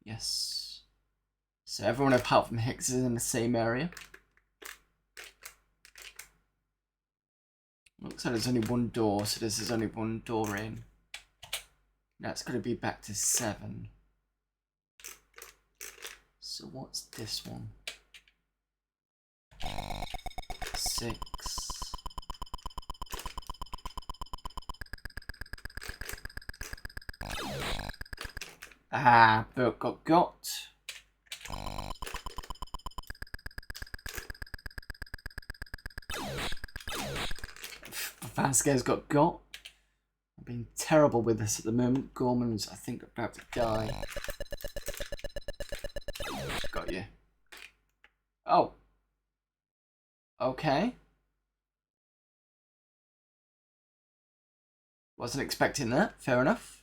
S1: Yes. So everyone apart from Hicks is in the same area. Looks like there's only one door, so this is only one door in. That's going to be back to 7. So what's this one? 6. Ah, Burke got. Vasquez got. I'm being terrible with this at the moment. Gorman's, I think, about to die. Got you. Oh. Okay. Wasn't expecting that. Fair enough.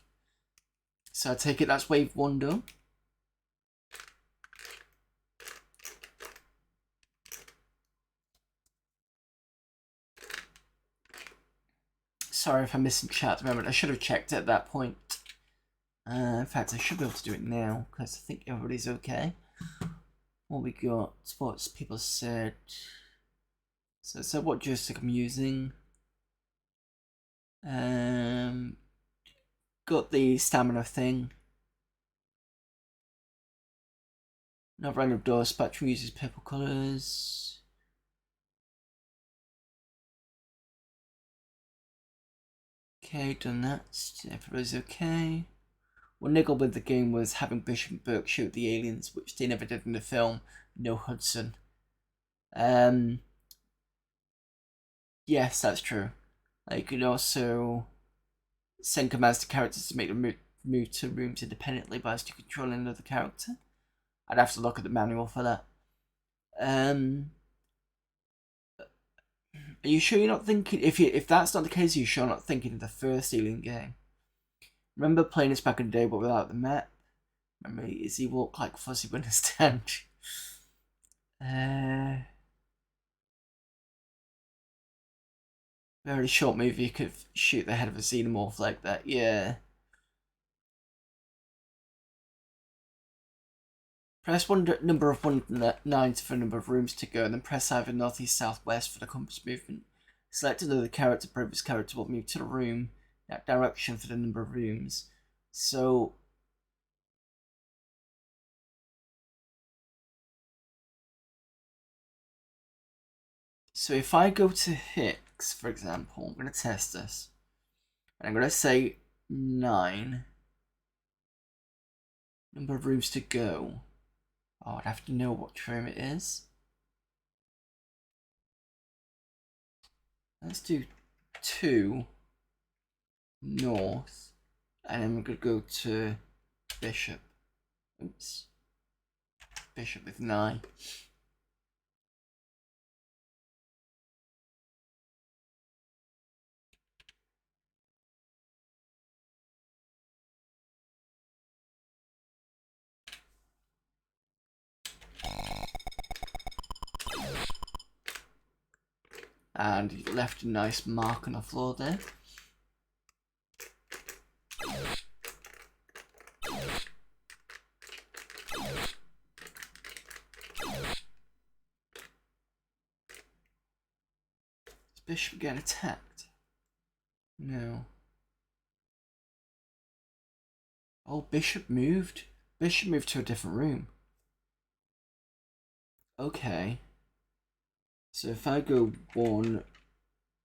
S1: So I take it that's wave 1 done. Sorry if I'm missing chat at the moment. I should have checked at that point. In fact, I should be able to do it now because I think everybody's okay. What we got? Sports people said. So what joystick I'm using? Got the stamina thing. Not random door. Spectrum uses purple colours. Okay, done that. Everybody's okay. What niggled with the game was having Bishop and Burke shoot the aliens, which they never did in the film. No Hudson. Yes, that's true. You could also send commands to characters to make them move to rooms independently whilst you control another character. I'd have to look at the manual for that. Are you sure you're not thinking? If that's not the case, are you sure you're not thinking of the first Alien game? Remember playing this back in the day, but without the map? Remember, is he walk like Fuzzy would understand? Very short movie. You could shoot the head of a xenomorph like that. Yeah. Press number of 190 for the number of rooms to go, and then press either northeast, southwest for the compass movement. Select another character, previous character will move to the room, that direction for the number of rooms. So if I go to Hicks, for example, I'm going to test this. And I'm going to say 9. Number of rooms to go. Oh, I'd have to know what room it is. Let's do 2 north, and then we're going to go to Bishop. Oops. Bishop with 9. And he left a nice mark on the floor there. Is Bishop getting attacked? No. Oh, Bishop moved? Bishop moved to a different room. Okay. So if I go 1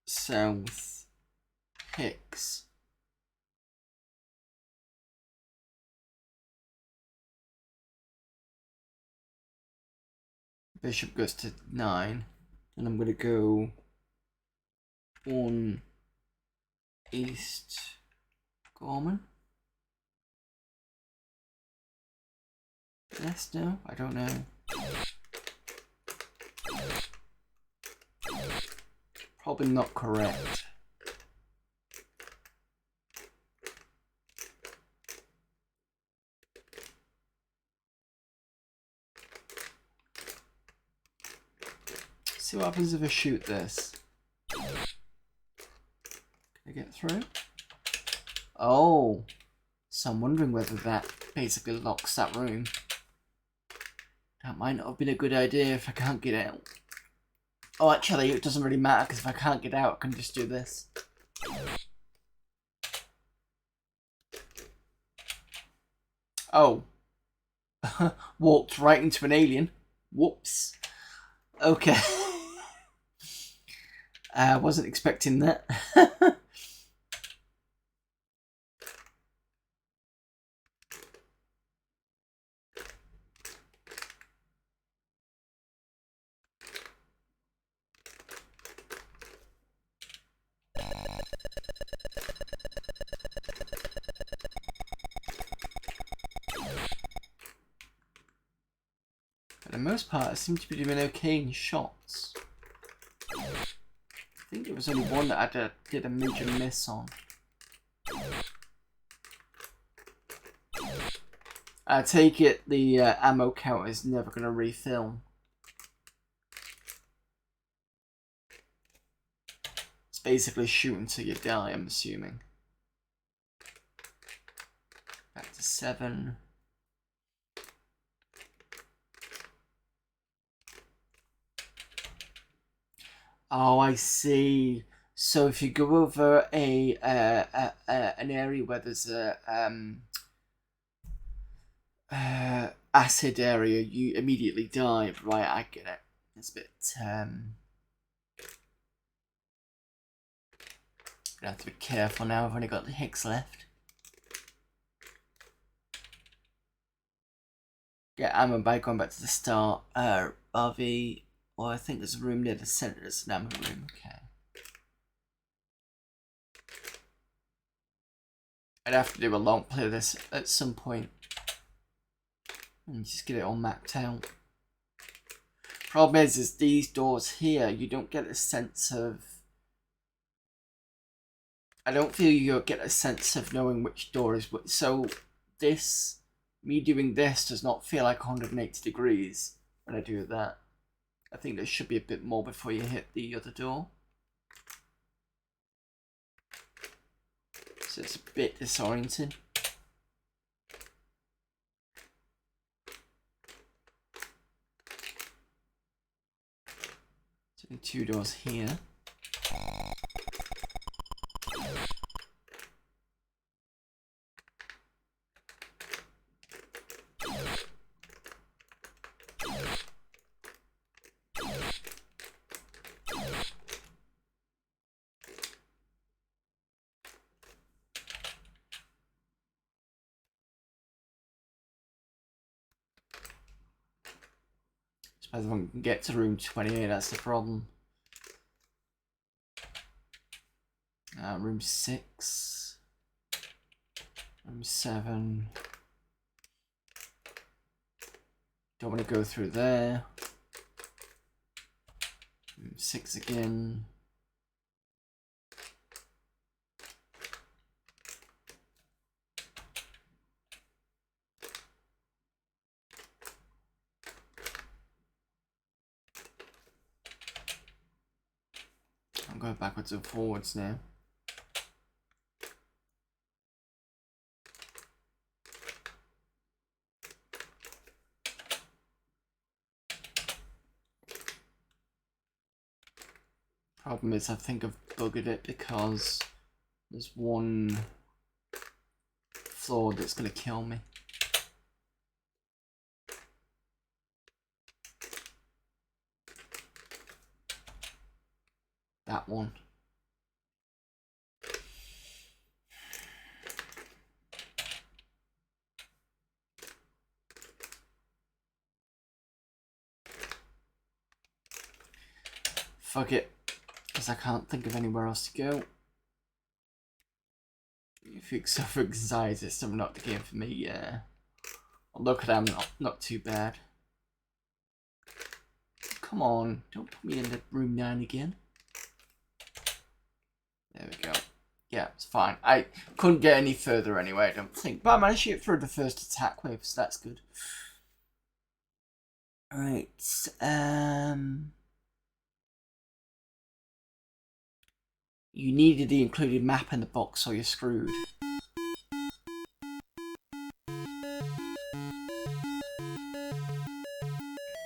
S1: south Hicks, Bishop goes to 9, and I'm going to go 1 east Gorman. Yes, no, I don't know. Probably not correct. See what happens if I shoot this. Can I get through? Oh, so I'm wondering whether that basically locks that room. That might not have been a good idea if I can't get out. Oh, actually, it doesn't really matter, because if I can't get out, I can just do this. Oh. Walked right into an alien. Whoops. Okay. I wasn't expecting that. For the most part, I seem to be doing okay in shots. I think there was only one that I did a major miss on. I take it the ammo count is never going to refill. It's basically shoot until you die, I'm assuming. Back to 7. Oh, I see. So if you go over an area where there's a acid area, you immediately die. Right, I get it. It's a bit gonna have to be careful now. I've only got the Hicks left. Get ammo by going back to the start. RV. Well, I think there's a room near the center. There's an ammo room. Okay. I'd have to do a long play of this at some point and just get it all mapped out. Problem is these doors here, you don't get a sense of. I don't feel you'll get a sense of knowing which door is which. So me doing this does not feel like 180 degrees when I do that. I think there should be a bit more before you hit the other door. So it's a bit disorienting. So 2 doors here. As one can get to room 28, that's the problem. Room 6. Room 7. Don't want to go through there. Room 6 again. I'm going backwards and forwards now. Problem is, I think I've buggered it because there's one floor that's going to kill me. That one. Fuck it. Because I can't think of anywhere else to go. If you suffer anxiety, it's still not the game for me, yeah. Look at that, not too bad. Come on, don't put me in the room 9 again. There we go. Yeah, it's fine. I couldn't get any further anyway, I don't think. But I managed to get through the first attack wave, so that's good. Alright, you needed the included map in the box or you're screwed.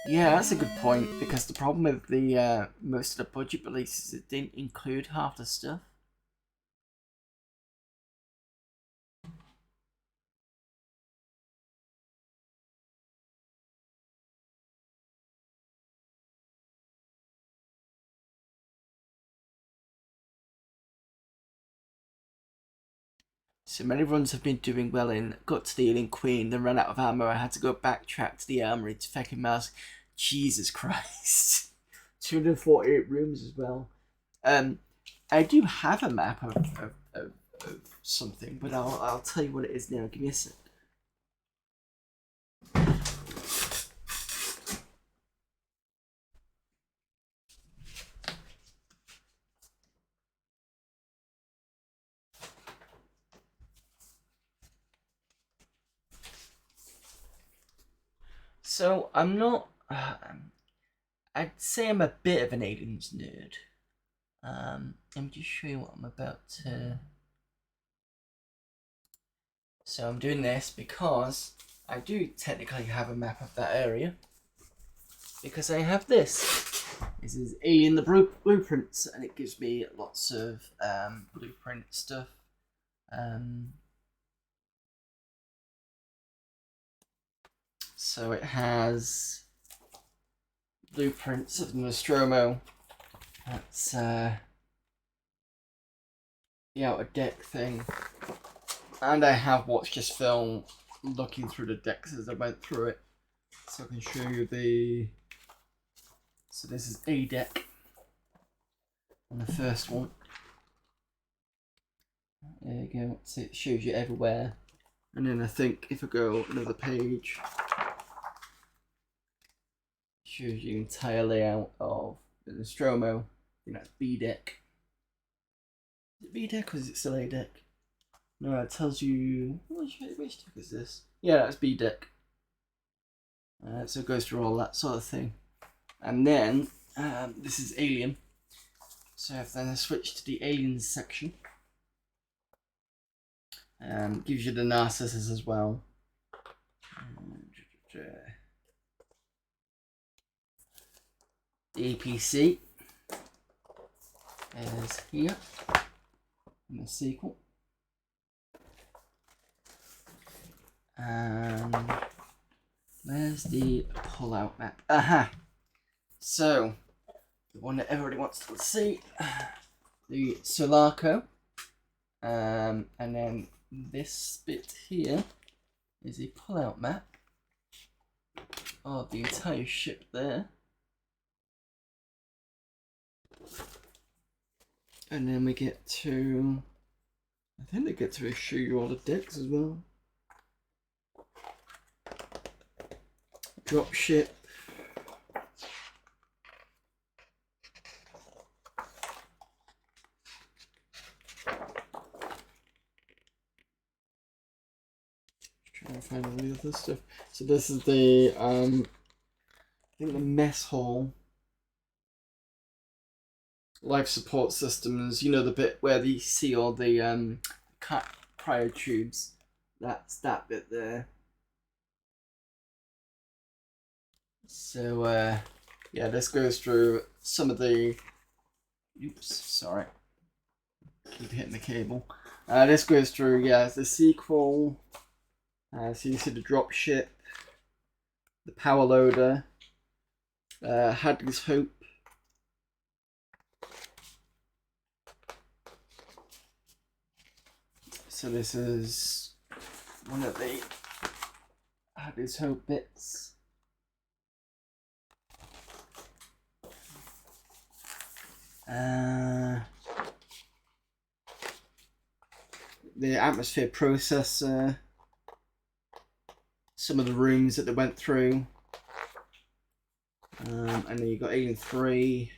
S1: Yeah, that's a good point, because the problem with the most of the budget releases, it didn't include half the stuff. So many runs have been doing well in got to the Alien Queen, then ran out of ammo. I had to go backtrack to the armory to fucking mouse. Jesus Christ. 248 rooms as well. I do have a map of something, but I'll tell you what it is now. Give me a sec. So I'm not. I'd say I'm a bit of an aliens nerd. Let me just show you what I'm about to. So I'm doing this because I do technically have a map of that area. Because I have this. This is Alien the Blueprints, and it gives me lots of blueprint stuff. So it has blueprints of the Nostromo. That's the outer deck thing. And I have watched this film looking through the decks as I went through it. So I can show you the... So this is A deck on the first one. There you go. So it shows you everywhere. And then I think if I go another page, it shows you the entire layout of the Nostromo. I think that's B deck. Is it B deck or is it still A deck? No, it tells you which deck is this? Yeah, that's B deck. So it goes through all that sort of thing. And then this is Alien. So if then I switch to the Aliens section, gives you the Narcissus as well. The APC is here in the sequel. And where's the pull-out map? Aha! So, the one that everybody wants to see, the Sulaco, and then this bit here is a pull-out map of the entire ship there. And then we get to, I think they get to show you all the decks as well. Dropship. Trying to find all the other stuff. So this is the I think the mess hall. Life support systems, you know, the bit where you see all the cryotubes. That's that bit there. So yeah, this goes through some of the. Oops, sorry. Keep hitting the cable. This goes through, yeah, the sequel. So you see the dropship, the power loader, Hadley's Hope. So this is one of the Hadley's Hope bits. The atmosphere processor, some of the rooms that they went through, and then you've got Alien 3,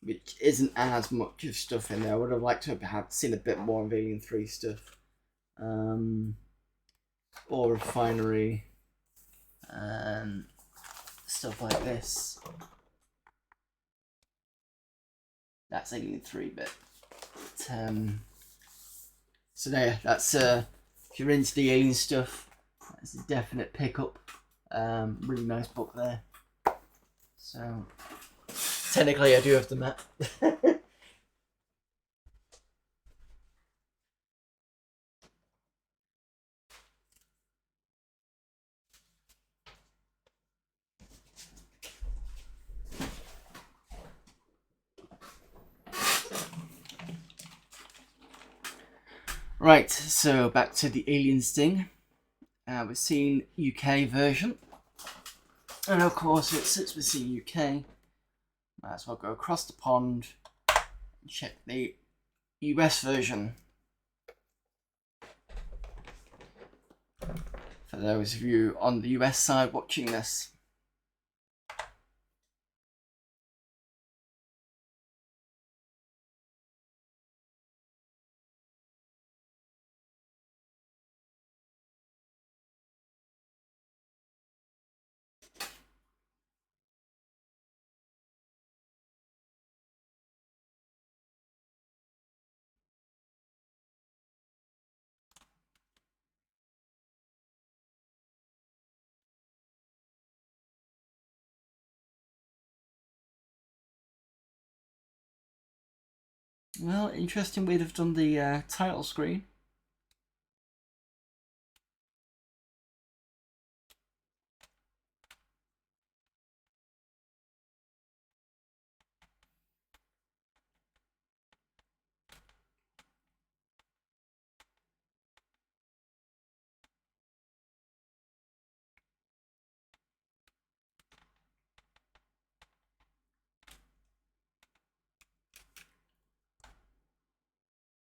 S1: which isn't as much of stuff in there. I would have liked to have seen a bit more of Alien 3 stuff. Or Refinery, and stuff like this. That's Alien 3 bit. So there, that's if you're into the Alien stuff, that's a definite pickup. Really nice book there. So technically I do have the map. Right, so back to the Aliens thing. We've seen UK version. And of course, since we've seen UK, might as well go across the pond and check the US version. For those of you on the US side watching this. Well, interesting way they've done the title screen.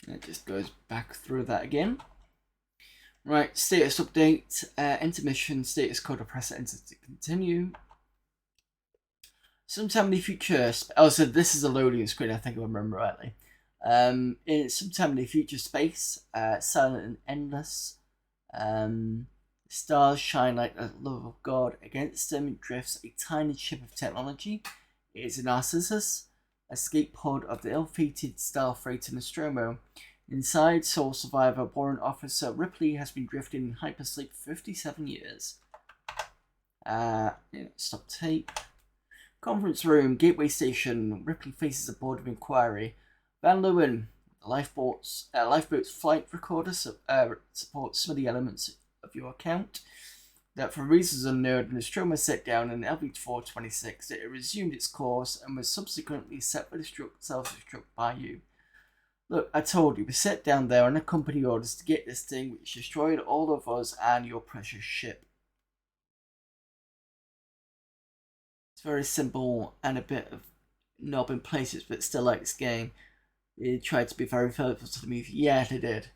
S1: It just goes back through that again. Right, status update, intermission, status code, or press enter to continue. Sometime in the future, oh, so this is a loading screen, I think I remember rightly. In sometime in the future space, silent and endless, stars shine like the love of God. Against them drifts a tiny ship of technology. It is a Narcissus, escape pod of the ill-fated star freighter Nostromo. Inside, sole survivor Warrant Officer Ripley has been drifting in hypersleep for 57 years. Stop tape. Conference room, Gateway Station. Ripley faces a board of inquiry. Van Leeuwen, the lifeboat's flight recorder supports some of the elements of your account. That for reasons unknown, Nostromo set down in LV-426 that it resumed its course and was subsequently set for self-destruct by you. Look, I told you, we set down there on a company orders to get this thing which destroyed all of us and your precious ship. It's very simple and a bit of knob in places, but still like this game. They tried to be very faithful to the movie. Yeah, they did.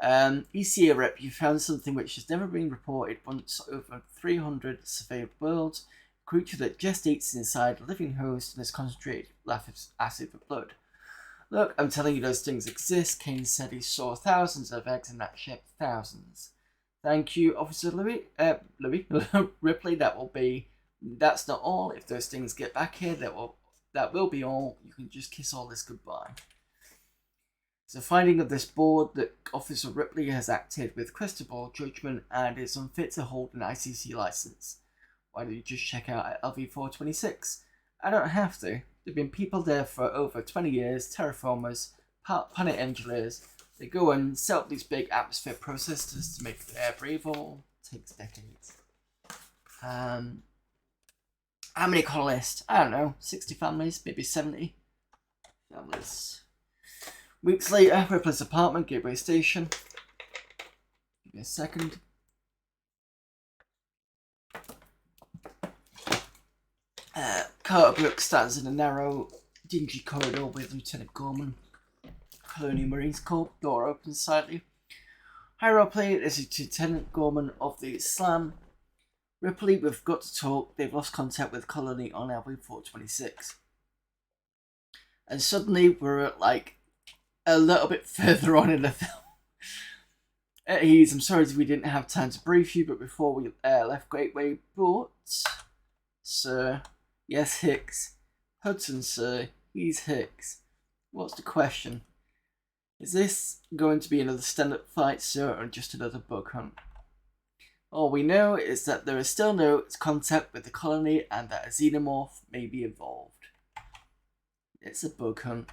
S1: ECA rep, you found something which has never been reported once over 300 surveyed worlds. A creature that gestates inside a living host and has concentrated acid for blood. Look, I'm telling you those things exist. Kane said he saw thousands of eggs in that ship. Thousands. Thank you, Officer Ripley, that's not all. If those things get back here, that will be all. You can just kiss all this goodbye. The finding of this board that Officer Ripley has acted with questionable judgment and is unfit to hold an ICC license. Why don't you just check out LV-426? I don't have to. There've been people there for over 20 years, terraformers, planet engineers. They go and set up these big atmosphere processors to make the air breathable. Takes decades. How many colonists? I don't know, 60 families, maybe 70 families. Weeks later, Ripley's apartment, Gateway Station. Give me a second. Carter Brooks stands in a narrow, dingy corridor with Lieutenant Gorman. Colonial Marines Corps. Door opens slightly. Hi Ripley, this is Lieutenant Gorman of the Slam. Ripley, we've got to talk. They've lost contact with Colony on LV-426. And suddenly we're at like a little bit further on in the film. I'm sorry we didn't have time to brief you, but before we left Gateway, Sir, yes, Hicks. Hudson, sir, he's Hicks. What's the question? Is this going to be another stand-up fight, sir, or just another bug hunt? All we know is that there is still no contact with the colony and that a xenomorph may be involved. It's a bug hunt.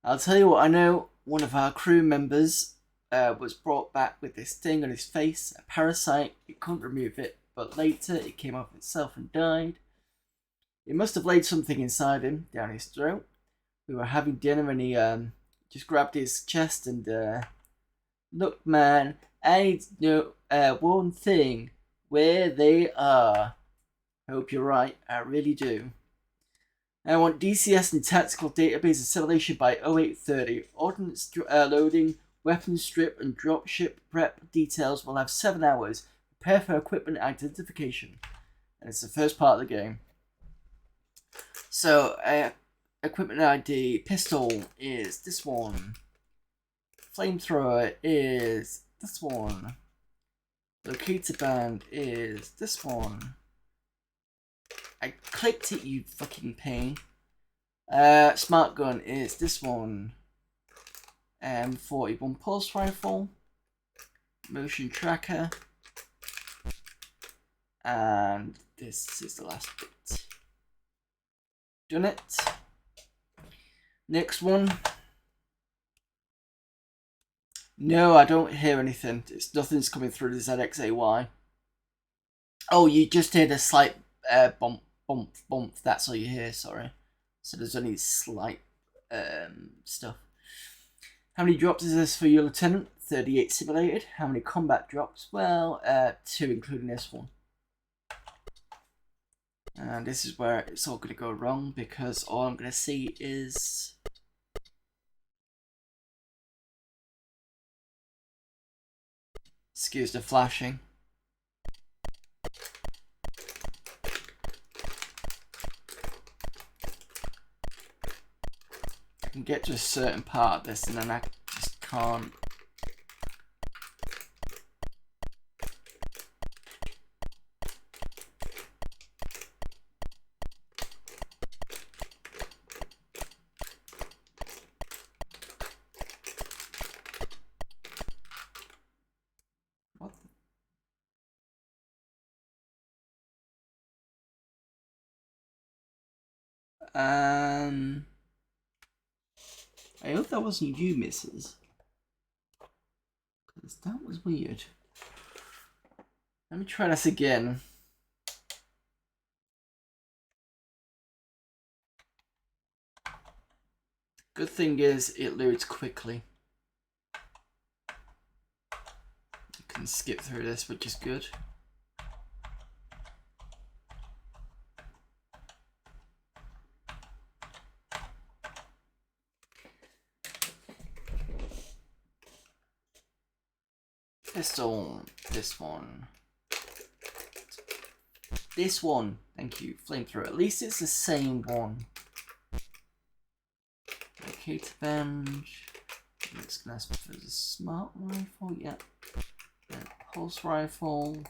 S1: I'll tell you what I know. One of our crew members was brought back with this thing on his face, a parasite. He couldn't remove it, but later it came off itself and died. It must have laid something inside him, down his throat. We were having dinner and he just grabbed his chest and look, man, I need to know one thing. Where they are. Hope you're right, I really do. I want DCS and tactical database assimilation by 0830. Ordnance loading, weapons strip, and dropship prep details will have 7 hours. Prepare for equipment identification. And it's the first part of the game. So, equipment ID, pistol is this one. Flamethrower is this one. Locator band is this one. I clicked it, you fucking pain. Smart gun is this one. 41 pulse rifle. Motion tracker. And this is the last bit. Done it. Next one. No, I don't hear anything. Nothing's coming through the ZXAY. Oh, you just heard a slight bump. That's all you hear, sorry. So there's only slight stuff. How many drops is this for your lieutenant? 38 simulated. How many combat drops? Well, 2 including this one. And this is where it's all going to go wrong because all I'm going to see is... Excuse the flashing. I can get to a certain part of this and then I just can't. What the... I hope that wasn't you, Mrs. Because that was weird. Let me try this again. Good thing is, it loads quickly. You can skip through this, which is good. This one, thank you, flamethrower. At least it's the same one. Okay, to bench. Next gonna ask for the smart rifle, yep. Then pulse rifle.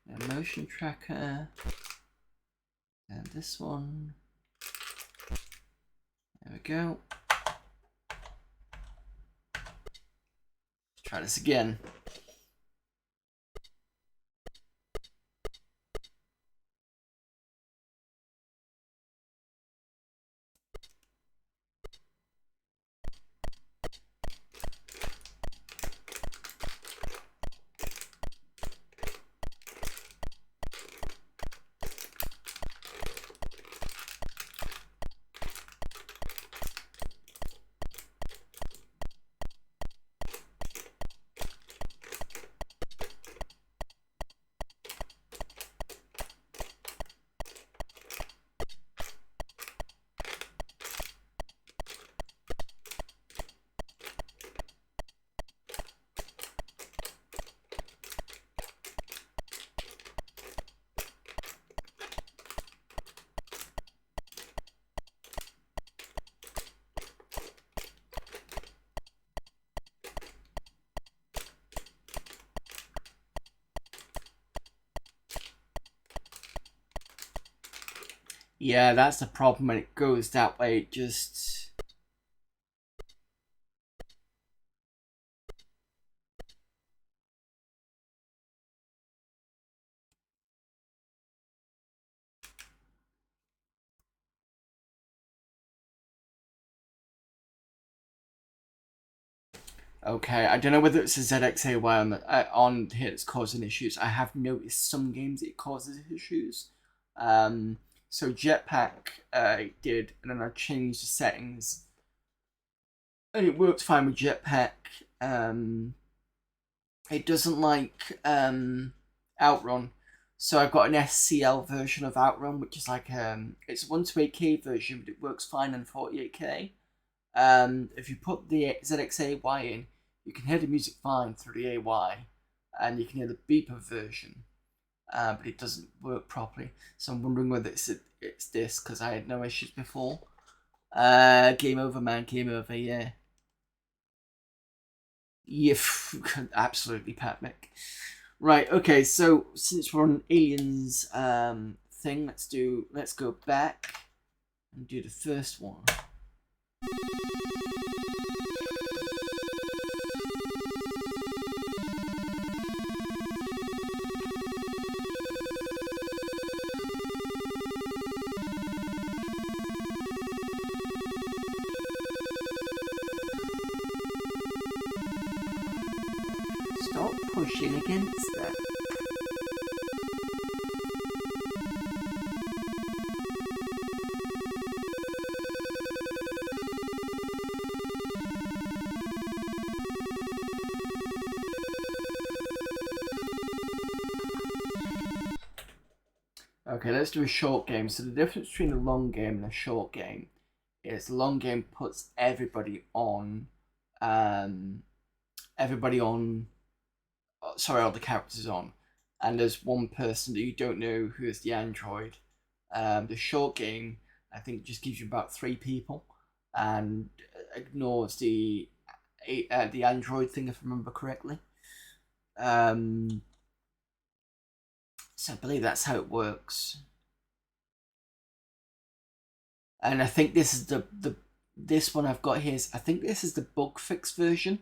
S1: Then motion tracker. And this one. There we go. Try this again. Yeah, that's the problem when it goes that way. It just... Okay, I don't know whether it's a ZXAY on here that's causing issues. I have noticed some games it causes issues. So Jetpack did, and then I changed the settings. And it works fine with Jetpack. It doesn't like Outrun. So I've got an SCL version of Outrun, which is like, it's a 128K version, but it works fine on 48K. If you put the ZXAY in, you can hear the music fine through the AY, and you can hear the beeper version. But it doesn't work properly, so I'm wondering whether it's this, because I had no issues before. Game over, man, game over, yeah. Yeah, absolutely, Pat Mick. Right, okay, so since we're on Aliens thing, let's go back and do the first one. pushing against that. Okay, let's do a short game. So the difference between a long game and a short game is the long game puts everybody on, sorry, all the characters on, and there's one person that you don't know who is the android. The short game, I think, just gives you about 3 people, and ignores the android thing, if I remember correctly. So I believe that's how it works. And I think this is this one I've got here is, I think this is the bug fix version,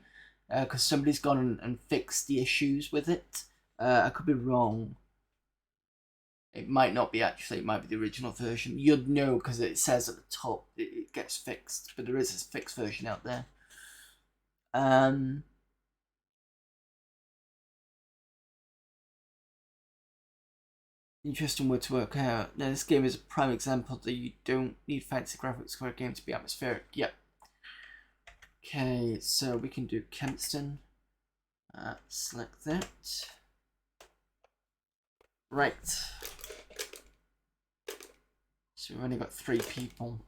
S1: because somebody's gone and fixed the issues with it. I could be wrong. It might not be actually, it might be the original version. You'd know because it says at the top it gets fixed, but there is a fixed version out there. Interesting way to work out. Now, this game is a prime example that you don't need fancy graphics for a game to be atmospheric. Yep. Okay, so we can do Kempston. Select that. Right. So we've only got 3 people.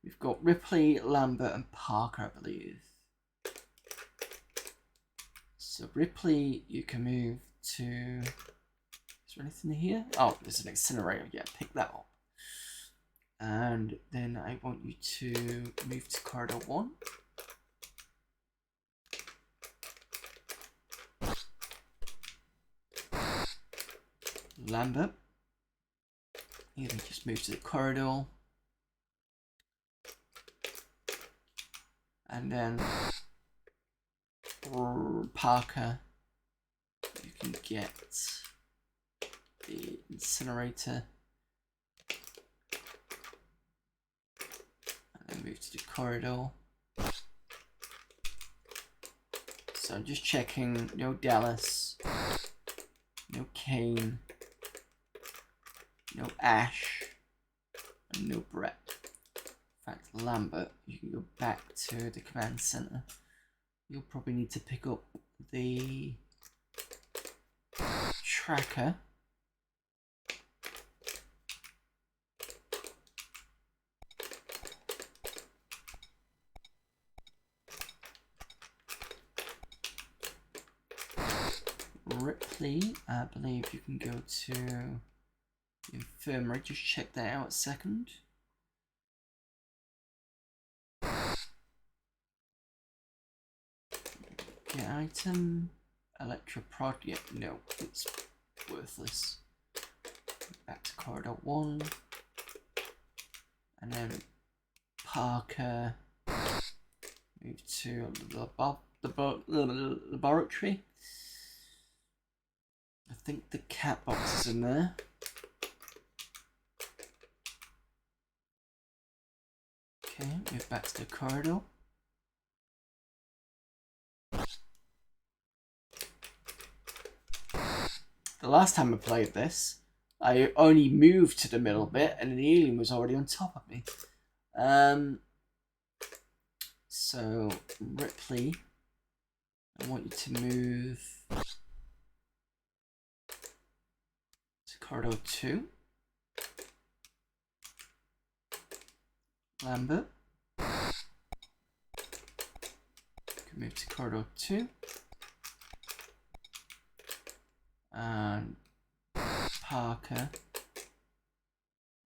S1: We've got Ripley, Lambert, and Parker, I believe. So Ripley, you can move to... Is there anything here? Oh, there's an incinerator. Yeah, pick that up. And then I want you to move to corridor 1. Lambert. You can just move to the corridor. And then Parker, you can get the incinerator and then move to the corridor. So I'm just checking, no Dallas, no Kane, no Ash, and no Brett. In fact, Lambert, you can go back to the command center. You'll probably need to pick up the tracker. Ripley, I believe you can go to the infirmary. Just check that out a second. Get item, electroprod. Yep, no, it's worthless. Back to corridor 1, and then Parker. Move to the laboratory. I think the cat box is in there. Okay, move back to the corridor. The last time I played this, I only moved to the middle bit and the alien was already on top of me. So, Ripley, I want you to move to corridor 2. Lambert, you can move to corridor 2. And Parker,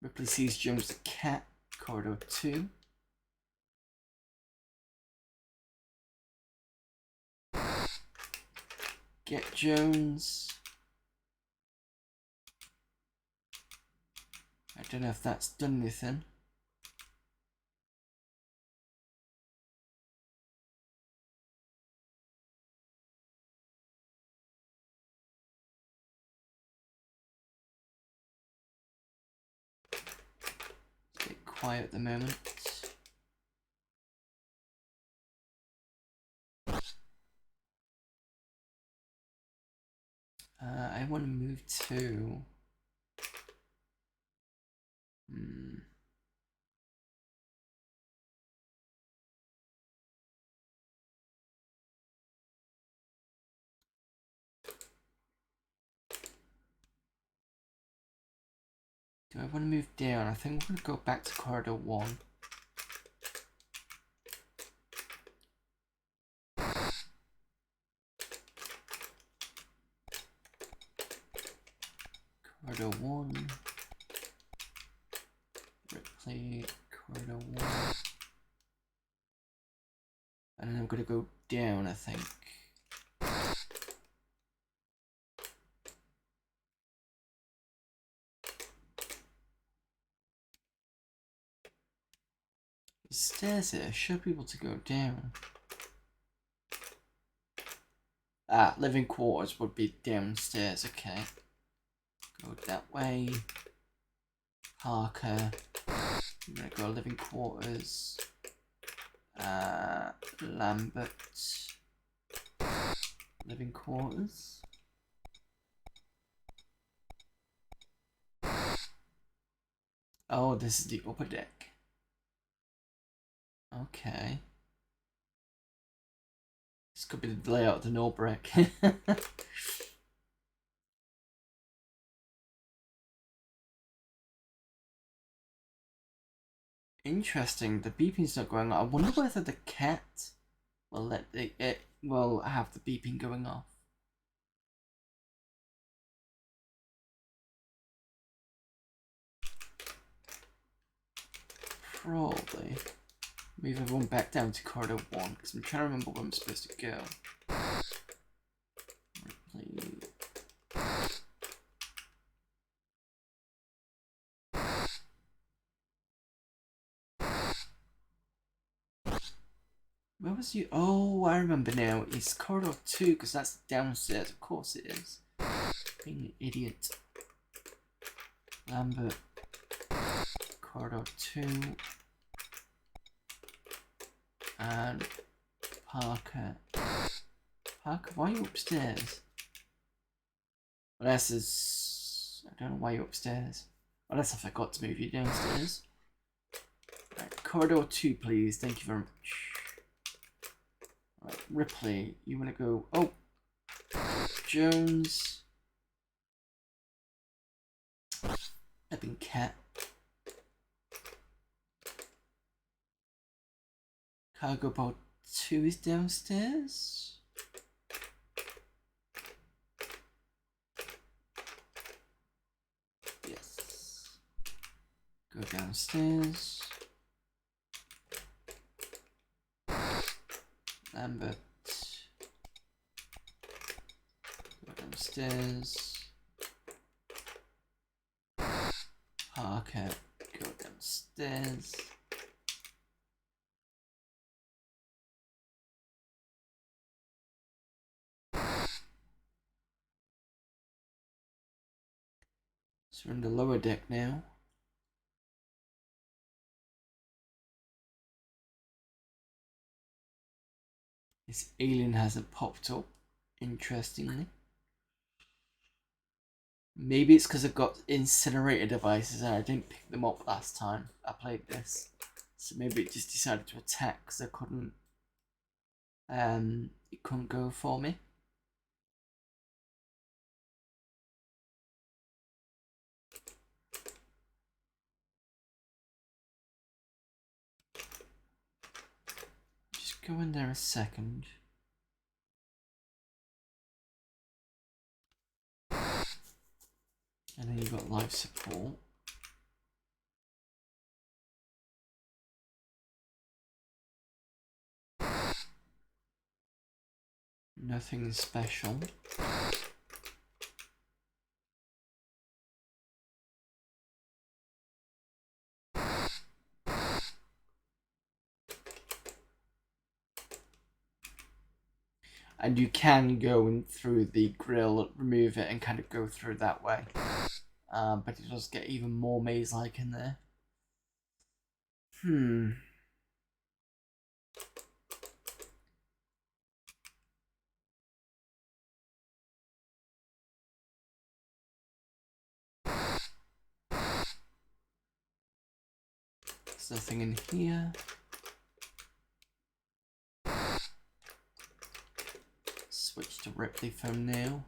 S1: Ripley sees Jones the cat, corridor 2. Get Jones. I don't know if that's done anything. It's a bit quiet at the moment. I want to move to. Do I want to move down? I think we're going to go back to corridor 1. Corridor 1. Ripley, corridor 1. And then I'm going to go down, I think. The stairs here should be able to go down. Ah, living quarters would be downstairs, okay. Go that way. Parker. I'm gonna go living quarters. Lambert. Living quarters. Oh, this is the upper deck. Okay. This could be the layout of the null brick. Interesting, the beeping's not going on. I wonder whether the cat will let it will have the beeping going off. Probably. Move everyone back down to corridor 1 because I'm trying to remember where I'm supposed to go. Where was you? Oh, I remember now. It's corridor 2 because that's downstairs. Of course it is. Being an idiot. Lambert. Corridor 2. And Parker. Parker, why are you upstairs? Unless it's... I don't know why you're upstairs. Unless I forgot to move you downstairs. Right, corridor 2, please. Thank you very much. Right, Ripley, you want to go... Oh! Jones. Epping Cat. Cargo Boat 2 is downstairs. Yes. Go downstairs. Lambert. Go downstairs. Parker. Go downstairs. So we're in the lower deck now. This alien hasn't popped up, interestingly. Maybe it's because I've got incinerator devices and I didn't pick them up last time I played this. So maybe it just decided to attack because I couldn't, it couldn't go for me. Just go in there a second. And then you've got life support. Nothing special. And you can go in through the grill, remove it, and kind of go through that way. But it does get even more maze-like in there. There's nothing in here. Switch to Ripley thumbnail.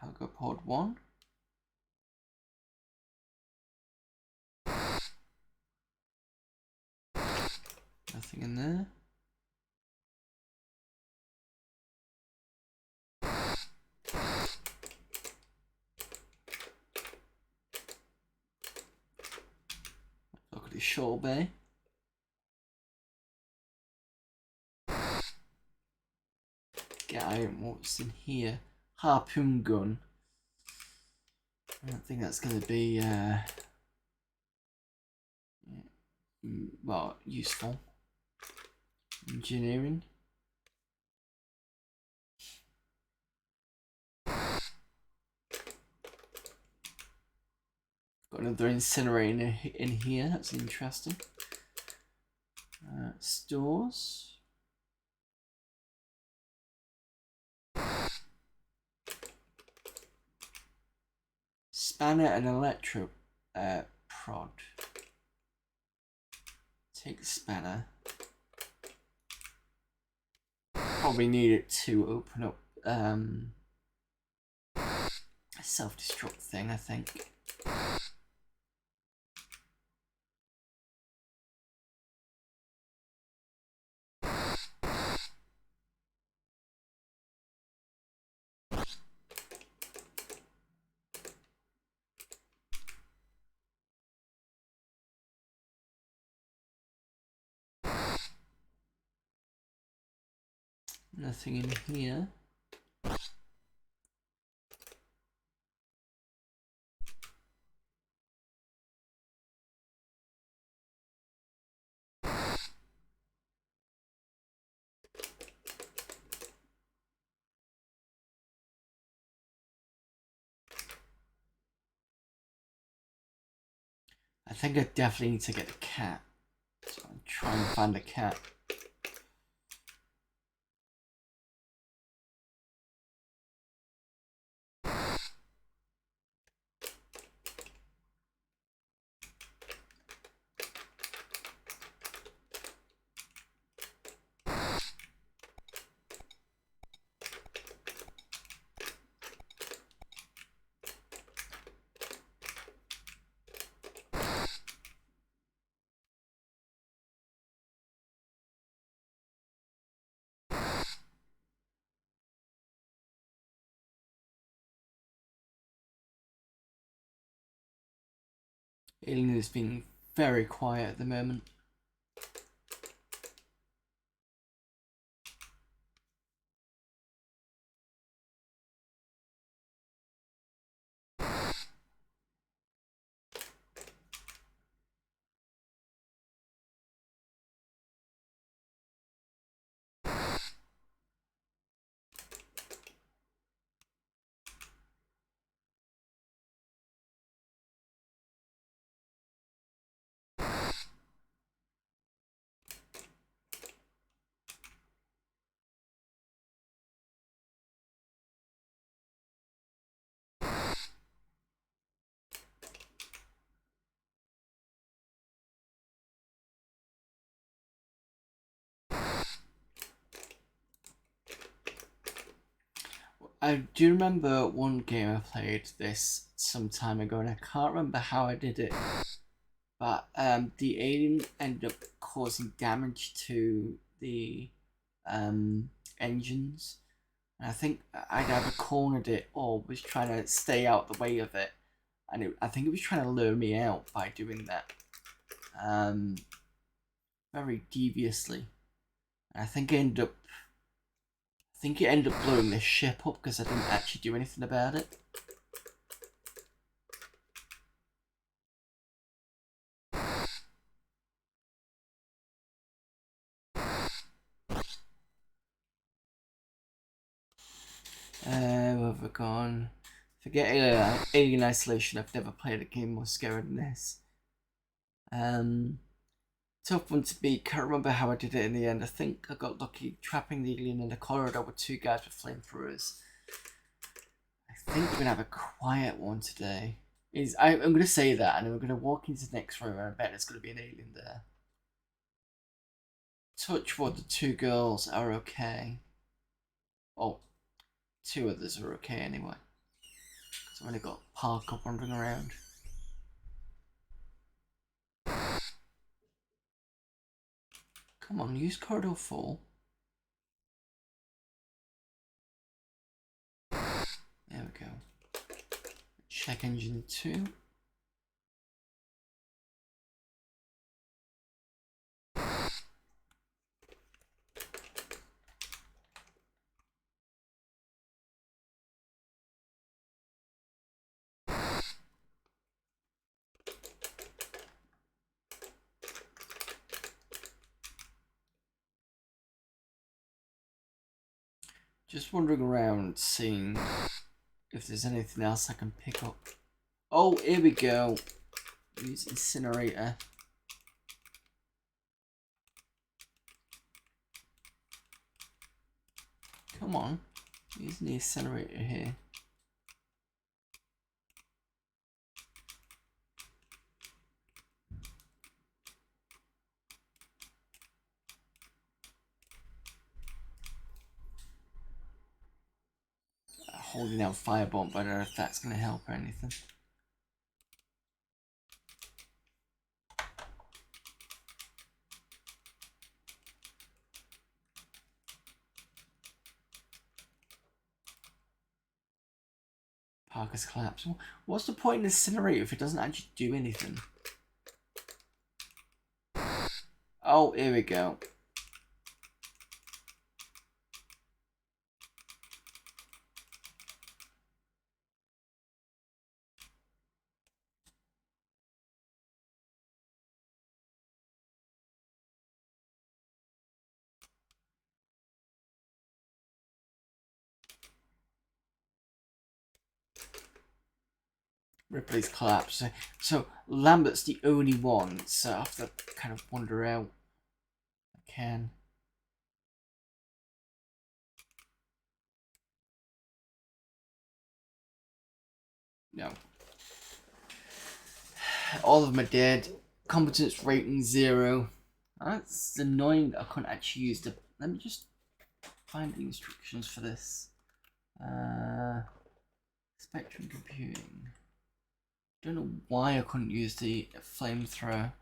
S1: Cargo pod 1. Nothing in there. Look at the shore bay. Guy, what's in here? Harpoon gun. I don't think that's going to be well, useful. Engineering. Got another incinerator in here. That's interesting. Stores. Spanner and electro prod. Take the spanner. Probably need it to open up a self-destruct thing, I think. Nothing in here. I think I definitely need to get a cat. So I'll try and find a cat. Alien has been very quiet at the moment. I do remember one game I played this some time ago, and I can't remember how I did it. But the alien ended up causing damage to the engines. And I think I'd either cornered it or was trying to stay out the way of it. And I think it was trying to lure me out by doing that. Very deviously. And I think it ended up blowing this ship up because I didn't actually do anything about it. Where have we gone? Forget Alien Isolation. I've never played a game more scary than this. Tough one to beat. Can't remember how I did it in the end. I think I got lucky trapping the alien in a corridor with two guys with flamethrowers. I think we're gonna have a quiet one today. I'm going to say that, and then we're going to walk into the next room, and I bet there's going to be an alien there. Touch wood, the two girls are okay. Oh, two others are okay anyway. So I've only got Parker wandering around. Come on, use corridor 4. There we go. Check engine 2. Just wandering around, seeing if there's anything else I can pick up. Oh, here we go. Use incinerator. Come on. Use the incinerator here. Holding out firebomb, but I don't know if that's going to help or anything. Parker's collapse. What's the point in incinerator if it doesn't actually do anything? Oh, here we go. Ripley's collapsed. So Lambert's the only one, so I have to kind of wander out. I can. No. All of them are dead. Competence rating 0. That's annoying that I couldn't actually use the... Let me just find the instructions for this. Spectrum computing. Don't know why I couldn't use the flamethrower.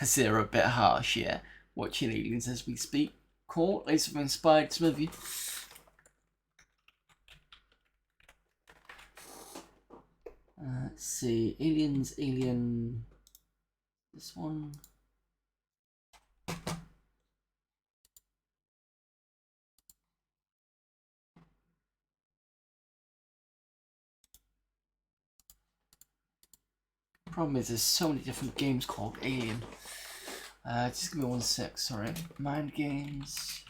S1: Zero, a bit harsh, yeah. Watching aliens as we speak. Cool, at least I've inspired some of you. Let's see, aliens, alien. This one. Problem is, there's so many different games called Alien. Just give me 1 sec, sorry. Mind games.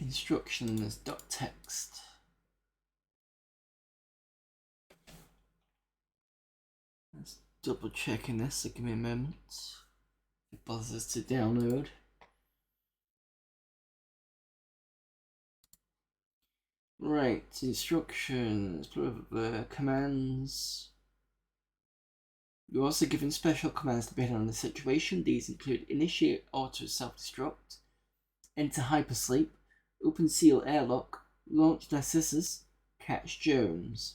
S1: Instructions.txt. Let's double checking this, so give me a moment. It buzzes to download. Right, instructions, blah, blah, blah, commands. You're also given special commands depending on the situation. These include initiate auto self-destruct, enter hypersleep, open seal airlock, launch Narcissus, catch Jones.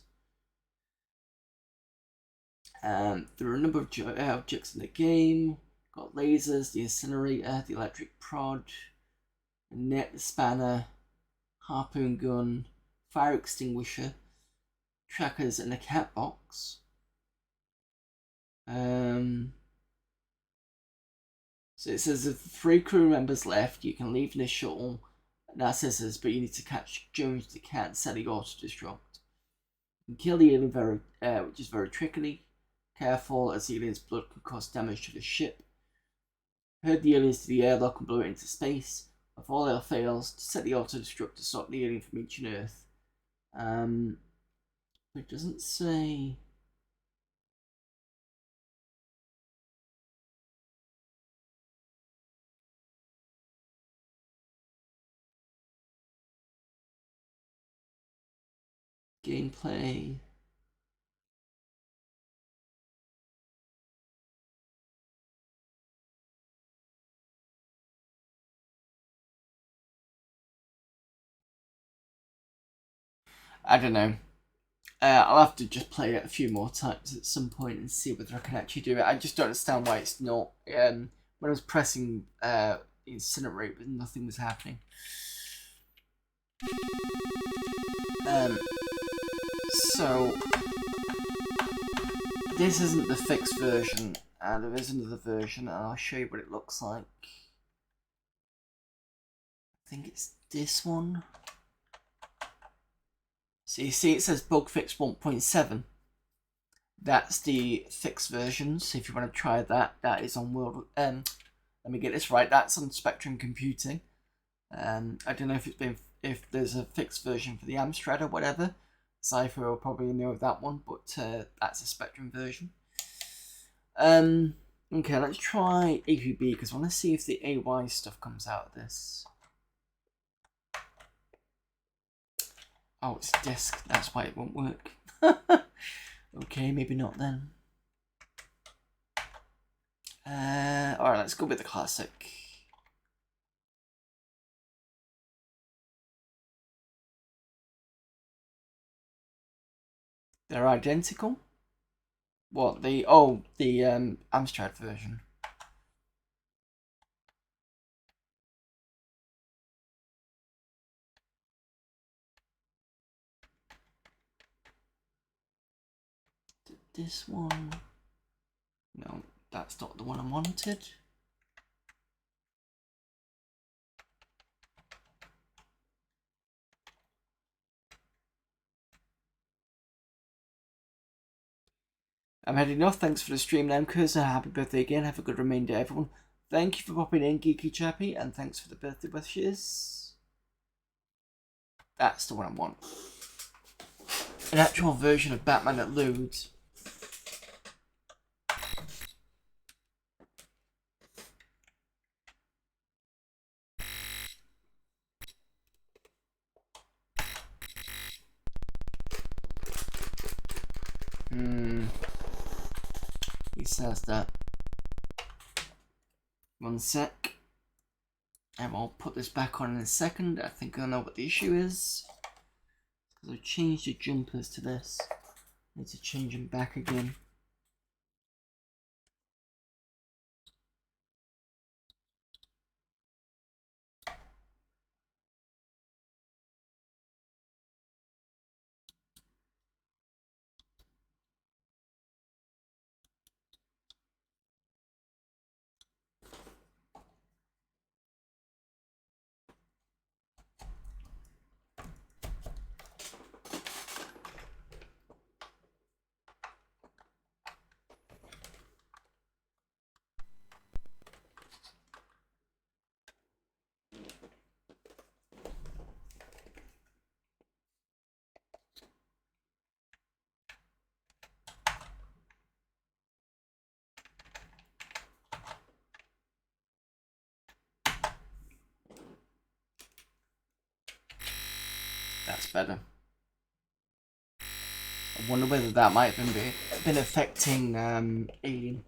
S1: There are a number of objects in the game. Got lasers, the incinerator, the electric prod, the net, the spanner, harpoon gun, fire extinguisher, trackers, and a cat box. So it says if 3 crew members left, you can leave in the shuttle. That says, but you need to catch Jones the cat and set the auto-destruct. You can kill the alien which is very tricky. Careful, as the alien's blood can cause damage to the ship. Herd the aliens to the airlock and blow it into space. If all else fails, to set the auto-destruct to stop the alien from reaching Earth. It doesn't say... Gameplay. I don't know. I'll have to just play it a few more times at some point and see whether I can actually do it. I just don't understand why it's not. When I was pressing incinerate, but nothing was happening. So this isn't the fixed version. There is another version, and I'll show you what it looks like. I think it's this one. So you see it says bug fix 1.7. That's the fixed version. So if you want to try that, that is on World. Let me get this right. That's on Spectrum Computing. I don't know if there's a fixed version for the Amstrad or whatever. Cypher will probably know that one, but that's a Spectrum version. Okay, let's try APB because I want to see if the AY stuff comes out of this. Oh, it's disk. That's why it won't work. Okay, maybe not then. Alright, let's go with the classic. They're identical. What, the Amstrad version. This one. No, that's not the one I wanted. I'm heading off. Thanks for the stream, Lemkers. Happy birthday again. Have a good remainder, everyone. Thank you for popping in, Geeky Chappy, and thanks for the birthday wishes. That's the one I want. An actual version of Batman that loads. He says that. One sec. And I'll put this back on in a second. I think I know what the issue is. Because I've changed the jumpers to this. I need to change them back again. That's better. I wonder whether that might have been affecting Alien.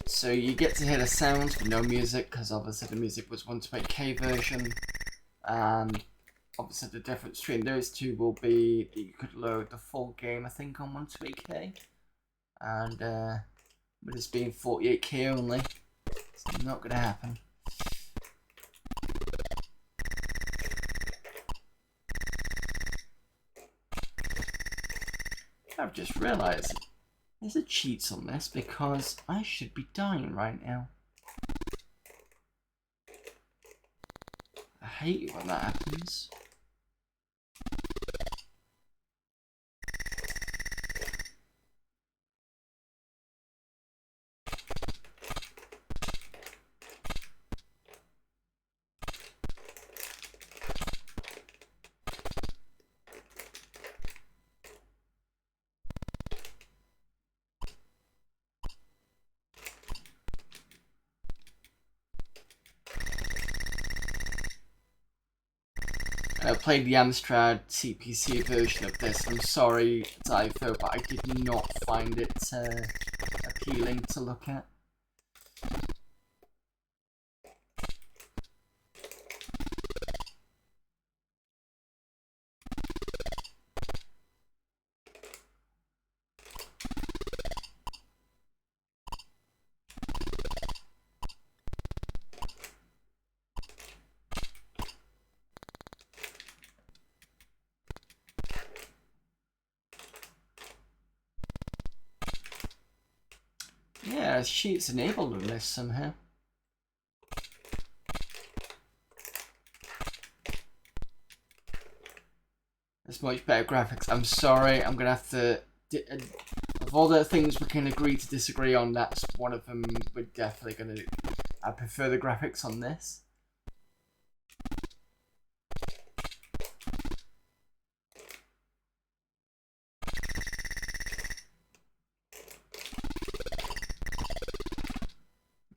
S1: So you get to hear the sounds but no music because obviously the music was 128K version, and obviously the difference between those two will be that you could load the full game, I think, on 128K, and with this being 48K only, it's not going to happen. I've just realised there's a cheats on this because I should be dying right now. I hate it when that happens. I played the Amstrad CPC version of this. I'm sorry, Zypho, but I did not find it appealing to look at. Yeah, sheets enabled on this somehow. There's much better graphics. I'm sorry, I'm gonna have to. Of all the things we can agree to disagree on, that's one of them. We're definitely gonna. I prefer the graphics on this.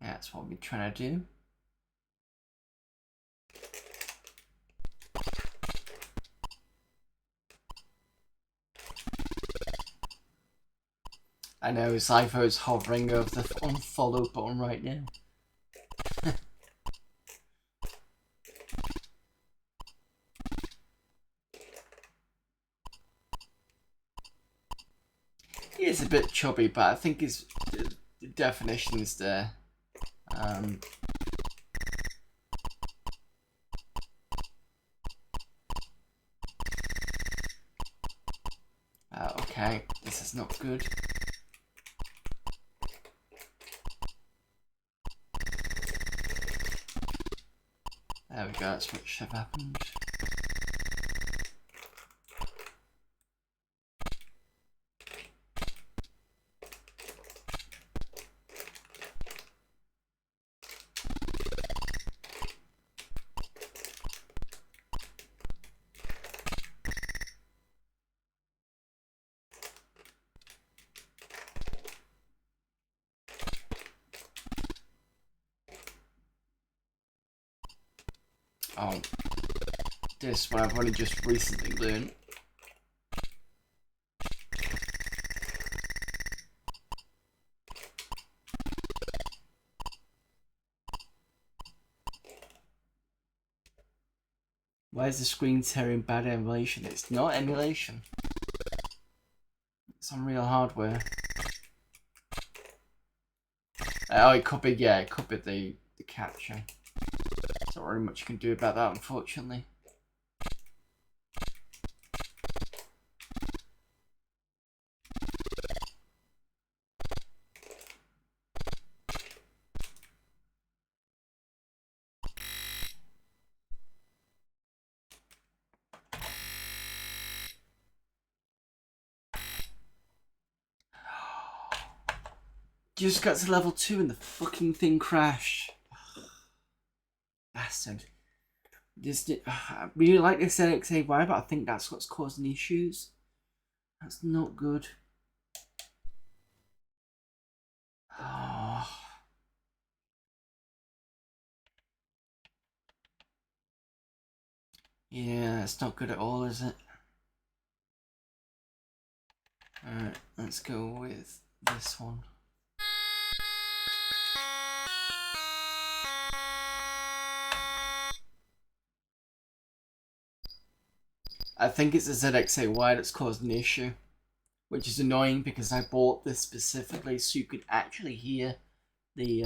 S1: That's what we're trying to do. I know Zypho's hovering over the unfollow button right now. He is a bit chubby, but I think the definition is there. Okay, this is not good. There we go, that's what should have happened. Oh, this one I've only just recently learned. Why is the screen tearing bad emulation? It's not emulation. It's on real hardware. Oh, it could be, yeah, it could be the capture. There's not very much you can do about that, unfortunately. Just got to level 2 and the fucking thing crashed. Bastard. I really like this NXAY, but I think that's what's causing issues. That's not good. Oh. Yeah, it's not good at all, is it? Alright, let's go with this one. I think it's the ZXAY that's causing the issue, which is annoying because I bought this specifically so you could actually hear the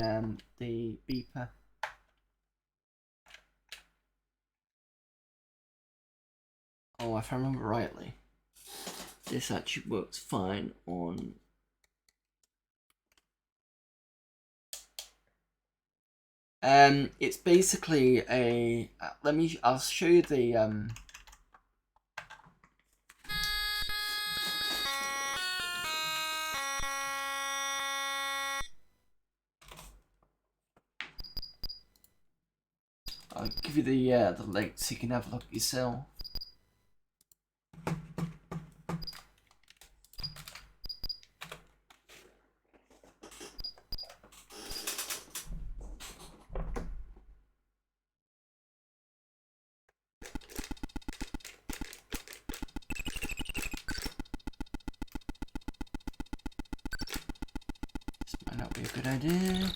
S1: beeper. Oh, if I remember rightly, this actually works fine on. It's basically a. I'll show you the I'll give you the link so you can have a look yourself. This might not be a good idea.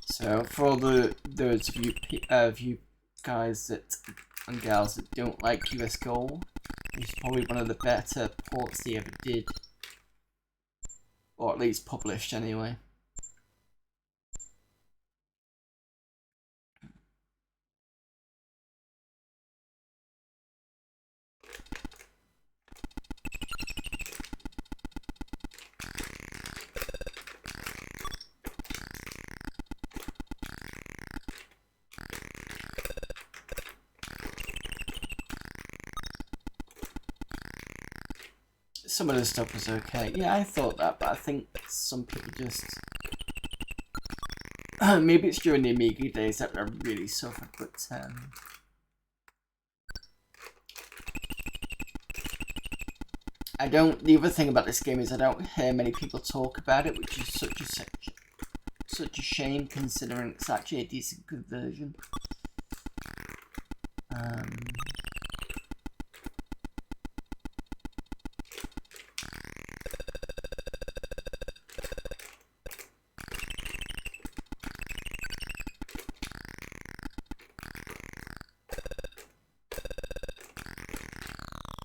S1: So for all those of you guys and gals that don't like US Gold, it's probably one of the better ports they ever did, or at least published anyway. Some of the stuff was okay. Yeah, I thought that, but I think some people just... maybe it's during the Amiga days that I really suffered, but... The other thing about this game is I don't hear many people talk about it, which is such a shame considering it's actually a decent good version.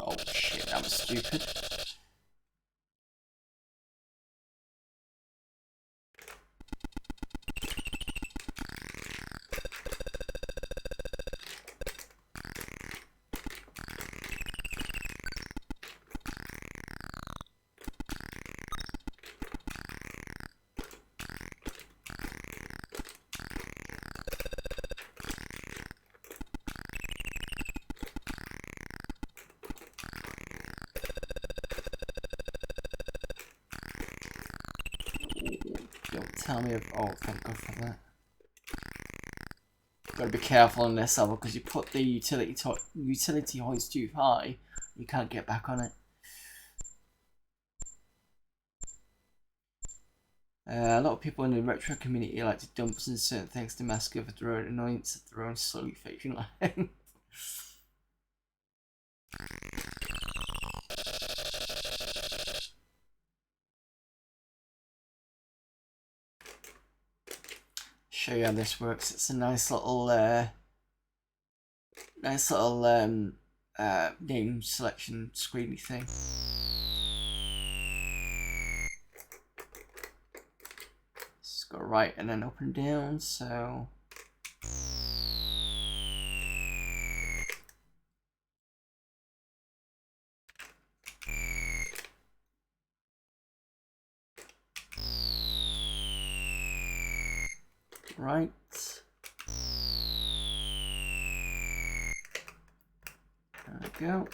S1: Oh shit, that was stupid. Tell me oh, thank God for that. Gotta be careful on this level because you put the utility hoist too high, you can't get back on it. A lot of people in the retro community like to dump on certain things to mask over their own annoyance at their own slowly fading line. Show you how this works. It's a nice little name selection screeny thing. Just go right and then up and down, so right. There we go.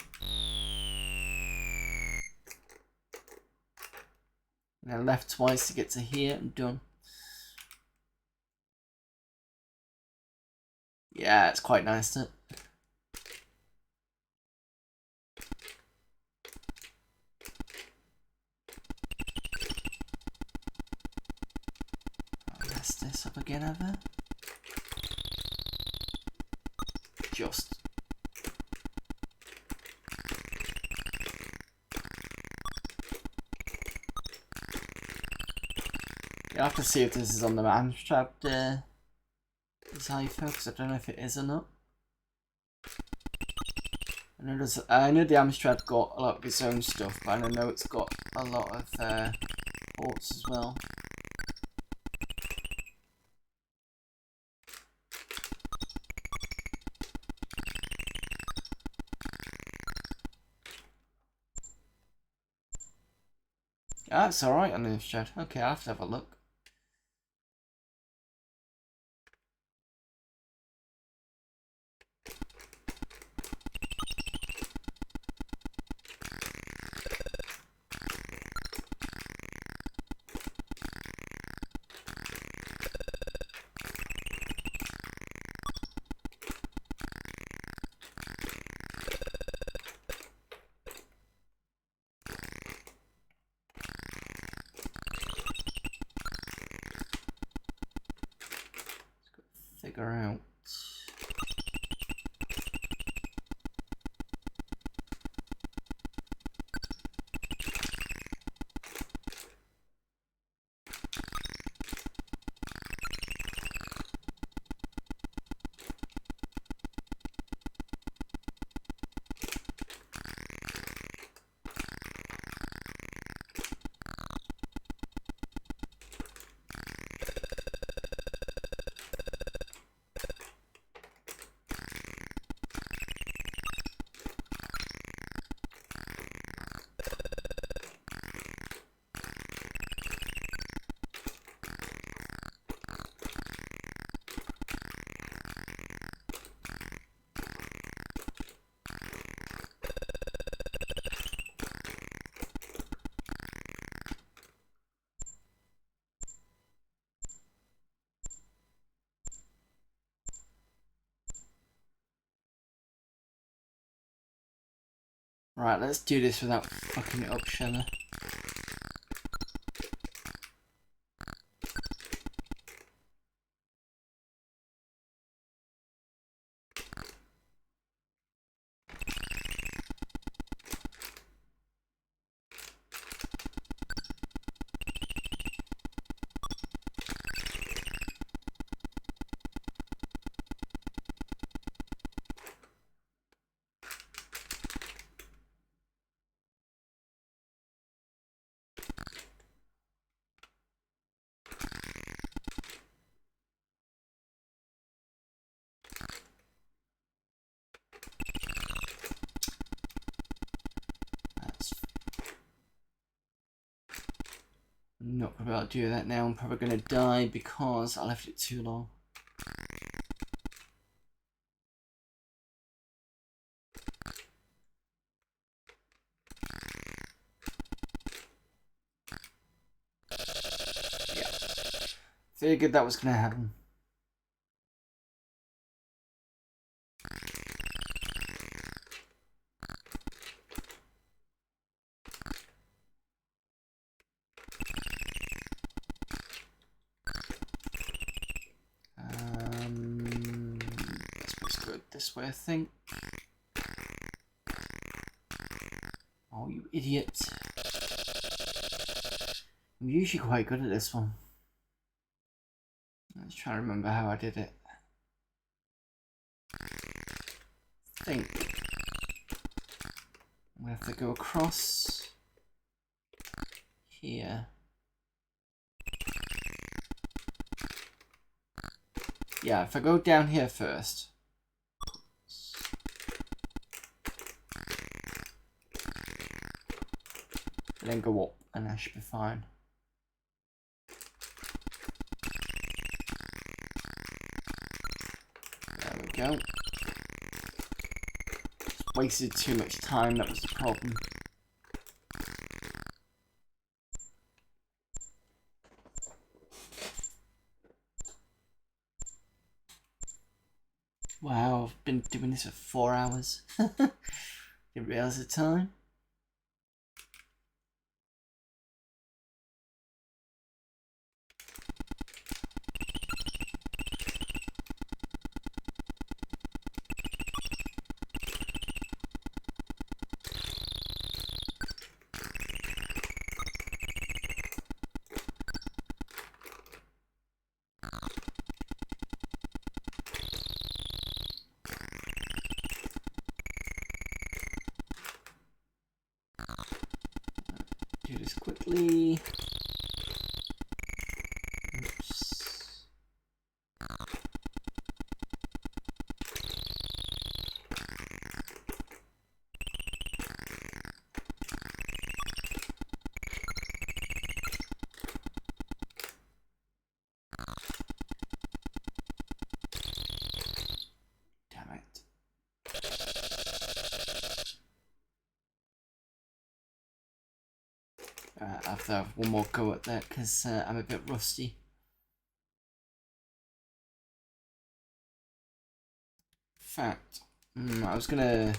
S1: And then left twice to get to here and done. Yeah, it's quite nice, isn't it? I'll mess this up again, ever. Just. You'll have to see if this is on the Amstrad Zypher, because I don't know if it is or not. I know the Amstrad got a lot of its own stuff, but I know it's got a lot of ports as well. Ah, it's alright on the Amstrad. Okay, I'll have to have a look. Figure out. Right, let's do this without fucking it up, shall I? I'm not about to do that now. I'm probably going to die because I left it too long. Yeah. Figured that was going to happen. Let's go this way, I think. Oh, you idiot. I'm usually quite good at this one. Let's try to remember how I did it. I think I'm going to have to go across here. Yeah, if I go down here first. Then go up and I should be fine. There we go. Just wasted too much time, that was the problem. Wow, I've been doing this for 4 hours. Didn't realize the time. Do this quickly. Oops. Damn it. I have to have one more go at that because I'm a bit rusty. Fact, I was gonna.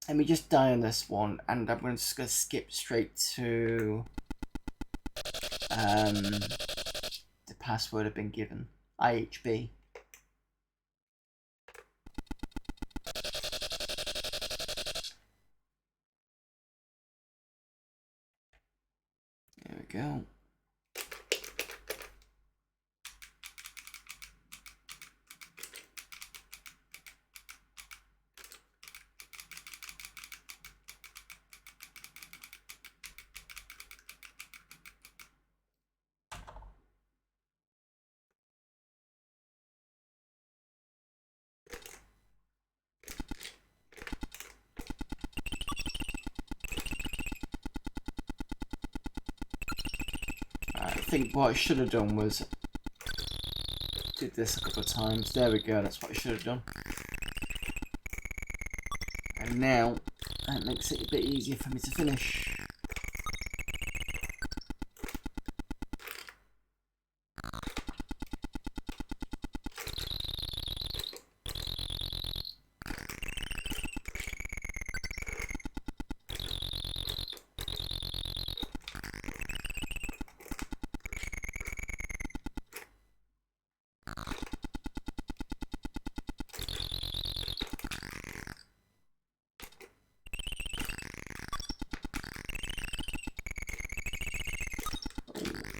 S1: Let me just die on this one, and I'm just gonna skip straight to the password I've been given. IHB. There we go. I think what I should have done was did this a couple of times. There we go, that's what I should have done. And now that makes it a bit easier for me to finish.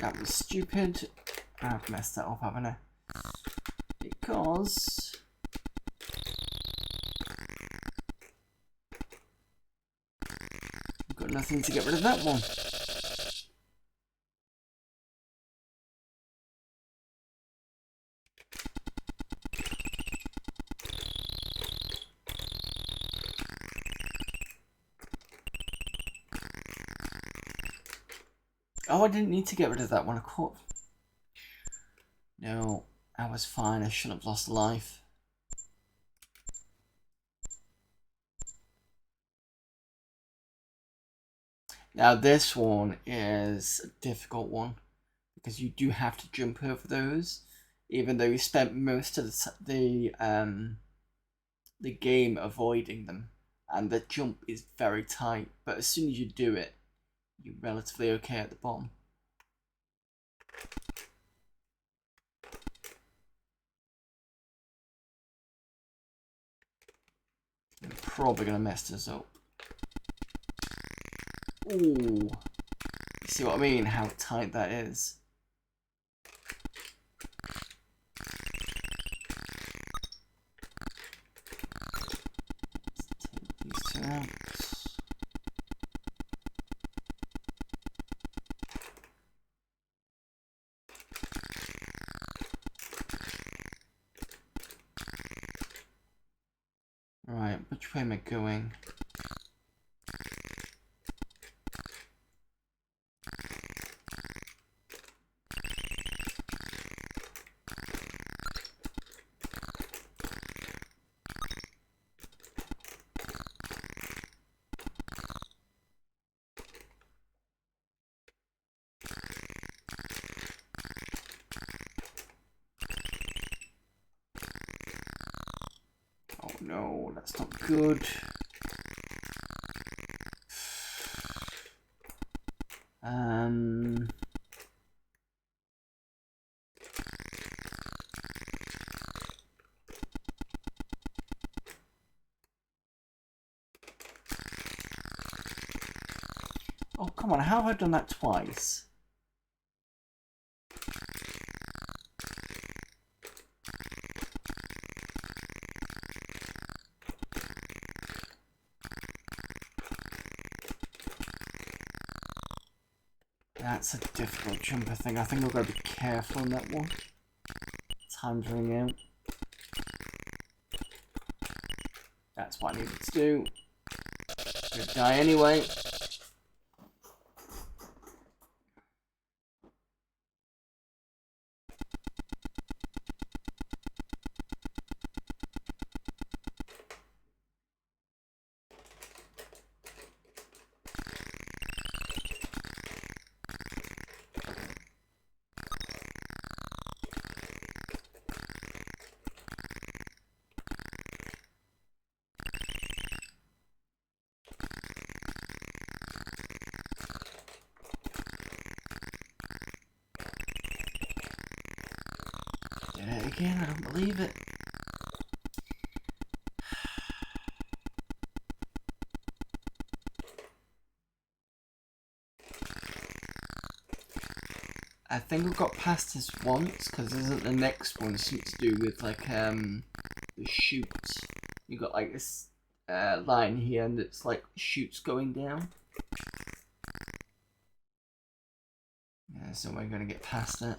S1: That was stupid. I've messed that up, haven't I? Because I've got nothing to get rid of that one. Oh, I didn't need to get rid of that one, of course. No, I was fine. I shouldn't have lost a life. Now this one is a difficult one because you do have to jump over those, even though you spent most of the game avoiding them, and the jump is very tight. But as soon as you do it, you're relatively okay at the bottom. I'm probably gonna mess this up. Ooh, you see what I mean? How tight that is. Let's take these two out. Right, which way am I going? no, that's not good. Oh, come on, how have I done that twice? That's a difficult jump, I think. I think I've got to be careful on that one. Time's running out. That's what I needed to do. Gonna die anyway. Did it again, I don't believe it. I think we got past this once, because isn't the next one something to do with like the chutes? You got like this line here and it's like chutes going down. Yeah, so we're gonna get past it.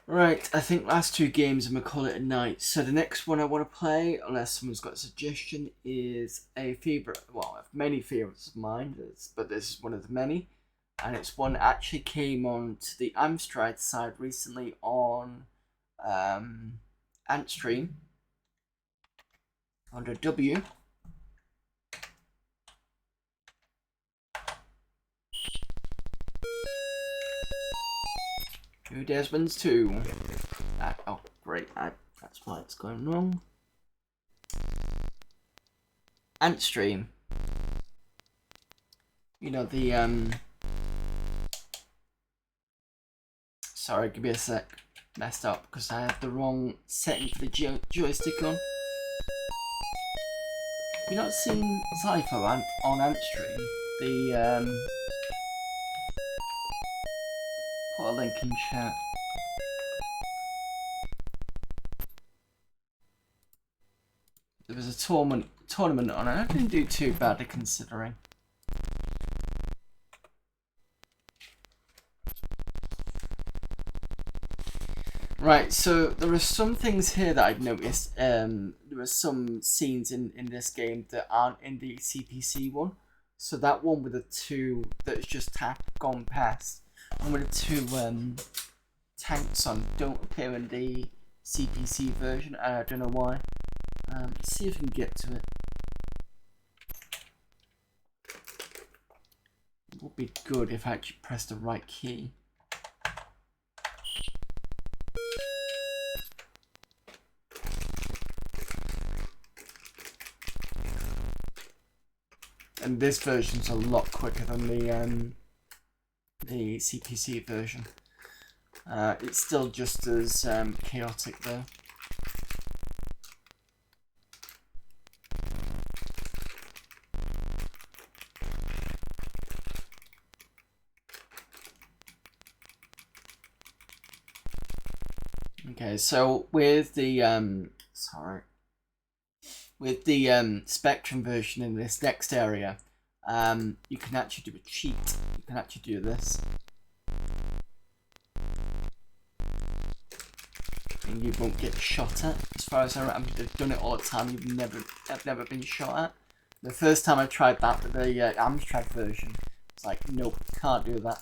S1: Right, I think last two games I'm gonna call it a night. So the next one I want to play, unless someone's got a suggestion, is a favorite. Well, I have many favorites of mine, but this is one of the many, and it's one that actually came on to the Amstrad side recently on Antstream under W. Two Desmonds 2. Oh, great. That's why it's going wrong. Antstream. You know, the, Sorry, give me a sec. Messed up because I had the wrong setting for the joystick on. You not seen Zypher on Antstream? The, put a link in chat. There was a tournament on it. I didn't do too badly considering. Right, so there are some things here that I've noticed. There are some scenes in this game that aren't in the CPC one. So that one with the two that's just gone past, and with the two tanks on don't appear in the CPC version, and I don't know why. Let's see if we can get to it. It would be good if I actually pressed the right key. And this version's a lot quicker than the CPC version. It's still just as chaotic though. Okay, so with the Spectrum version in this next area, you can actually do a cheat. You can actually do this, and you won't get shot at. As far as I remember, I've done it all the time. I've never been shot at. The first time I tried that with the Amstrad version, it's like, nope, can't do that.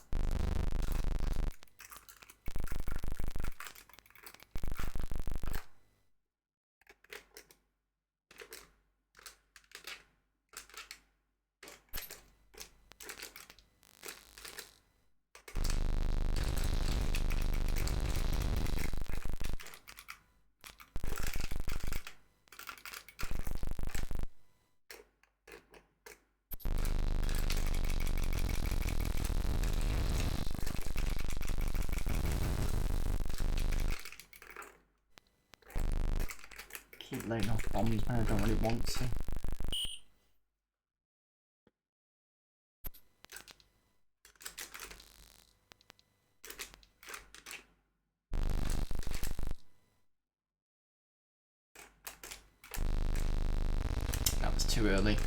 S1: keep laying off bombs when I don't really want to. That was too early.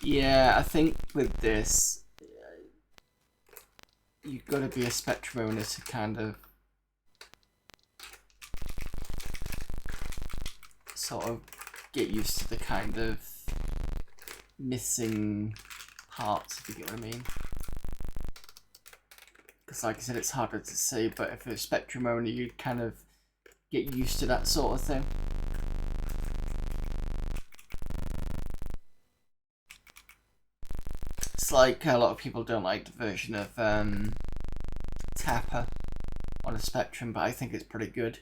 S1: Yeah, I think with this, you've got to be a Spectrum owner to kind of sort of get used to the kind of missing parts, if you get what I mean. Because like I said, it's harder to say, but if you're a Spectrum owner, you kind of get used to that sort of thing. It's like a lot of people don't like the version of Tapper on a Spectrum, but I think it's pretty good.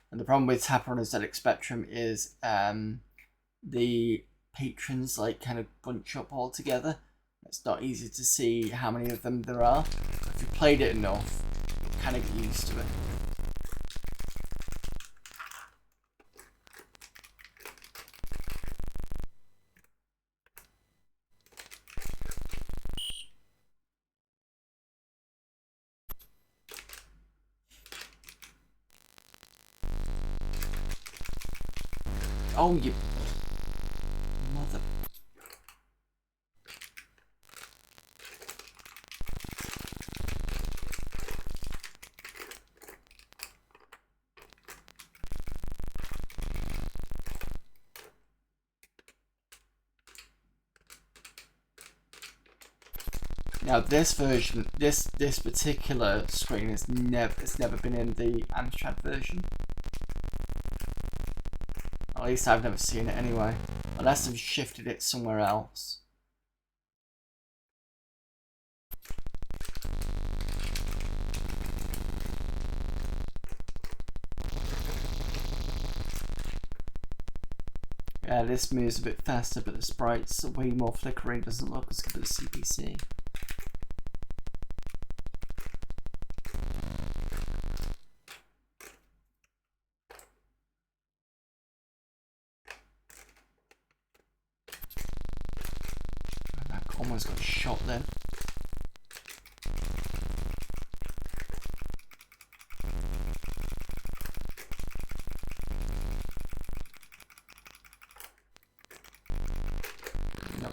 S1: And the problem with Tapper on a ZX Spectrum is the patrons like kind of bunch up all together. It's not easy to see how many of them there are. If you played it enough, you'll kind of get used to it. Oh, you mother. Now this version, this particular screen it's never been in the Amstrad version. At least I've never seen it anyway, unless they've shifted it somewhere else. Yeah, this moves a bit faster, but the sprites are way more flickering, doesn't look as good as CPC. Almost got shot then. No.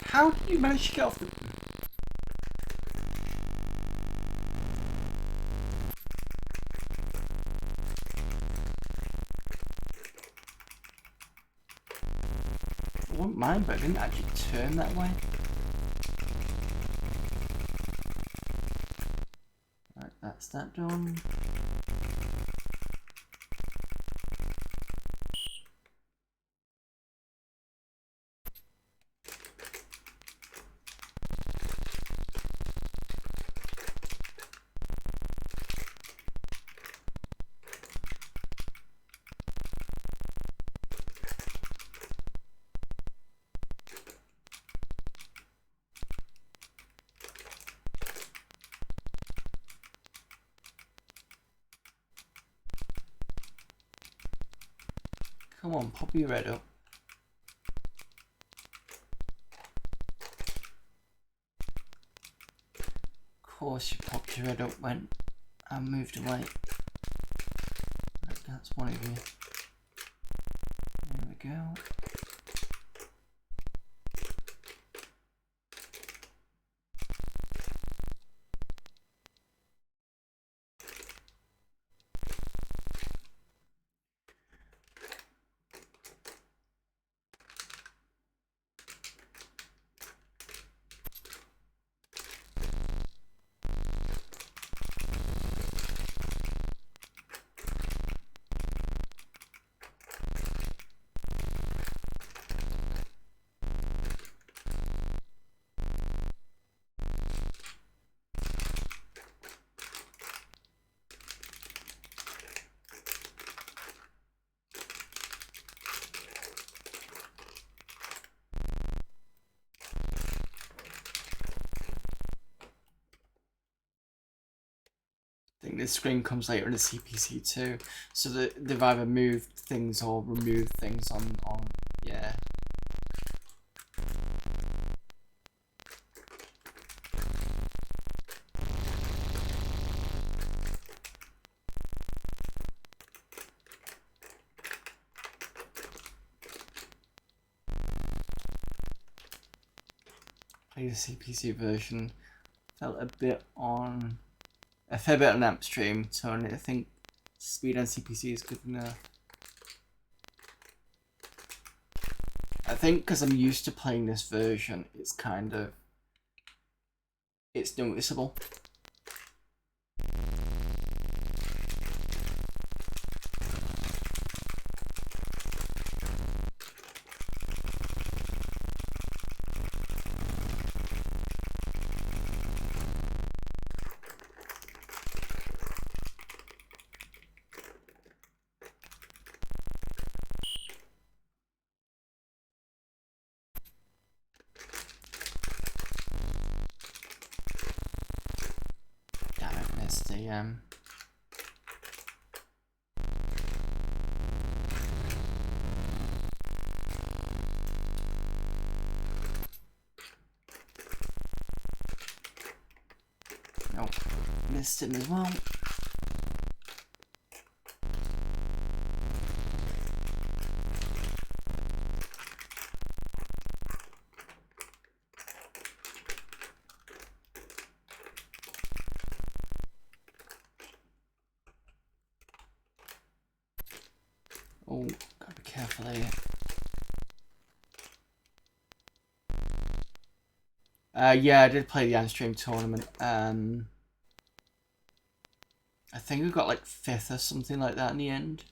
S1: How did you manage to get off the... I wouldn't mind, but I didn't actually turn that way. That's that done. Come on, pop your red up. Of course you popped your head up when I moved away. That's one of you. There we go. think this screen comes later in the CPC too, so that they've either moved things or removed things on yeah. Play the CPC version. Felt a fair bit on amp stream, so I think speed on CPC is good enough. I think because I'm used to playing this version, it's noticeable. Nope, missed him as well. Oh, gotta be careful here. Yeah, I did play the Unstream tournament. I think we got like 5th or something like that in the end.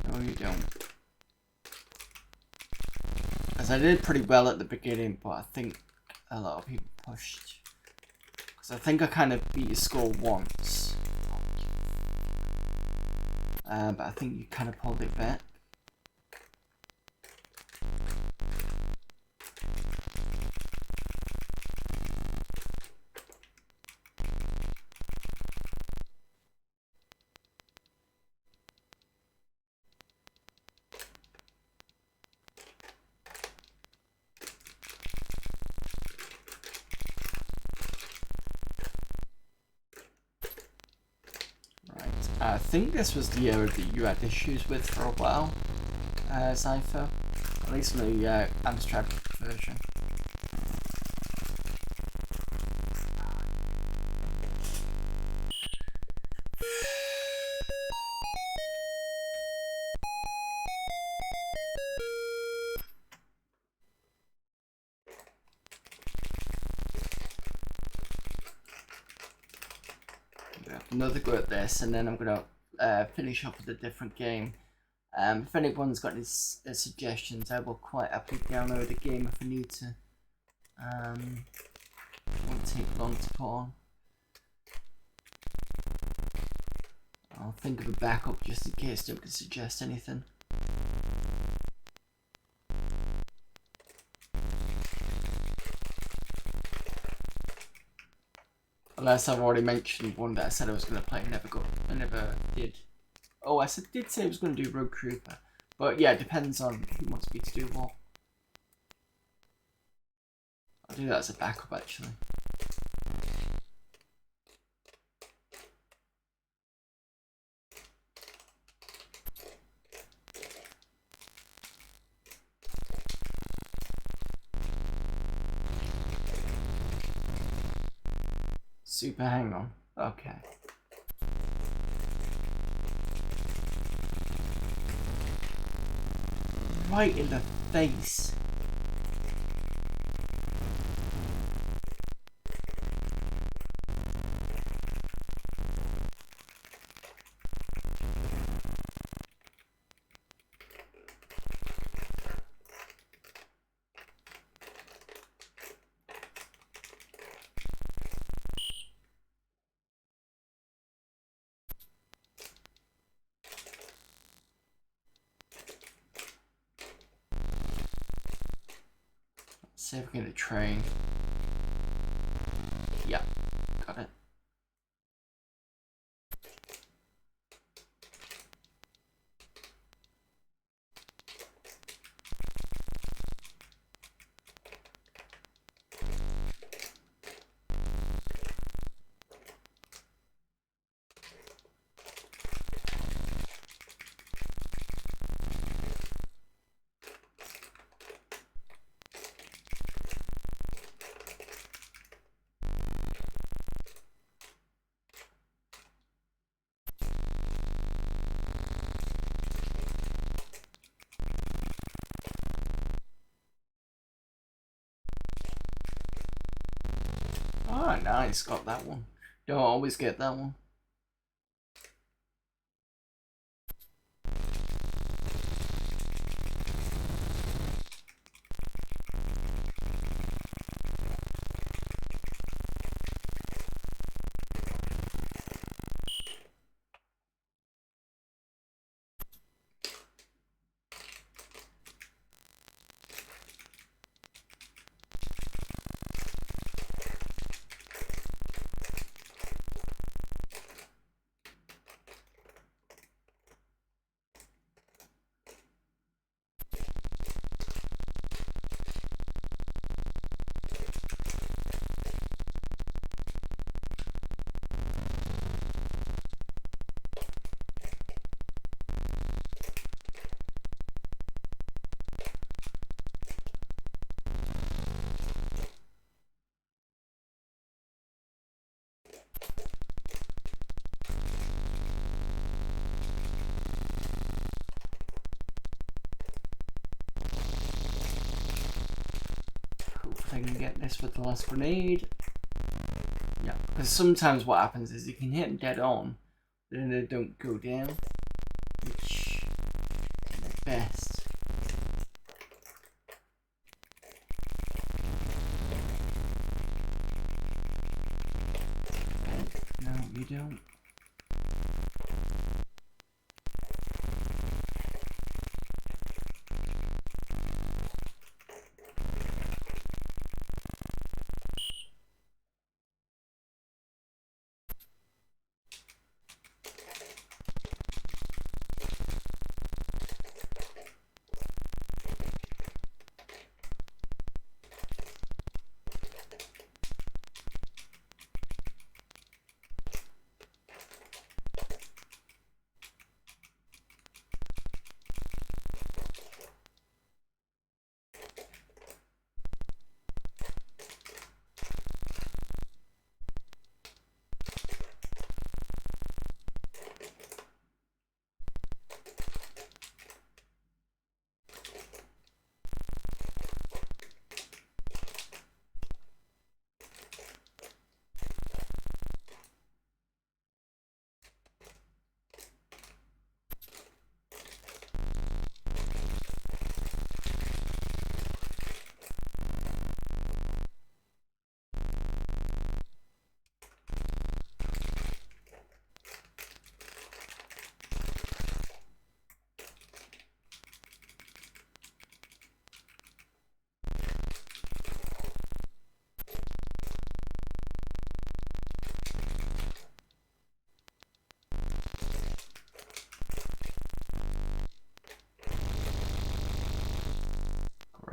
S1: No, you don't. As I did pretty well at the beginning, but I think a lot of people pushed. Because I think I kind of beat your score once. But I think you kind of pulled it back. I think this was the area that you had issues with for a while, Zypher. At least in the Amstrad version. Another go at this, and then I'm gonna finish off with a different game. If anyone's got any suggestions, I will quite happily download a game if I need to. It won't take long to put on. I'll think of a backup just in case no one can suggest anything. Unless I've already mentioned one that I said I was going to play, I never did. Oh, I did say I was going to do Rogue Trooper. But yeah, it depends on who wants me to do what. I'll do that as a backup actually. Super hang on. Okay. Right in the face. See if we get a train. Yeah, got it. Oh, nice, got that one. Don't always get that one. Hopefully I can get this with the last grenade. Yeah, because sometimes what happens is you can hit them dead on, but then they don't go down, which is the best. No, you don't.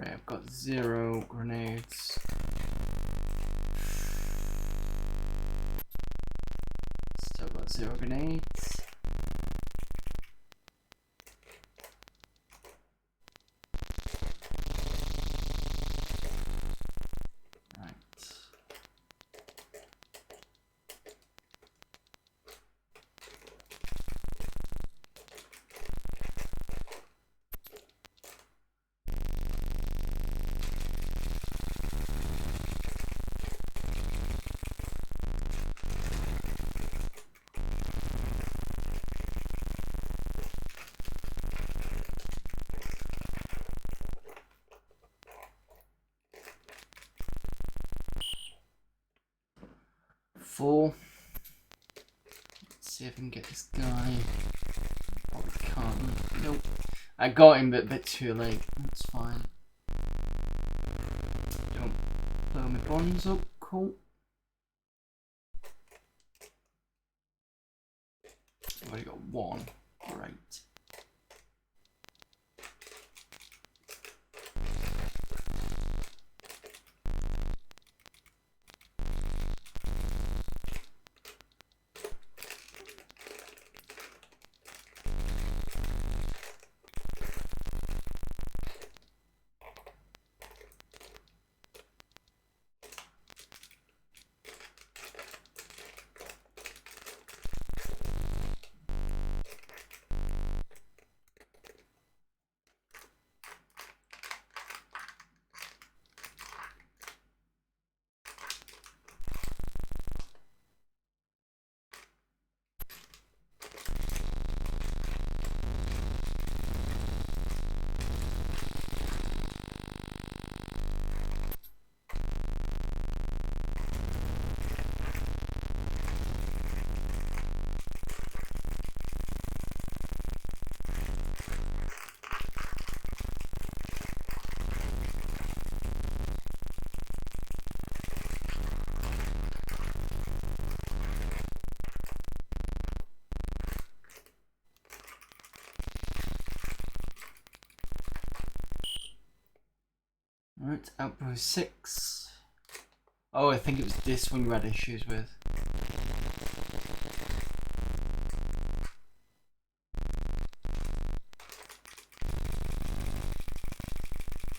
S1: I've got 0 grenades. Still got 0 grenades. Right. Four. Let's see if I can get this guy. Probably can't. Nope. I got him, but a bit too late. That's fine. bonds up, cool. I've already got one, great. Alright, Outpost 6. Oh, I think it was this one you had issues with.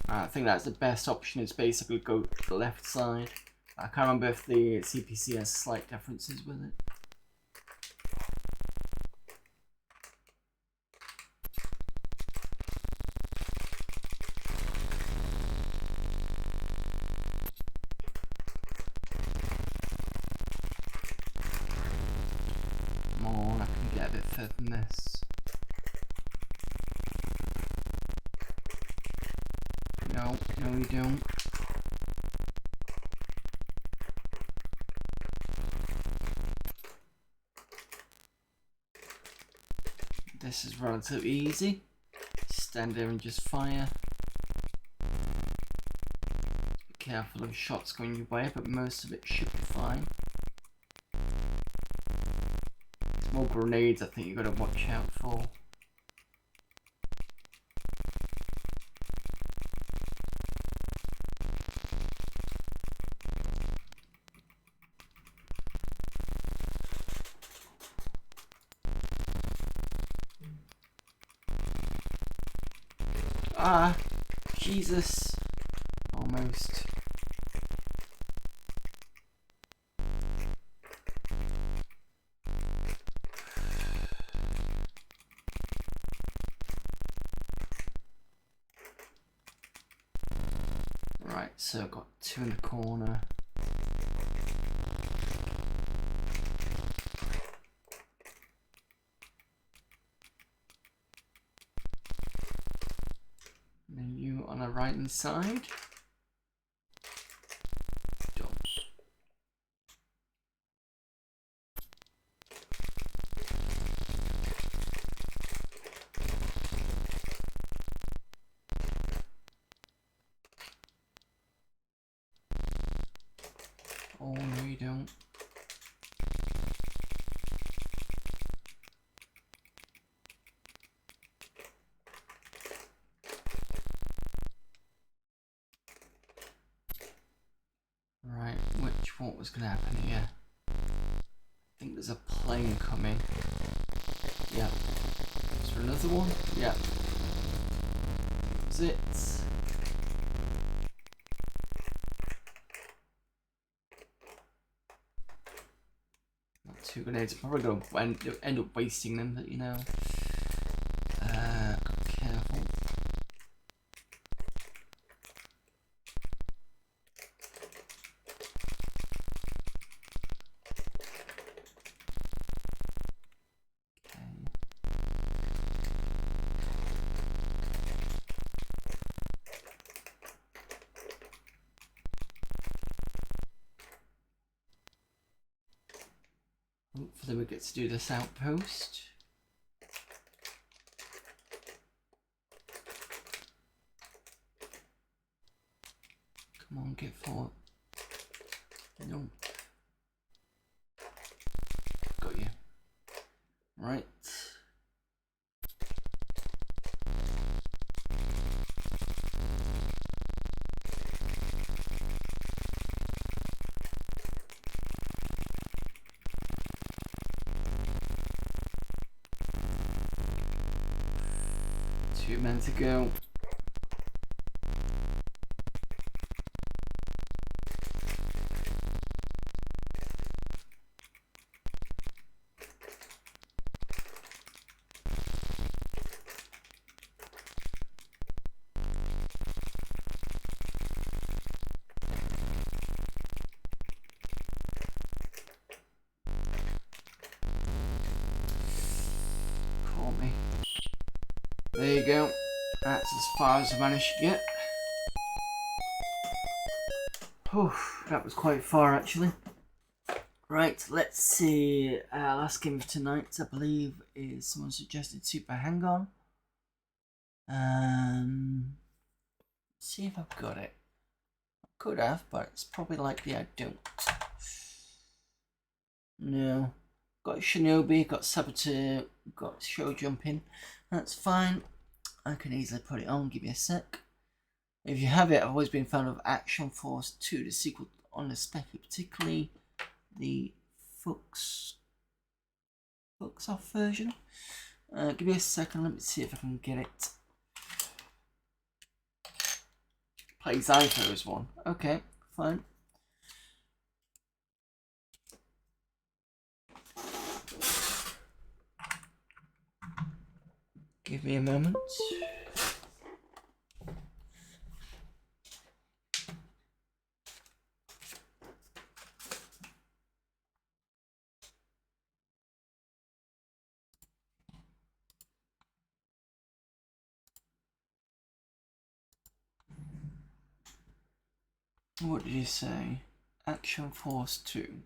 S1: I think that's the best option, is basically go to the left side. I can't remember if the CPC has slight differences with it. Come on, I can get a bit further than this. No, no you don't. This is relatively easy. Stand there and just fire. Be careful of shots going your way, but most of it should be fine. There's more grenades I think you've got to watch out for. Ah, Jesus. Almost. Right, so I've got two in the corner. And then you on the right hand side. Done. Oh no you don't. Right, what was gonna happen here? I think there's a plane coming. Yeah. Is there another one? Yeah. That's it. Not two grenades. I'm probably gonna end up wasting them, but you know. Careful. Hopefully we get to do this outpost. Come on, get forward. Right. Two men to go. Call me. There you go. That's as far as I managed to get. Whew, that was quite far actually. Right, let's see. Last game of tonight, I believe, is someone suggested Super Hang-On. See if I've got it. I could have, but it's probably likely I don't. No. Got Shinobi, got Saboteur, got Show Jumping. That's fine. I can easily put it on. Give me a sec. If you have it, I've always been a fan of Action Force 2, the sequel on the Specky, particularly the Fuchs off version. Give me a second, let me see if I can get it. Play Zypho's one. Okay, fine. Give me a moment. What did you say? Action Force 2.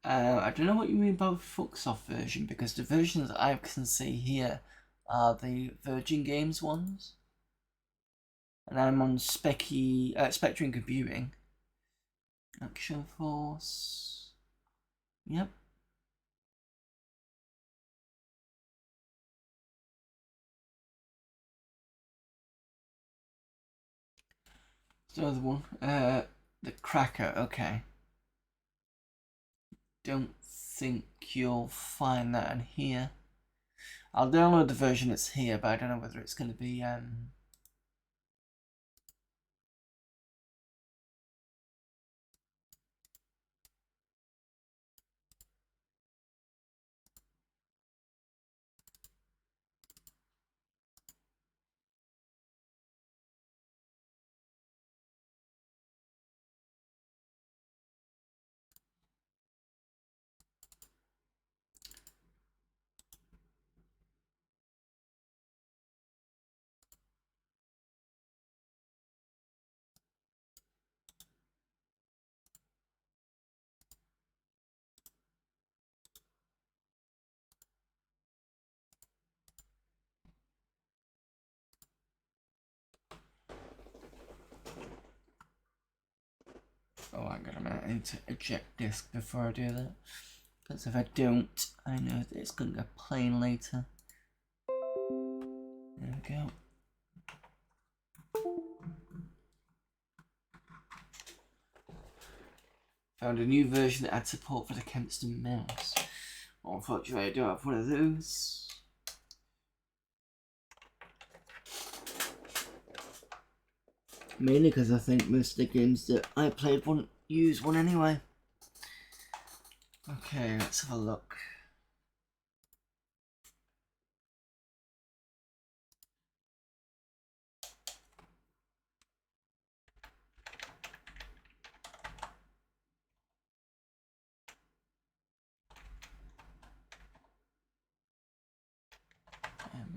S1: I don't know what you mean by Fuchs off version, because the versions I can see here are the Virgin Games ones. And I'm on Spectrum Computing. Action Force. Yep. The other one. The Cracker, okay. Don't think you'll find that in here. I'll download the version that's here, but I don't know whether it's going to be oh, hang on a minute, I need to eject disk before I do that. Because if I don't, I know that it's going to go plain later. There we go. Found a new version that had support for the Kempston mouse. Well, unfortunately, I don't have one of those. Mainly because I think most of the games that I played wouldn't use one anyway. Okay, let's have a look.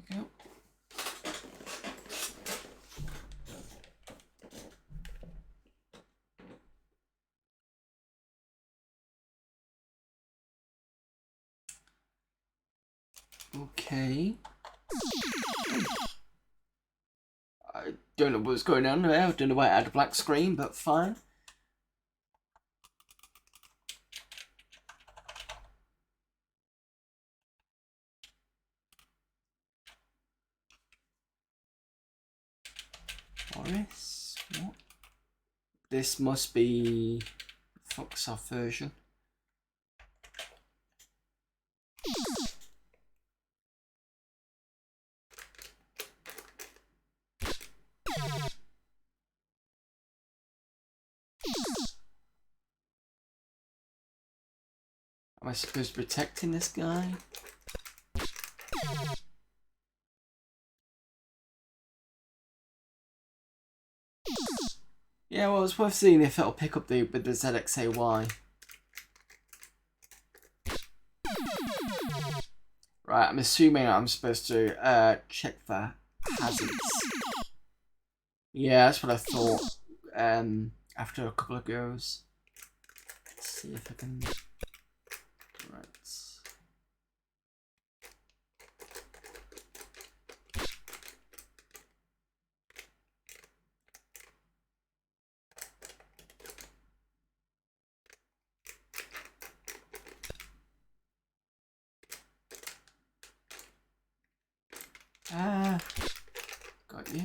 S1: we go. Okay. I don't know what's going on there. I don't know why I had a black screen, but fine. Morris? What? This must be Foxoff version. Am I supposed to be protecting this guy? Yeah, well, it's worth seeing if it'll pick up with the ZXAY. Right, I'm assuming I'm supposed to check for hazards. Yeah, that's what I thought. After a couple of goes. Let's see if I can. Right. Got you.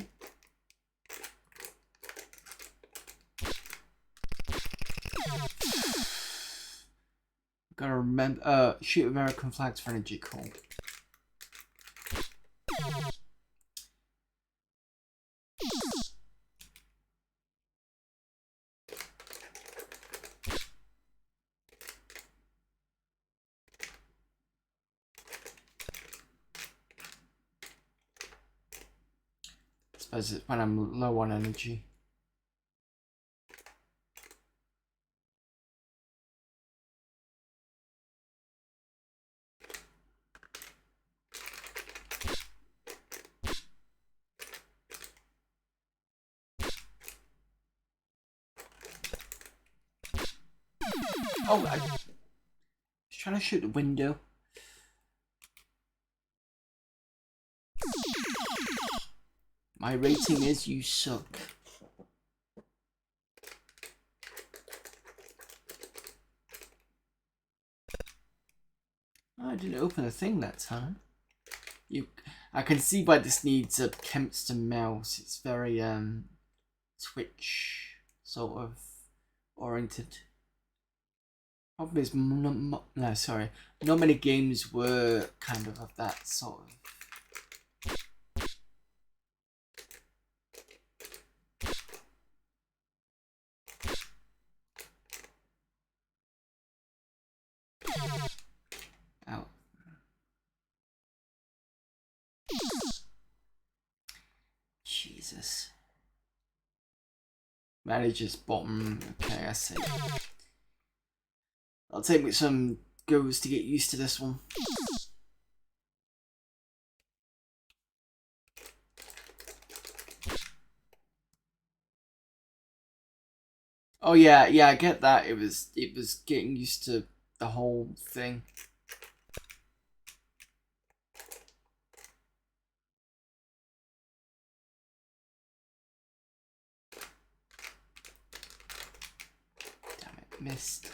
S1: Gotta remember, shoot American flags for energy call. I suppose it's when I'm low on energy. Oh, I was trying to shoot the window. My rating is you suck. Oh, I didn't open a thing that time. I can see why this needs a Kempston mouse. It's very Twitch sort of oriented. Problem is, not many games were kind of that sort of. Out. Jesus. Manager's bottom. Okay, I see. I'll take me some goes to get used to this one. Oh yeah, I get that. It was getting used to the whole thing. Damn it, missed.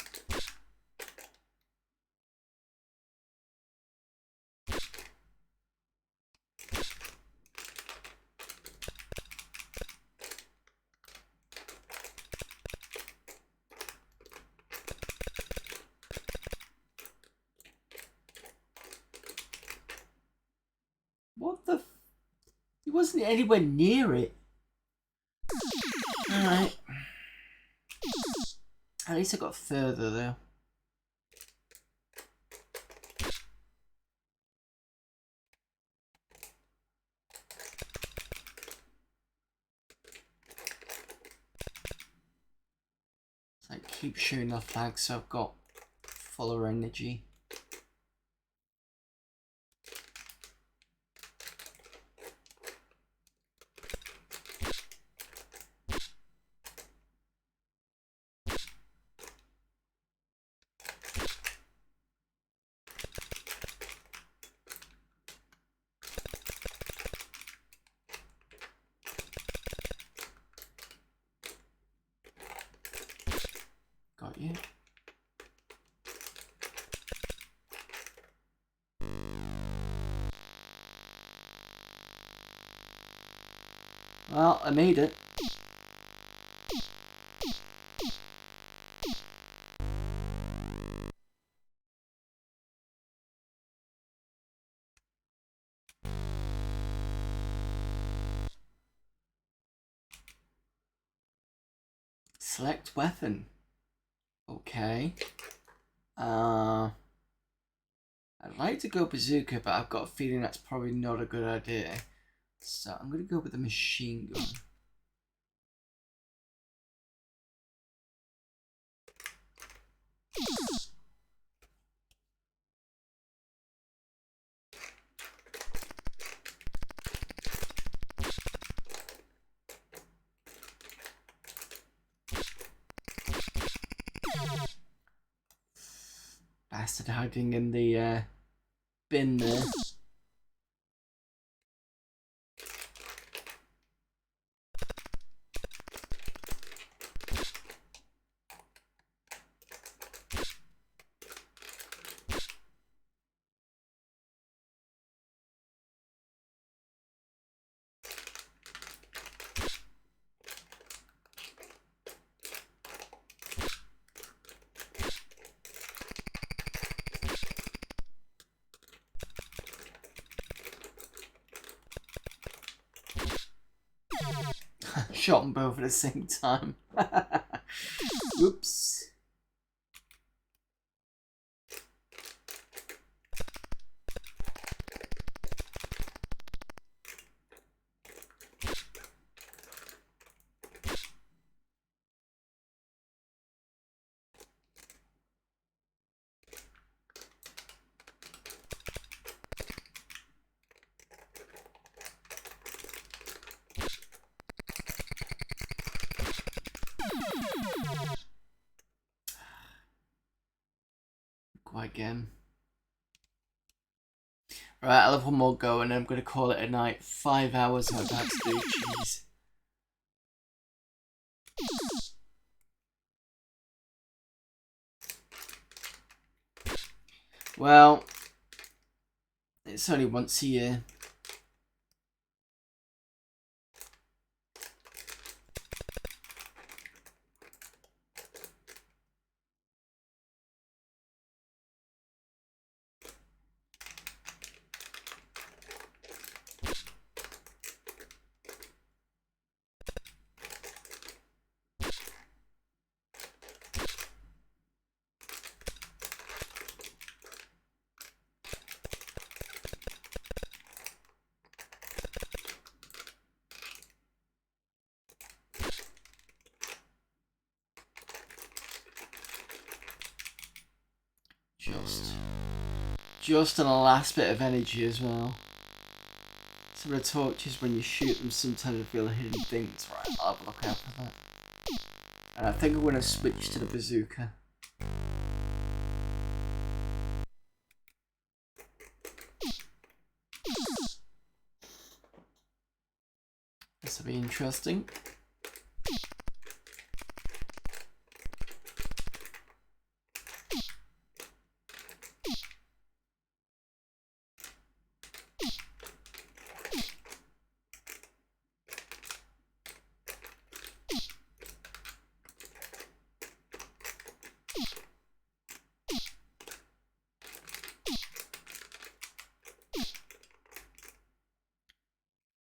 S1: What the? He wasn't anywhere near it. Alright. At least I got further though. So I keep shooting the flag so I've got fuller energy. Got you. Well, I made it. Select weapon. Okay. I'd like to go bazooka, but I've got a feeling that's probably not a good idea. So I'm going to go with the machine gun. Bastard hiding in the bin there. Shot them both at the same time. Oops. Again. Right, I'll have one more go and then I'm going to call it a night. 5 hours I've had to do. Jeez. Well, it's only once a year. Just on the last bit of energy as well. Some of the torches, when you shoot them, sometimes reveal hidden things. Right, I'll have a look out for that. And I think I'm going to switch to the bazooka. This will be interesting.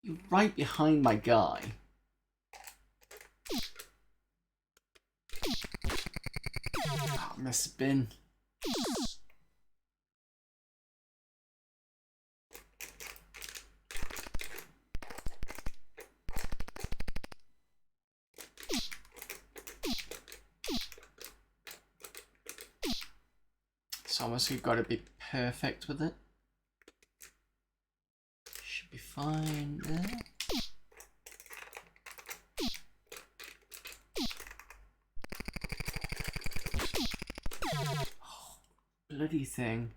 S1: You're right behind my guy. Oh, must have been. It's almost we've got to be perfect with it. Should be fine there. Oh, bloody thing.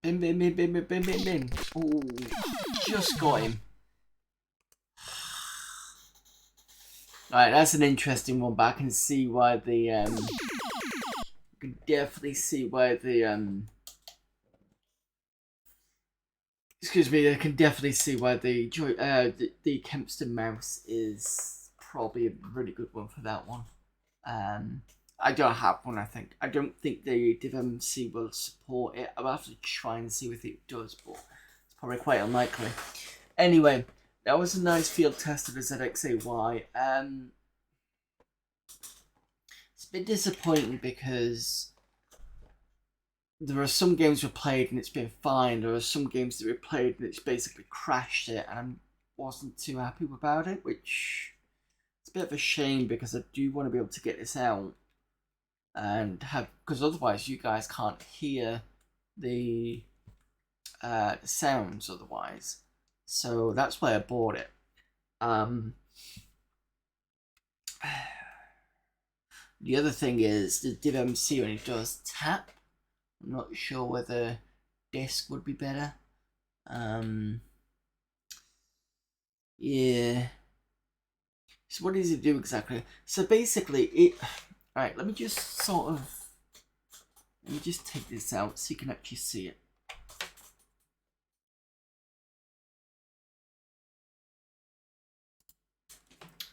S1: Bim, bim, bim, bim, bim, bim, bim, bim. Ooh, just got him. Alright, that's an interesting one, but I can see why the, I can definitely see why the, excuse me, I can definitely see why the Kempston mouse is probably a really good one for that one. I don't have one, I think. I don't think the DivMC will support it. I'll have to try and see what it does, but it's probably quite unlikely. Anyway, that was a nice field test of the ZXAY. It's a bit disappointing because there are some games we played and it's been fine. There are some games that we played and it's basically crashed it, and I wasn't too happy about it, which is a bit of a shame because I do want to be able to get this out and have, because otherwise you guys can't hear the sounds otherwise. So that's why I bought it. The other thing is the DivMC only does tap. I'm not sure whether disc would be better. Yeah. So what does it do exactly? So basically it... Alright, let me just take this out so you can actually see it.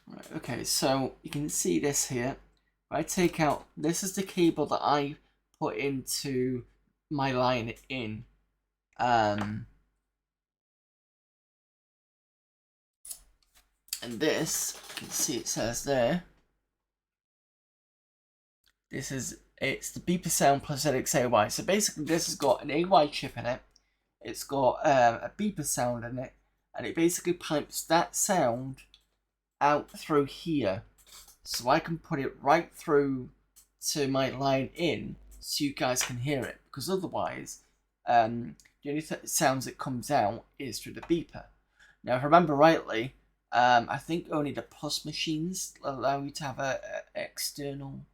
S1: Right, okay, so you can see this here. If I take out, this is the cable that I put into my line in. And this, you can see it says there. It's the beeper sound plus ZXAY. So basically this has got an AY chip in it. It's got a beeper sound in it. And it basically pipes that sound out through here. So I can put it right through to my line in so you guys can hear it. Because otherwise, the only sounds that comes out is through the beeper. Now if I remember rightly, I think only the Plus machines allow you to have a external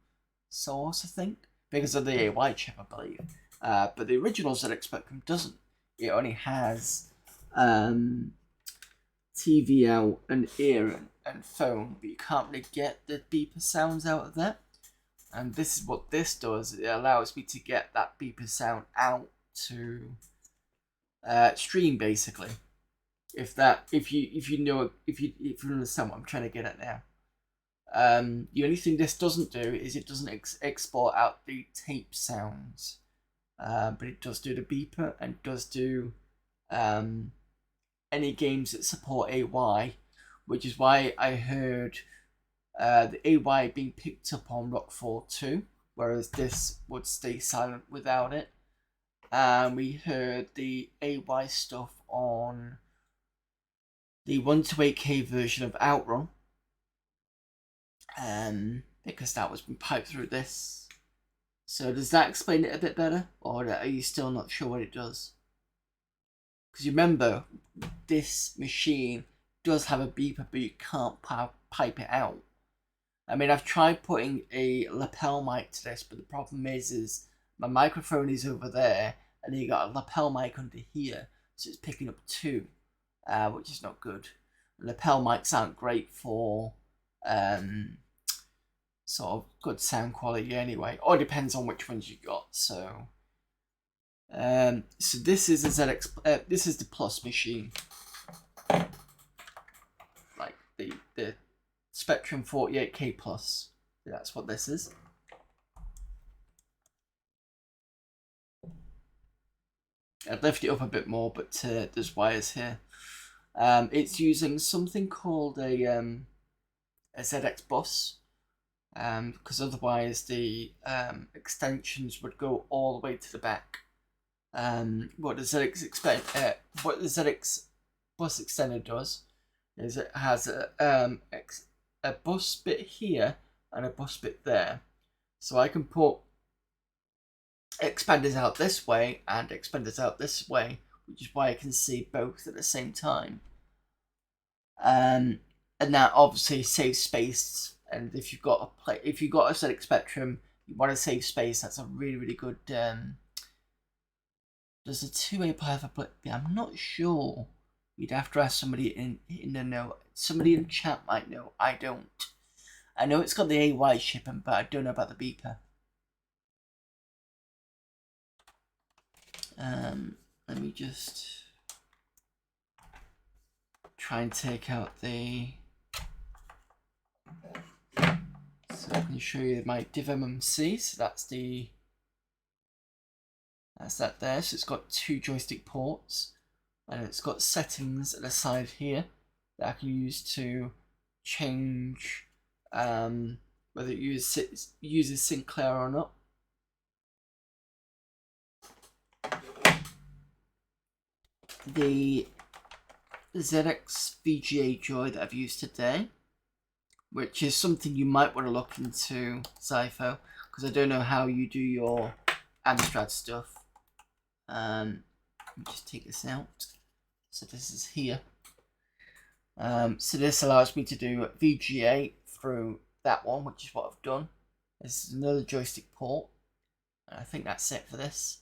S1: source, I think, because of the AY chip, I believe. But the original ZX Spectrum doesn't. It only has TV out and ear and phone, but you can't really get the beeper sounds out of that. And this is what this does. It allows me to get that beeper sound out to stream, basically. If you understand what I'm trying to get at now. The only thing this doesn't do is it doesn't export out the tape sounds, but it does do the beeper and does do any games that support AY, which is why I heard the AY being picked up on Rockfall 2, whereas this would stay silent without it. And we heard the AY stuff on the 128K version of Outrun, because that was being piped through this. So does that explain it a bit better, or are you still not sure what it does? Because you remember, this machine does have a beeper, but you can't pipe it out. I mean, I've tried putting a lapel mic to this, but the problem is my microphone is over there, and then you got a lapel mic under here, so it's picking up two, which is not good. Lapel mics aren't great for sort of good sound quality anyway, or it depends on which ones you got. So this is a ZX. This is the Plus machine, like the Spectrum 48K Plus. That's what this is. I'd lift it up a bit more, but there's wires here. It's using something called a ZX bus, because otherwise the extensions would go all the way to the back. What the ZX bus extender does is it has a bus bit here and a bus bit there, so I can put expanders out this way and expanders out this way, which is why I can see both at the same time. And that obviously saves space. And if you've got a ZX Spectrum, you want to save space. That's a really good Does a two-way pipe for Blippi? I'm not sure. You'd have to ask somebody in the know. Somebody in chat might know. I don't. I know it's got the AY chip, but I don't know about the beeper. Let me just try and take out the. So I can show you my DivMMC. So that's that there. So it's got 2 joystick ports, and it's got settings at the side here that I can use to change whether it uses Sinclair or not. The ZX VGA Joy that I've used today, which is something you might want to look into, Zypho, because I don't know how you do your Amstrad stuff. Let me just take this out. So this is here. So this allows me to do VGA through that one, which is what I've done. This is another joystick port, and I think that's it for this.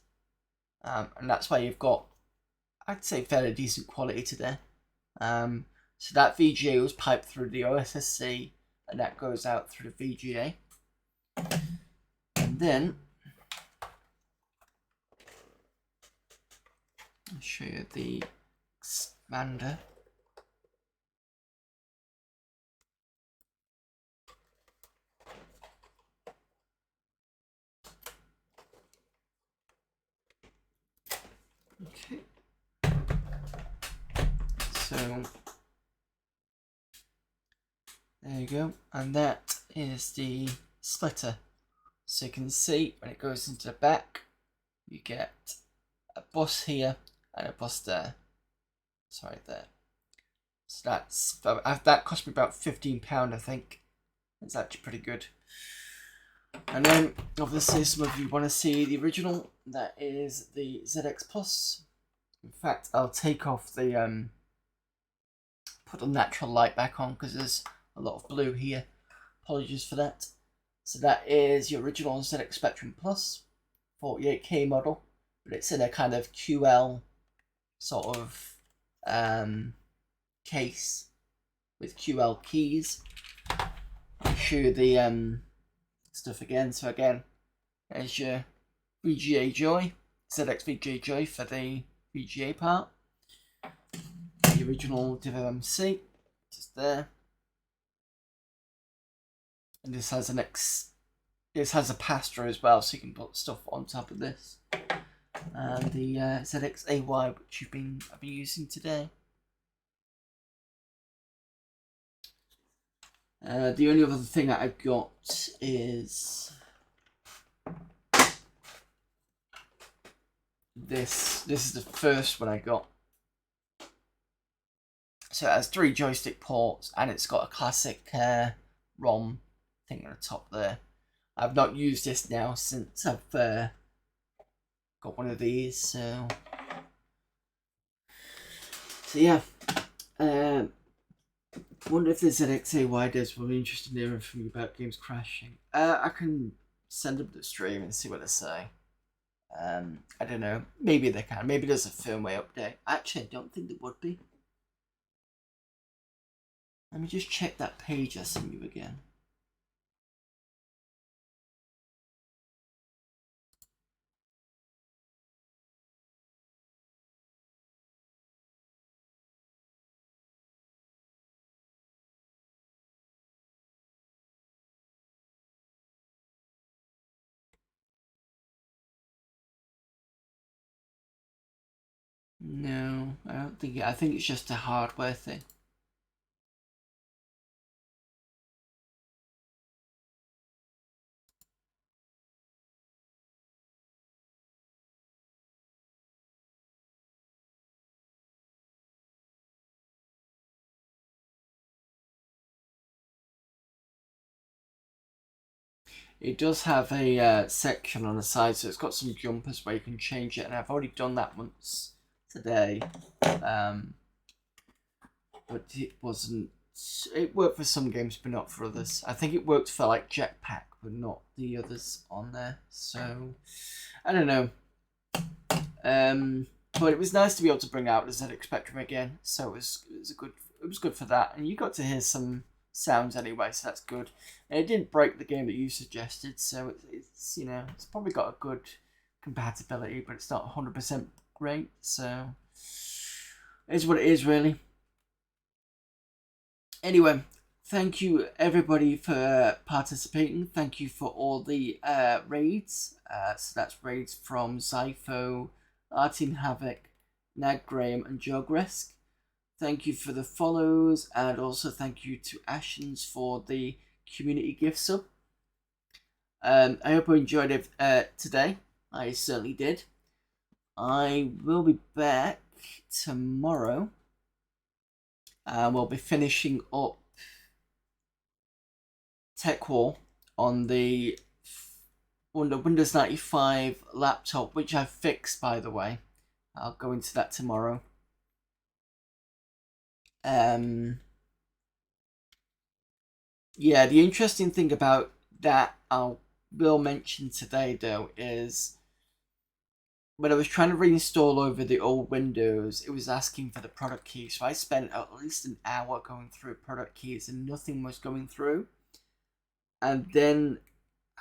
S1: And that's why you've got, I'd say, fairly decent quality today. So that VGA was piped through the OSSC, and that goes out through the VGA. And then I'll show you the expander. Okay. So there you go, and that is the splitter. So you can see when it goes into the back, you get a bus here and a bus there. Sorry, there. So that cost me about £15, I think. It's actually pretty good. And then obviously some of you want to see the original. That is the ZX Plus. In fact, I'll take off the put the natural light back on because there's a lot of blue here. Apologies for that. So that is the original ZX Spectrum Plus 48K model, but it's in a kind of QL sort of case with QL keys. I'll show you the stuff again. So again, there's your VGA Joy, ZX VGA Joy for the VGA part. The original DivMMC, just there. And this has this has a pass-through as well, so you can put stuff on top of this. And the ZX AY, which I've been using today. The only other thing that I've got is this. This is the first one I got. So it has 3 joystick ports, and it's got a classic ROM thing on the top there. I've not used this now since I've got one of these, so yeah. Wonder if the ZXAY does. We'll be interested in hearing from you about games crashing. I can send them to the stream and see what they say. I don't know. Maybe they can. Maybe there's a firmware update. Actually, I don't think there would be. Let me just check that page I sent you again. No, I don't think I think it's just a hardware thing. It does have a section on the side, so it's got some jumpers where you can change it, and I've already done that once today. But it wasn't. It worked for some games, but not for others. I think it worked for like Jetpack, but not the others on there. So I don't know. But it was nice to be able to bring out the ZX Spectrum again, so it was good for that, and you got to hear some sounds anyway, so that's good. And it didn't break the game that you suggested, so it's you know, it's probably got a good compatibility, but it's not 100% great, so it is what it is, really. Anyway, thank you everybody for participating. Thank you for all the raids. So that's raids from Zypho, Artin Havoc, Nag Graham, and Jogresk. Thank you for the follows, and also thank you to Ashens for the community gift sub. I hope you enjoyed it today. I certainly did. I will be back tomorrow. We'll be finishing up Tech War on the Windows 95 laptop, which I fixed, by the way. I'll go into that tomorrow. Yeah, the interesting thing about that I will mention today, though, is when I was trying to reinstall over the old Windows, it was asking for the product key. So I spent at least an hour going through product keys and nothing was going through. And then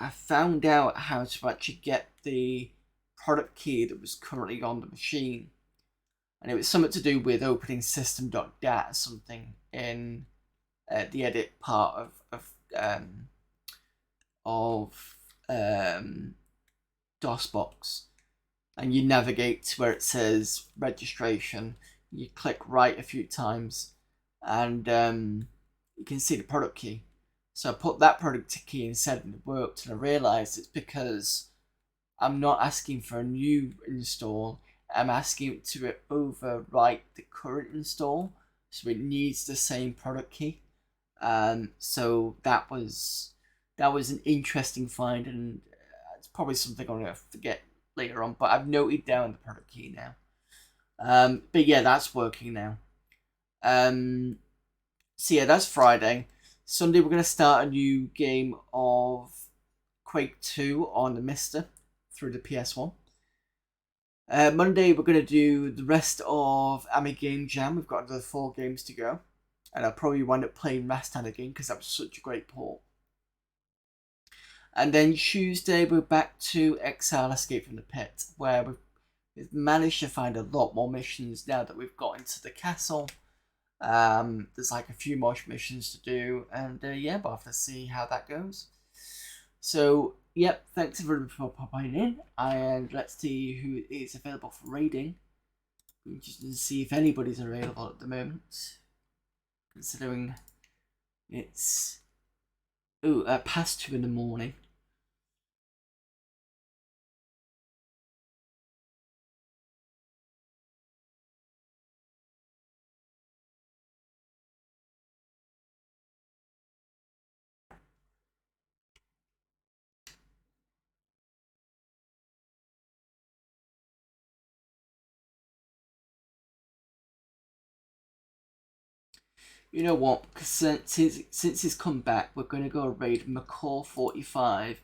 S1: I found out how to actually get the product key that was currently on the machine. And it was something to do with opening system.dat or something in the edit part of DOSBox. And you navigate to where it says registration. You click right a few times, and you can see the product key. So I put that product key instead, and it worked. And I realized it's because I'm not asking for a new install. I'm asking it to overwrite the current install, so it needs the same product key. So that was an interesting find, and it's probably something I'm gonna forget later on, but I've noted down the product key now. But yeah, that's working now. So yeah, that's Friday. Sunday we're going to start a new game of Quake 2 on the Mister through the PS1. Monday we're going to do the rest of Ami Game Jam. We've got another 4 games to go. And I'll probably wind up playing Rastan again because that was such a great port. And then Tuesday, we're back to Exile Escape from the Pit, where we've managed to find a lot more missions now that we've got into the castle. There's like a few more missions to do, and yeah, we'll have to see how that goes. So, yep, thanks everyone for popping in, and let's see who is available for raiding. We just need to see if anybody's available at the moment, considering it's past 2 in the morning. You know what? Because since he's come back, we're going to go raid McCall45.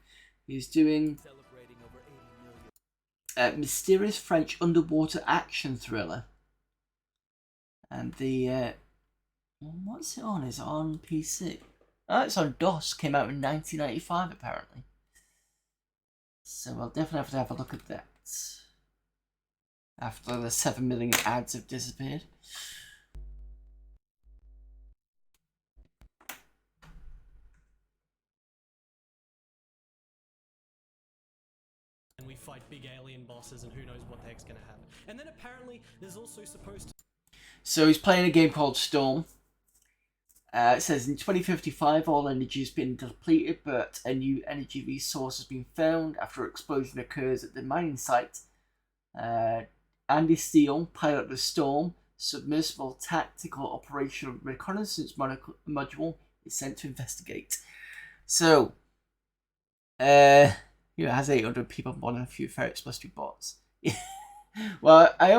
S1: He's doing mysterious French underwater action thriller. And the what's it on? Is it on PC? Oh, it's on DOS. Came out in 1995 apparently. So we'll definitely have to have a look at that after the 7 million ads have disappeared.
S5: And we fight big alien bosses, and who knows what the heck's gonna happen. And then apparently there's also supposed to...
S1: So he's playing a game called Storm. It says in 2055 all energy has been depleted, but a new energy resource has been found after an explosion occurs at the mining site. Andy Steele, pilot of the Storm, submersible tactical operational reconnaissance module, is sent to investigate. So, it has 800 people on and a few ferrets must be bots. Well, I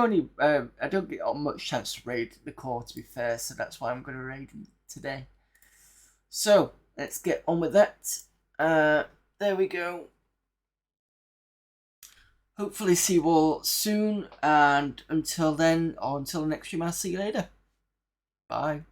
S1: don't get much chance to raid the core, to be fair, so that's why I'm going to raid him today. So, let's get on with that. There we go. hopefully see you all soon, and until then, or until the next stream, I'll see you later. Bye.